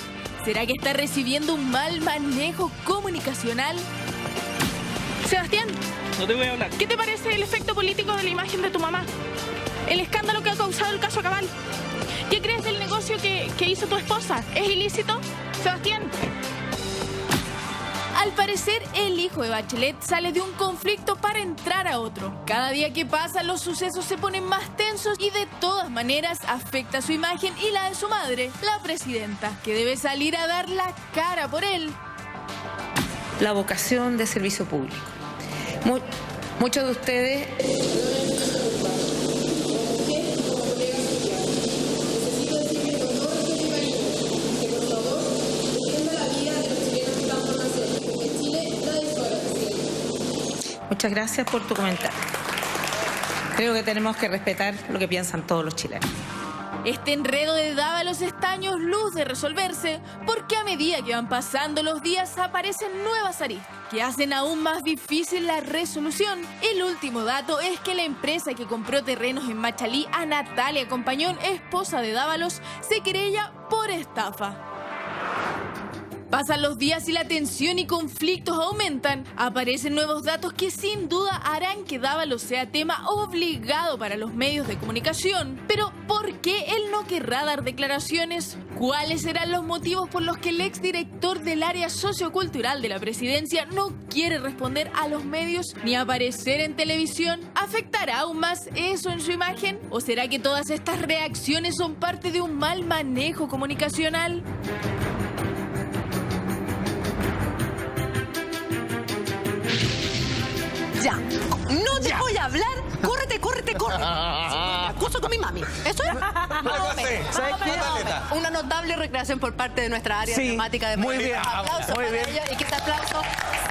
¿Será que está recibiendo un mal manejo comunicacional? Sebastián, no te voy a hablar. ¿Qué te parece el efecto político de la imagen de tu mamá? El escándalo que ha causado el caso Cabal. ¿Qué crees del negocio que hizo tu esposa? ¿Es ilícito? Sebastián. Al parecer, el hijo de Bachelet sale de un conflicto para entrar a otro. Cada día que pasa, los sucesos se ponen más tensos y de todas maneras afecta su imagen y la de su madre, la presidenta, que debe salir a dar la cara por él. La vocación de servicio público. Muchos de ustedes... Muchas gracias por tu comentario. Creo que tenemos que respetar lo que piensan todos los chilenos. Este enredo de Dávalos está años luz de resolverse, porque a medida que van pasando los días aparecen nuevas aristas que hacen aún más difícil la resolución. El último dato es que la empresa que compró terrenos en Machalí a Natalia Compañón, esposa de Dávalos, se querella por estafa. Pasan los días y la tensión y conflictos aumentan. Aparecen nuevos datos que sin duda harán que Dávalos sea tema obligado para los medios de comunicación. Pero ¿por qué él no querrá dar declaraciones? ¿Cuáles serán los motivos por los que el exdirector del área sociocultural de la presidencia no quiere responder a los medios ni aparecer en televisión? ¿Afectará aún más eso en su imagen? ¿O será que todas estas reacciones son parte de un mal manejo comunicacional? Ya, no te voy a hablar. Córrete. Acoso con mi mami. Eso es. Una notable recreación por parte de nuestra área dramática de muy bien. Aplausos para ella y que este aplauso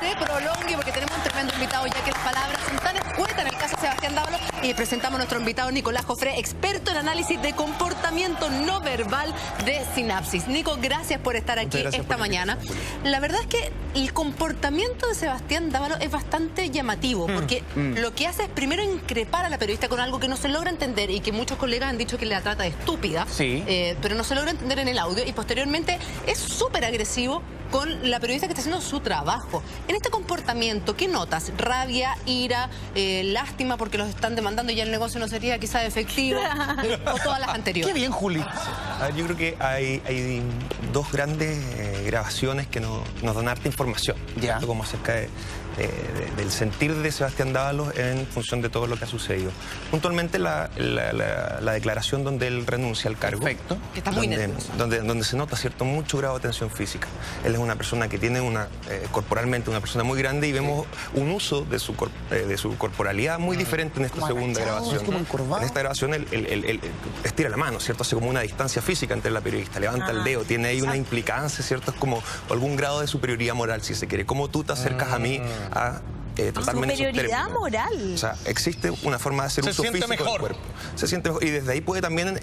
se prolongue porque tenemos un tremendo invitado, ya que las palabras son tan escuetas en el caso de Sebastián Dávalos. Y presentamos a nuestro invitado Nicolás Jofré, experto en análisis de comportamiento no verbal de sinapsis. Nico, gracias por estar aquí esta mañana. La verdad es que el comportamiento de Sebastián Dávalos es bastante llamativo, porque lo que hace es primero increpar a la periodista con algo que no se logra entender y que muchos colegas han dicho que la trata de estúpida, pero no se logra entender en el audio, y posteriormente es súper agresivo con la periodista que está haciendo su trabajo. En este comportamiento, ¿qué notas? ¿Rabia, ira, lástima porque los están demandando y ya el negocio no sería quizás efectivo? ¿O todas las anteriores? Qué bien, Juli. A ver, yo creo que hay dos grandes grabaciones que nos dan harta información, como acerca del sentir de Sebastián Dávalos en función de todo lo que ha sucedido. Puntualmente la declaración donde él renuncia al cargo. Perfecto. Que está muy nervioso. Donde se nota mucho grado de tensión física. Él es una persona que tiene corporalmente una persona muy grande, y vemos un uso de su corporalidad muy diferente en esta segunda grabación. En esta grabación él estira la mano, ¿cierto? Hace como una distancia física entre la periodista, levanta el dedo, tiene ahí una implicancia, ¿cierto? Es como algún grado de superioridad moral, si se quiere. ¿Cómo tú te acercas a mí a tratarme en esos términos? Superioridad moral. O sea, existe una forma de hacer uso físico del cuerpo. Se siente mejor. Y desde ahí puede también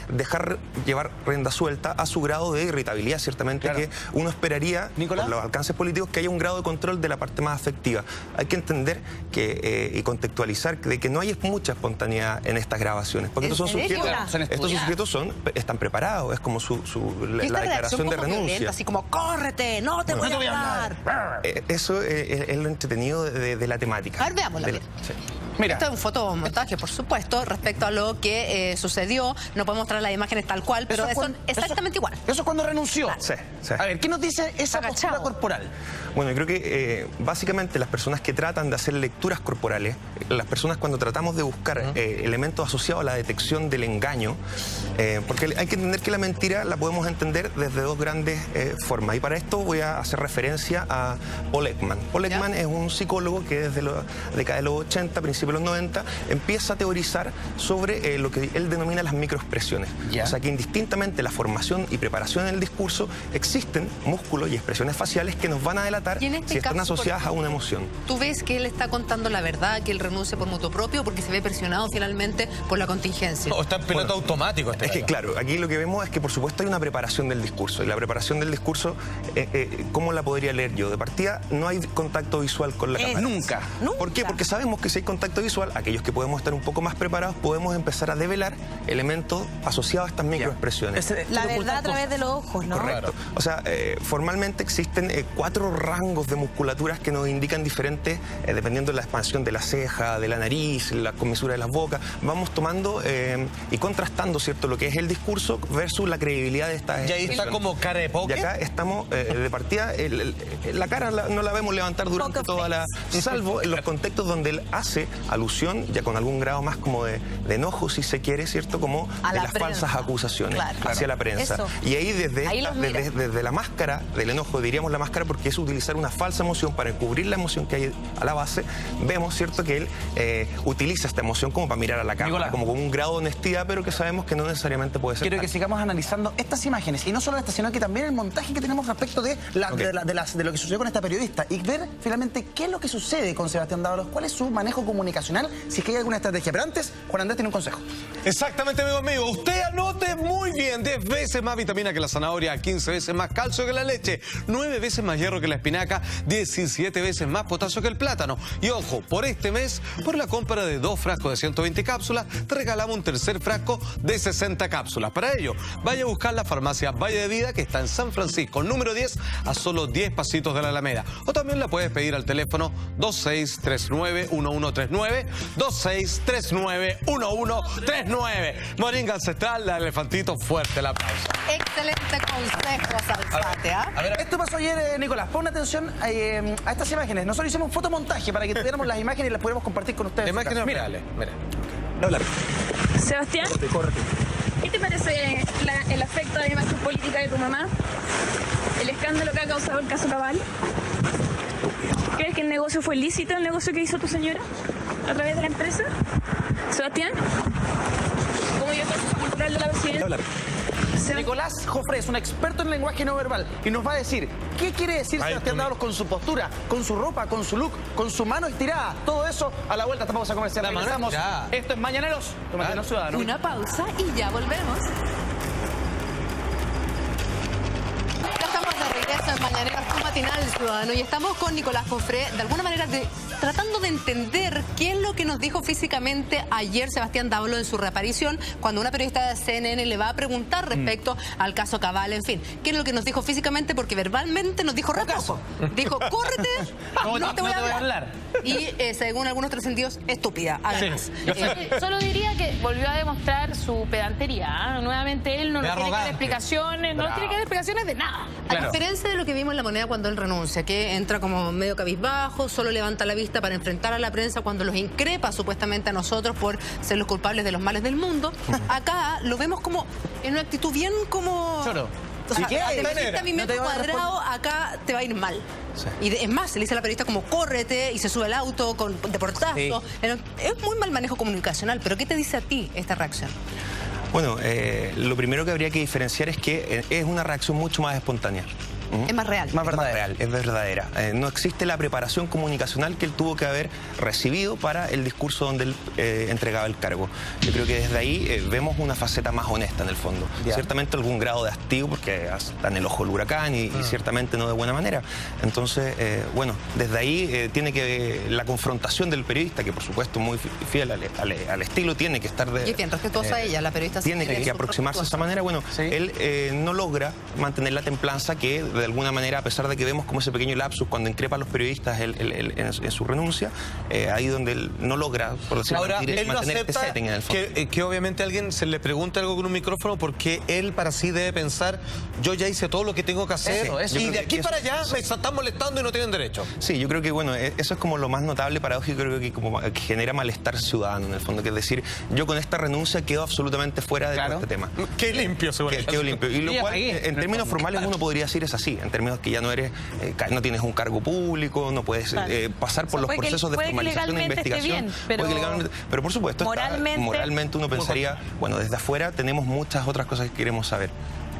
dejar llevar rienda suelta a su grado de irritabilidad, ciertamente, que uno esperaría, por los alcances políticos, que haya un grado de control de la parte más afectiva. Hay que entender y contextualizar de que no hay mucha espontaneidad en estas grabaciones, porque estos sujetos están preparados, es como la declaración de renuncia. Violenta, así como, córrete, no te voy a hablar. Eso es lo entretenido de la temática. A ver, veámosla bien. Mira. Esto es un fotomontaje, por supuesto, respecto a lo que sucedió. No podemos mostrar las imágenes tal cual, pero son exactamente igual. Eso es cuando renunció. Sí. A ver, ¿qué nos dice esa postura corporal? Bueno, yo creo que básicamente las personas que tratan de hacer lecturas corporales, las personas cuando tratamos de buscar elementos asociados a la detección del engaño, porque hay que entender que la mentira la podemos entender desde dos grandes formas. Y para esto voy a hacer referencia a Paul Ekman. Paul Ekman es un psicólogo que desde la década de los 80, principios de los 90, empieza a teorizar sobre lo que él denomina las microexpresiones. O sea que indistintamente la formación y preparación en el discurso, existen músculos y expresiones faciales que nos van a delatar si están asociadas a una emoción. ¿Tú ves que él está contando la verdad, que él renuncia por mutuo propio porque se ve presionado finalmente por la contingencia? O está en piloto automático. Es que claro, aquí lo que vemos es que por supuesto hay una preparación del discurso, y la preparación del discurso, ¿cómo la podría leer yo? De partida, no hay contacto visual con la cámara. Nunca. ¿Por qué? Porque sabemos que si hay contacto visual, aquellos que podemos estar un poco más preparados, podemos empezar a develar elementos asociados a estas microexpresiones. La verdad a través de los ojos, ¿no? Correcto. O sea, formalmente existen 4 rangos de musculaturas que nos indican diferentes, dependiendo de la expansión de la ceja, de la nariz, la comisura de las bocas. Vamos tomando y contrastando, ¿cierto?, lo que es el discurso versus la credibilidad de estas. Y ahí está como cara de póker. Y acá estamos de partida, la cara no la vemos levantar durante toda la... Salvo en los contextos donde él hace alusión, ya con algún grado más como de enojo, si se quiere, ¿cierto?, como de las falsas acusaciones hacia la prensa. Eso. Y ahí desde la máscara del enojo, diríamos la máscara porque es utilizar una falsa emoción para encubrir la emoción que hay a la base, vemos, ¿cierto?, que él utiliza esta emoción como para mirar a la cámara, como con un grado de honestidad, pero que sabemos que no necesariamente puede ser. Quiero que sigamos analizando estas imágenes, y no solo estas, sino que también el montaje que tenemos respecto de lo que sucedió con esta periodista, y ver finalmente qué es lo que sucede con Sebastián Dávalos, cuál es su manejo comunicacional, si es que hay alguna estrategia. Pero antes, Juan Andrés tiene un consejo. Exactamente, amigo mío. Usted anote muy bien. 10 veces más vitamina que la zanahoria, 15 veces más calcio que la leche, 9 veces más hierro que la espinaca, 17 veces más potasio que el plátano. Y ojo, por este mes, por la compra de 2 frascos de 120 cápsulas, te regalamos un tercer frasco de 60 cápsulas. Para ello, vaya a buscar la farmacia Valle de Vida, que está en San Francisco, número 10, a solo 10 pasitos de la Alameda. O también la puedes pedir al teléfono 2639-1139, 2639-1139. Moringa ancestral, la elefantito, fuerte el aplauso. Excelente consejo, Salzate, ¿ah? A ver, esto pasó ayer, Nicolás. Pon atención a estas imágenes. Nosotros hicimos un fotomontaje para que tuviéramos las imágenes y las pudiéramos compartir con ustedes. Imágenes reales, mira. Hablar. Sebastián, ¿qué te parece el afecto a la imagen política de tu mamá? ¿El escándalo que ha causado el caso Cabal? ¿Crees que el negocio fue lícito, el negocio que hizo tu señora a través de la empresa? Sebastián, ¿cómo yo soy cultural de la presidenta? Nicolás Jofré es un experto en lenguaje no verbal y nos va a decir qué quiere decir Sebastián Dávalos con su postura, con su ropa, con su look, con su mano estirada. Todo eso a la vuelta. Estamos a comercial. Regresamos. Esto es Mañaneros. Mañaneros Ciudadanos. Una pausa y ya volvemos. Ya estamos de regreso en Mañaneros con Matinal Ciudadano y estamos con Nicolás Jofré, de alguna manera tratando de entender qué es lo que nos dijo físicamente ayer Sebastián Dávalos en su reaparición, cuando una periodista de CNN le va a preguntar respecto al caso Cabal, en fin. ¿Qué es lo que nos dijo físicamente? Porque verbalmente nos dijo raposo. Dijo, córrete, no te voy a hablar. Y según algunos trascendidos, estúpida, además. Solo diría que volvió a demostrar su pedantería. Nuevamente él no nos quiere que dar explicaciones, no quiere que dar explicaciones de nada. A diferencia de lo que vimos en La Moneda cuando él renuncia, que entra como medio cabizbajo, solo levanta la vista para enfrentar a la prensa cuando los increpa supuestamente a nosotros por ser los culpables de los males del mundo. Acá lo vemos como en una actitud bien como... Choro. O sea, te metiste a mi metro cuadrado, acá te va a ir mal. Sí. Y es más, se le dice a la periodista como córrete y se sube al auto de portazo. Sí. Es muy mal manejo comunicacional, pero ¿qué te dice a ti esta reacción? Bueno, lo primero que habría que diferenciar es que es una reacción mucho más espontánea. Es más real. Más real, es verdadera. No existe la preparación comunicacional que él tuvo que haber recibido para el discurso donde él entregaba el cargo. Yo creo que desde ahí vemos una faceta más honesta en el fondo. Ciertamente algún grado de hastío porque está en el ojo del huracán y ciertamente no de buena manera. Entonces, bueno, desde ahí tiene que la confrontación del periodista, que por supuesto muy fiel al estilo, tiene que estar y bien respetuosa ella, la periodista. Tiene que aproximarse de esa manera. Bueno, él no logra mantener la templanza que de alguna manera, a pesar de que vemos como ese pequeño lapsus cuando increpa a los periodistas en su renuncia, ahí donde él no logra, por decirlo así, mantener este setting en el fondo. Que obviamente a alguien se le pregunte algo con un micrófono porque él para sí debe pensar, yo ya hice todo lo que tengo que hacer y de aquí para allá me están molestando y no tienen derecho. Sí, yo creo que bueno, eso es como lo más notable, paradójico, creo que como que genera malestar ciudadano en el fondo, que es decir, yo con esta renuncia quedo absolutamente fuera de todo este tema. Qué limpio, seguramente. Quedo limpio. Y lo cual, en términos formales, uno podría decir es así, en términos que ya no eres, no tienes un cargo público, no puedes pasar por los procesos de formalización de investigación. Bien, pero por supuesto, moralmente uno pensaría, bueno, desde afuera tenemos muchas otras cosas que queremos saber.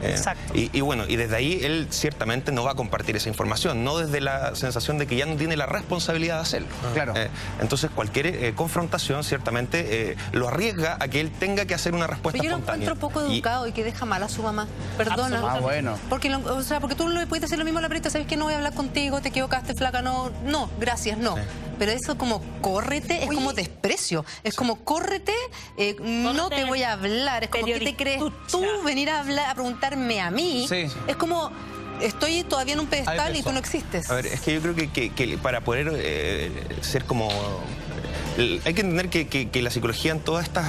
Exacto. Y bueno, y desde ahí él ciertamente no va a compartir esa información, no desde la sensación de que ya no tiene la responsabilidad de hacerlo. Claro. Entonces cualquier confrontación ciertamente lo arriesga a que él tenga que hacer una respuesta espontánea. Pero yo lo encuentro poco educado y que deja mal a su mamá. Perdona. Ah, bueno. Porque, porque tú le puedes decir lo mismo a la periodista, sabes que no voy a hablar contigo, te equivocaste, flaca, no, gracias, no. Sí. Pero eso como córrete es como desprecio. Es como córrete, no te voy a hablar. Es como, ¿qué te crees tú venir a hablar, a preguntarme a mí? Sí. Es como, estoy todavía en un pedestal y tú no existes. A ver, es que yo creo que para poder ser como... Hay que entender que la psicología en todas estas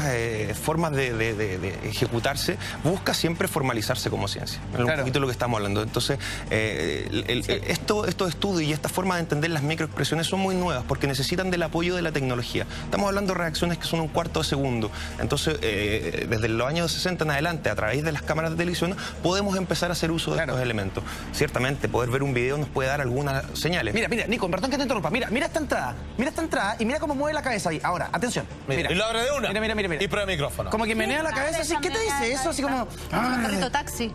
formas de ejecutarse busca siempre formalizarse como ciencia. Es un poquito lo que estamos hablando. Entonces, estos estudios y esta forma de entender las microexpresiones son muy nuevas porque necesitan del apoyo de la tecnología. Estamos hablando de reacciones que son un cuarto de segundo. Entonces, desde los años 60 en adelante, a través de las cámaras de televisión, podemos empezar a hacer uso de estos elementos. Ciertamente, poder ver un video nos puede dar algunas señales. Mira, Nico, perdón que te interrumpa. Mira esta entrada y mira cómo mueve la cabeza ahí. Ahora, atención. Mira. Y lo abre de una. Mira. Y prueba el micrófono. Como que menea la cabeza así. ¿Qué te dice eso? Así como... Un carrito taxi.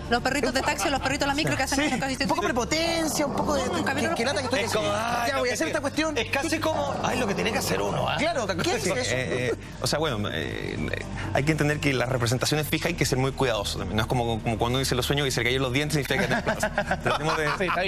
los perritos de taxi o los perritos de la micro que hacen eso casi. Un poco de prepotencia, un poco de... que lata que estoy diciendo. Ya voy a hacer esta cuestión. Es casi como, ay, lo que tiene que hacer uno, ¿ah? Claro, ¿qué es eso? O sea, bueno, hay que entender que las representaciones fijas hay que ser muy cuidadosos también. No es como cuando dice los sueños y se le caen los dientes y se le caen plazo. Tratemos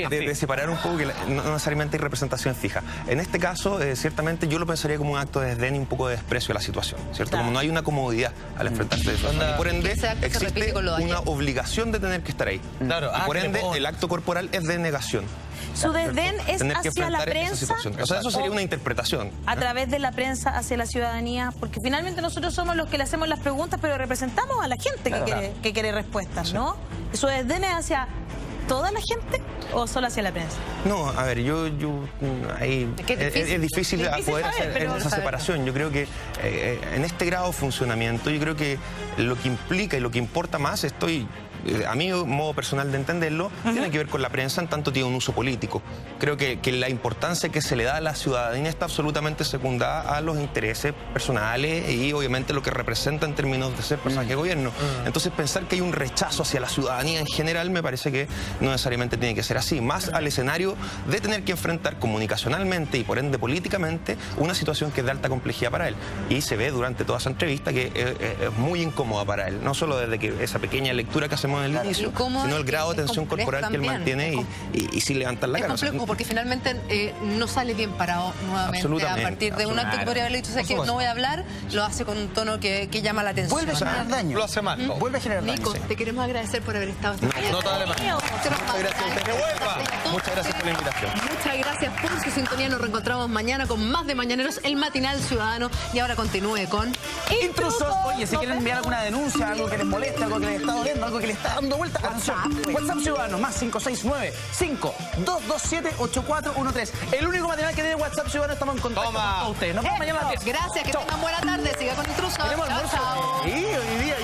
de separar un poco que no necesariamente hay representación fija. En este caso, ciertamente yo lo pensaría como un acto de desdén y un poco de desprecio a la situación, ¿cierto? Claro. Como no hay una comodidad al enfrentarse a eso. Y por ende, existe una obligación de tener que estar ahí. Claro. Y por ende, el acto corporal es de negación. Su desdén es hacia la prensa. O sea, eso sería una interpretación. A través de la prensa hacia la ciudadanía, porque finalmente nosotros somos los que le hacemos las preguntas, pero representamos a la gente que quiere respuestas, ¿no? ¿Su desdén es hacia toda la gente o solo hacia la prensa? No, a ver, es difícil poder hacer esa separación. Yo creo que en este grado de funcionamiento, yo creo que lo que implica y lo que importa más, a mi modo personal de entenderlo, tiene que ver con la prensa en tanto tiene un uso político. Creo que la importancia que se le da a la ciudadanía está absolutamente secundada a los intereses personales y obviamente lo que representa en términos de ser personaje de gobierno. Entonces pensar que hay un rechazo hacia la ciudadanía en general me parece que no necesariamente tiene que ser así. Más al escenario de tener que enfrentar comunicacionalmente y por ende políticamente una situación que es de alta complejidad para él. Y se ve durante toda esa entrevista que es muy incómoda para él. No solo desde que esa pequeña lectura que hacemos en el inicio, sino el grado de tensión corporal que él mantiene y sin levantar la cara. Es complejo porque finalmente no sale bien parado nuevamente a partir de un acto que podría haberle dicho, que no voy a hablar, lo hace con un tono que llama la atención. Vuelve a generar daño. Lo hace mal. Vuelve a generar daño. Nico, te queremos agradecer por haber estado esta mañana. No te vale más. Muchas gracias. Que vuelva. Muchas gracias por la invitación. Muchas gracias por su sintonía. Nos reencontramos mañana con más de Mañaneros, el matinal ciudadano. Y ahora continúe con Intrusos. Oye, si quieren enviar alguna denuncia, algo que les molesta, algo que les está doliendo, algo que les está dando vuelta, WhatsApp ciudadano, más 569-5227-8413. El único matinal que tiene WhatsApp ciudadano, estamos en contacto con todos ustedes. Nos vemos mañana a las 10. Gracias, que tengan buena tarde. Siga con Intrusos. Tenemos almuerzo. Chao. Sí, hoy día.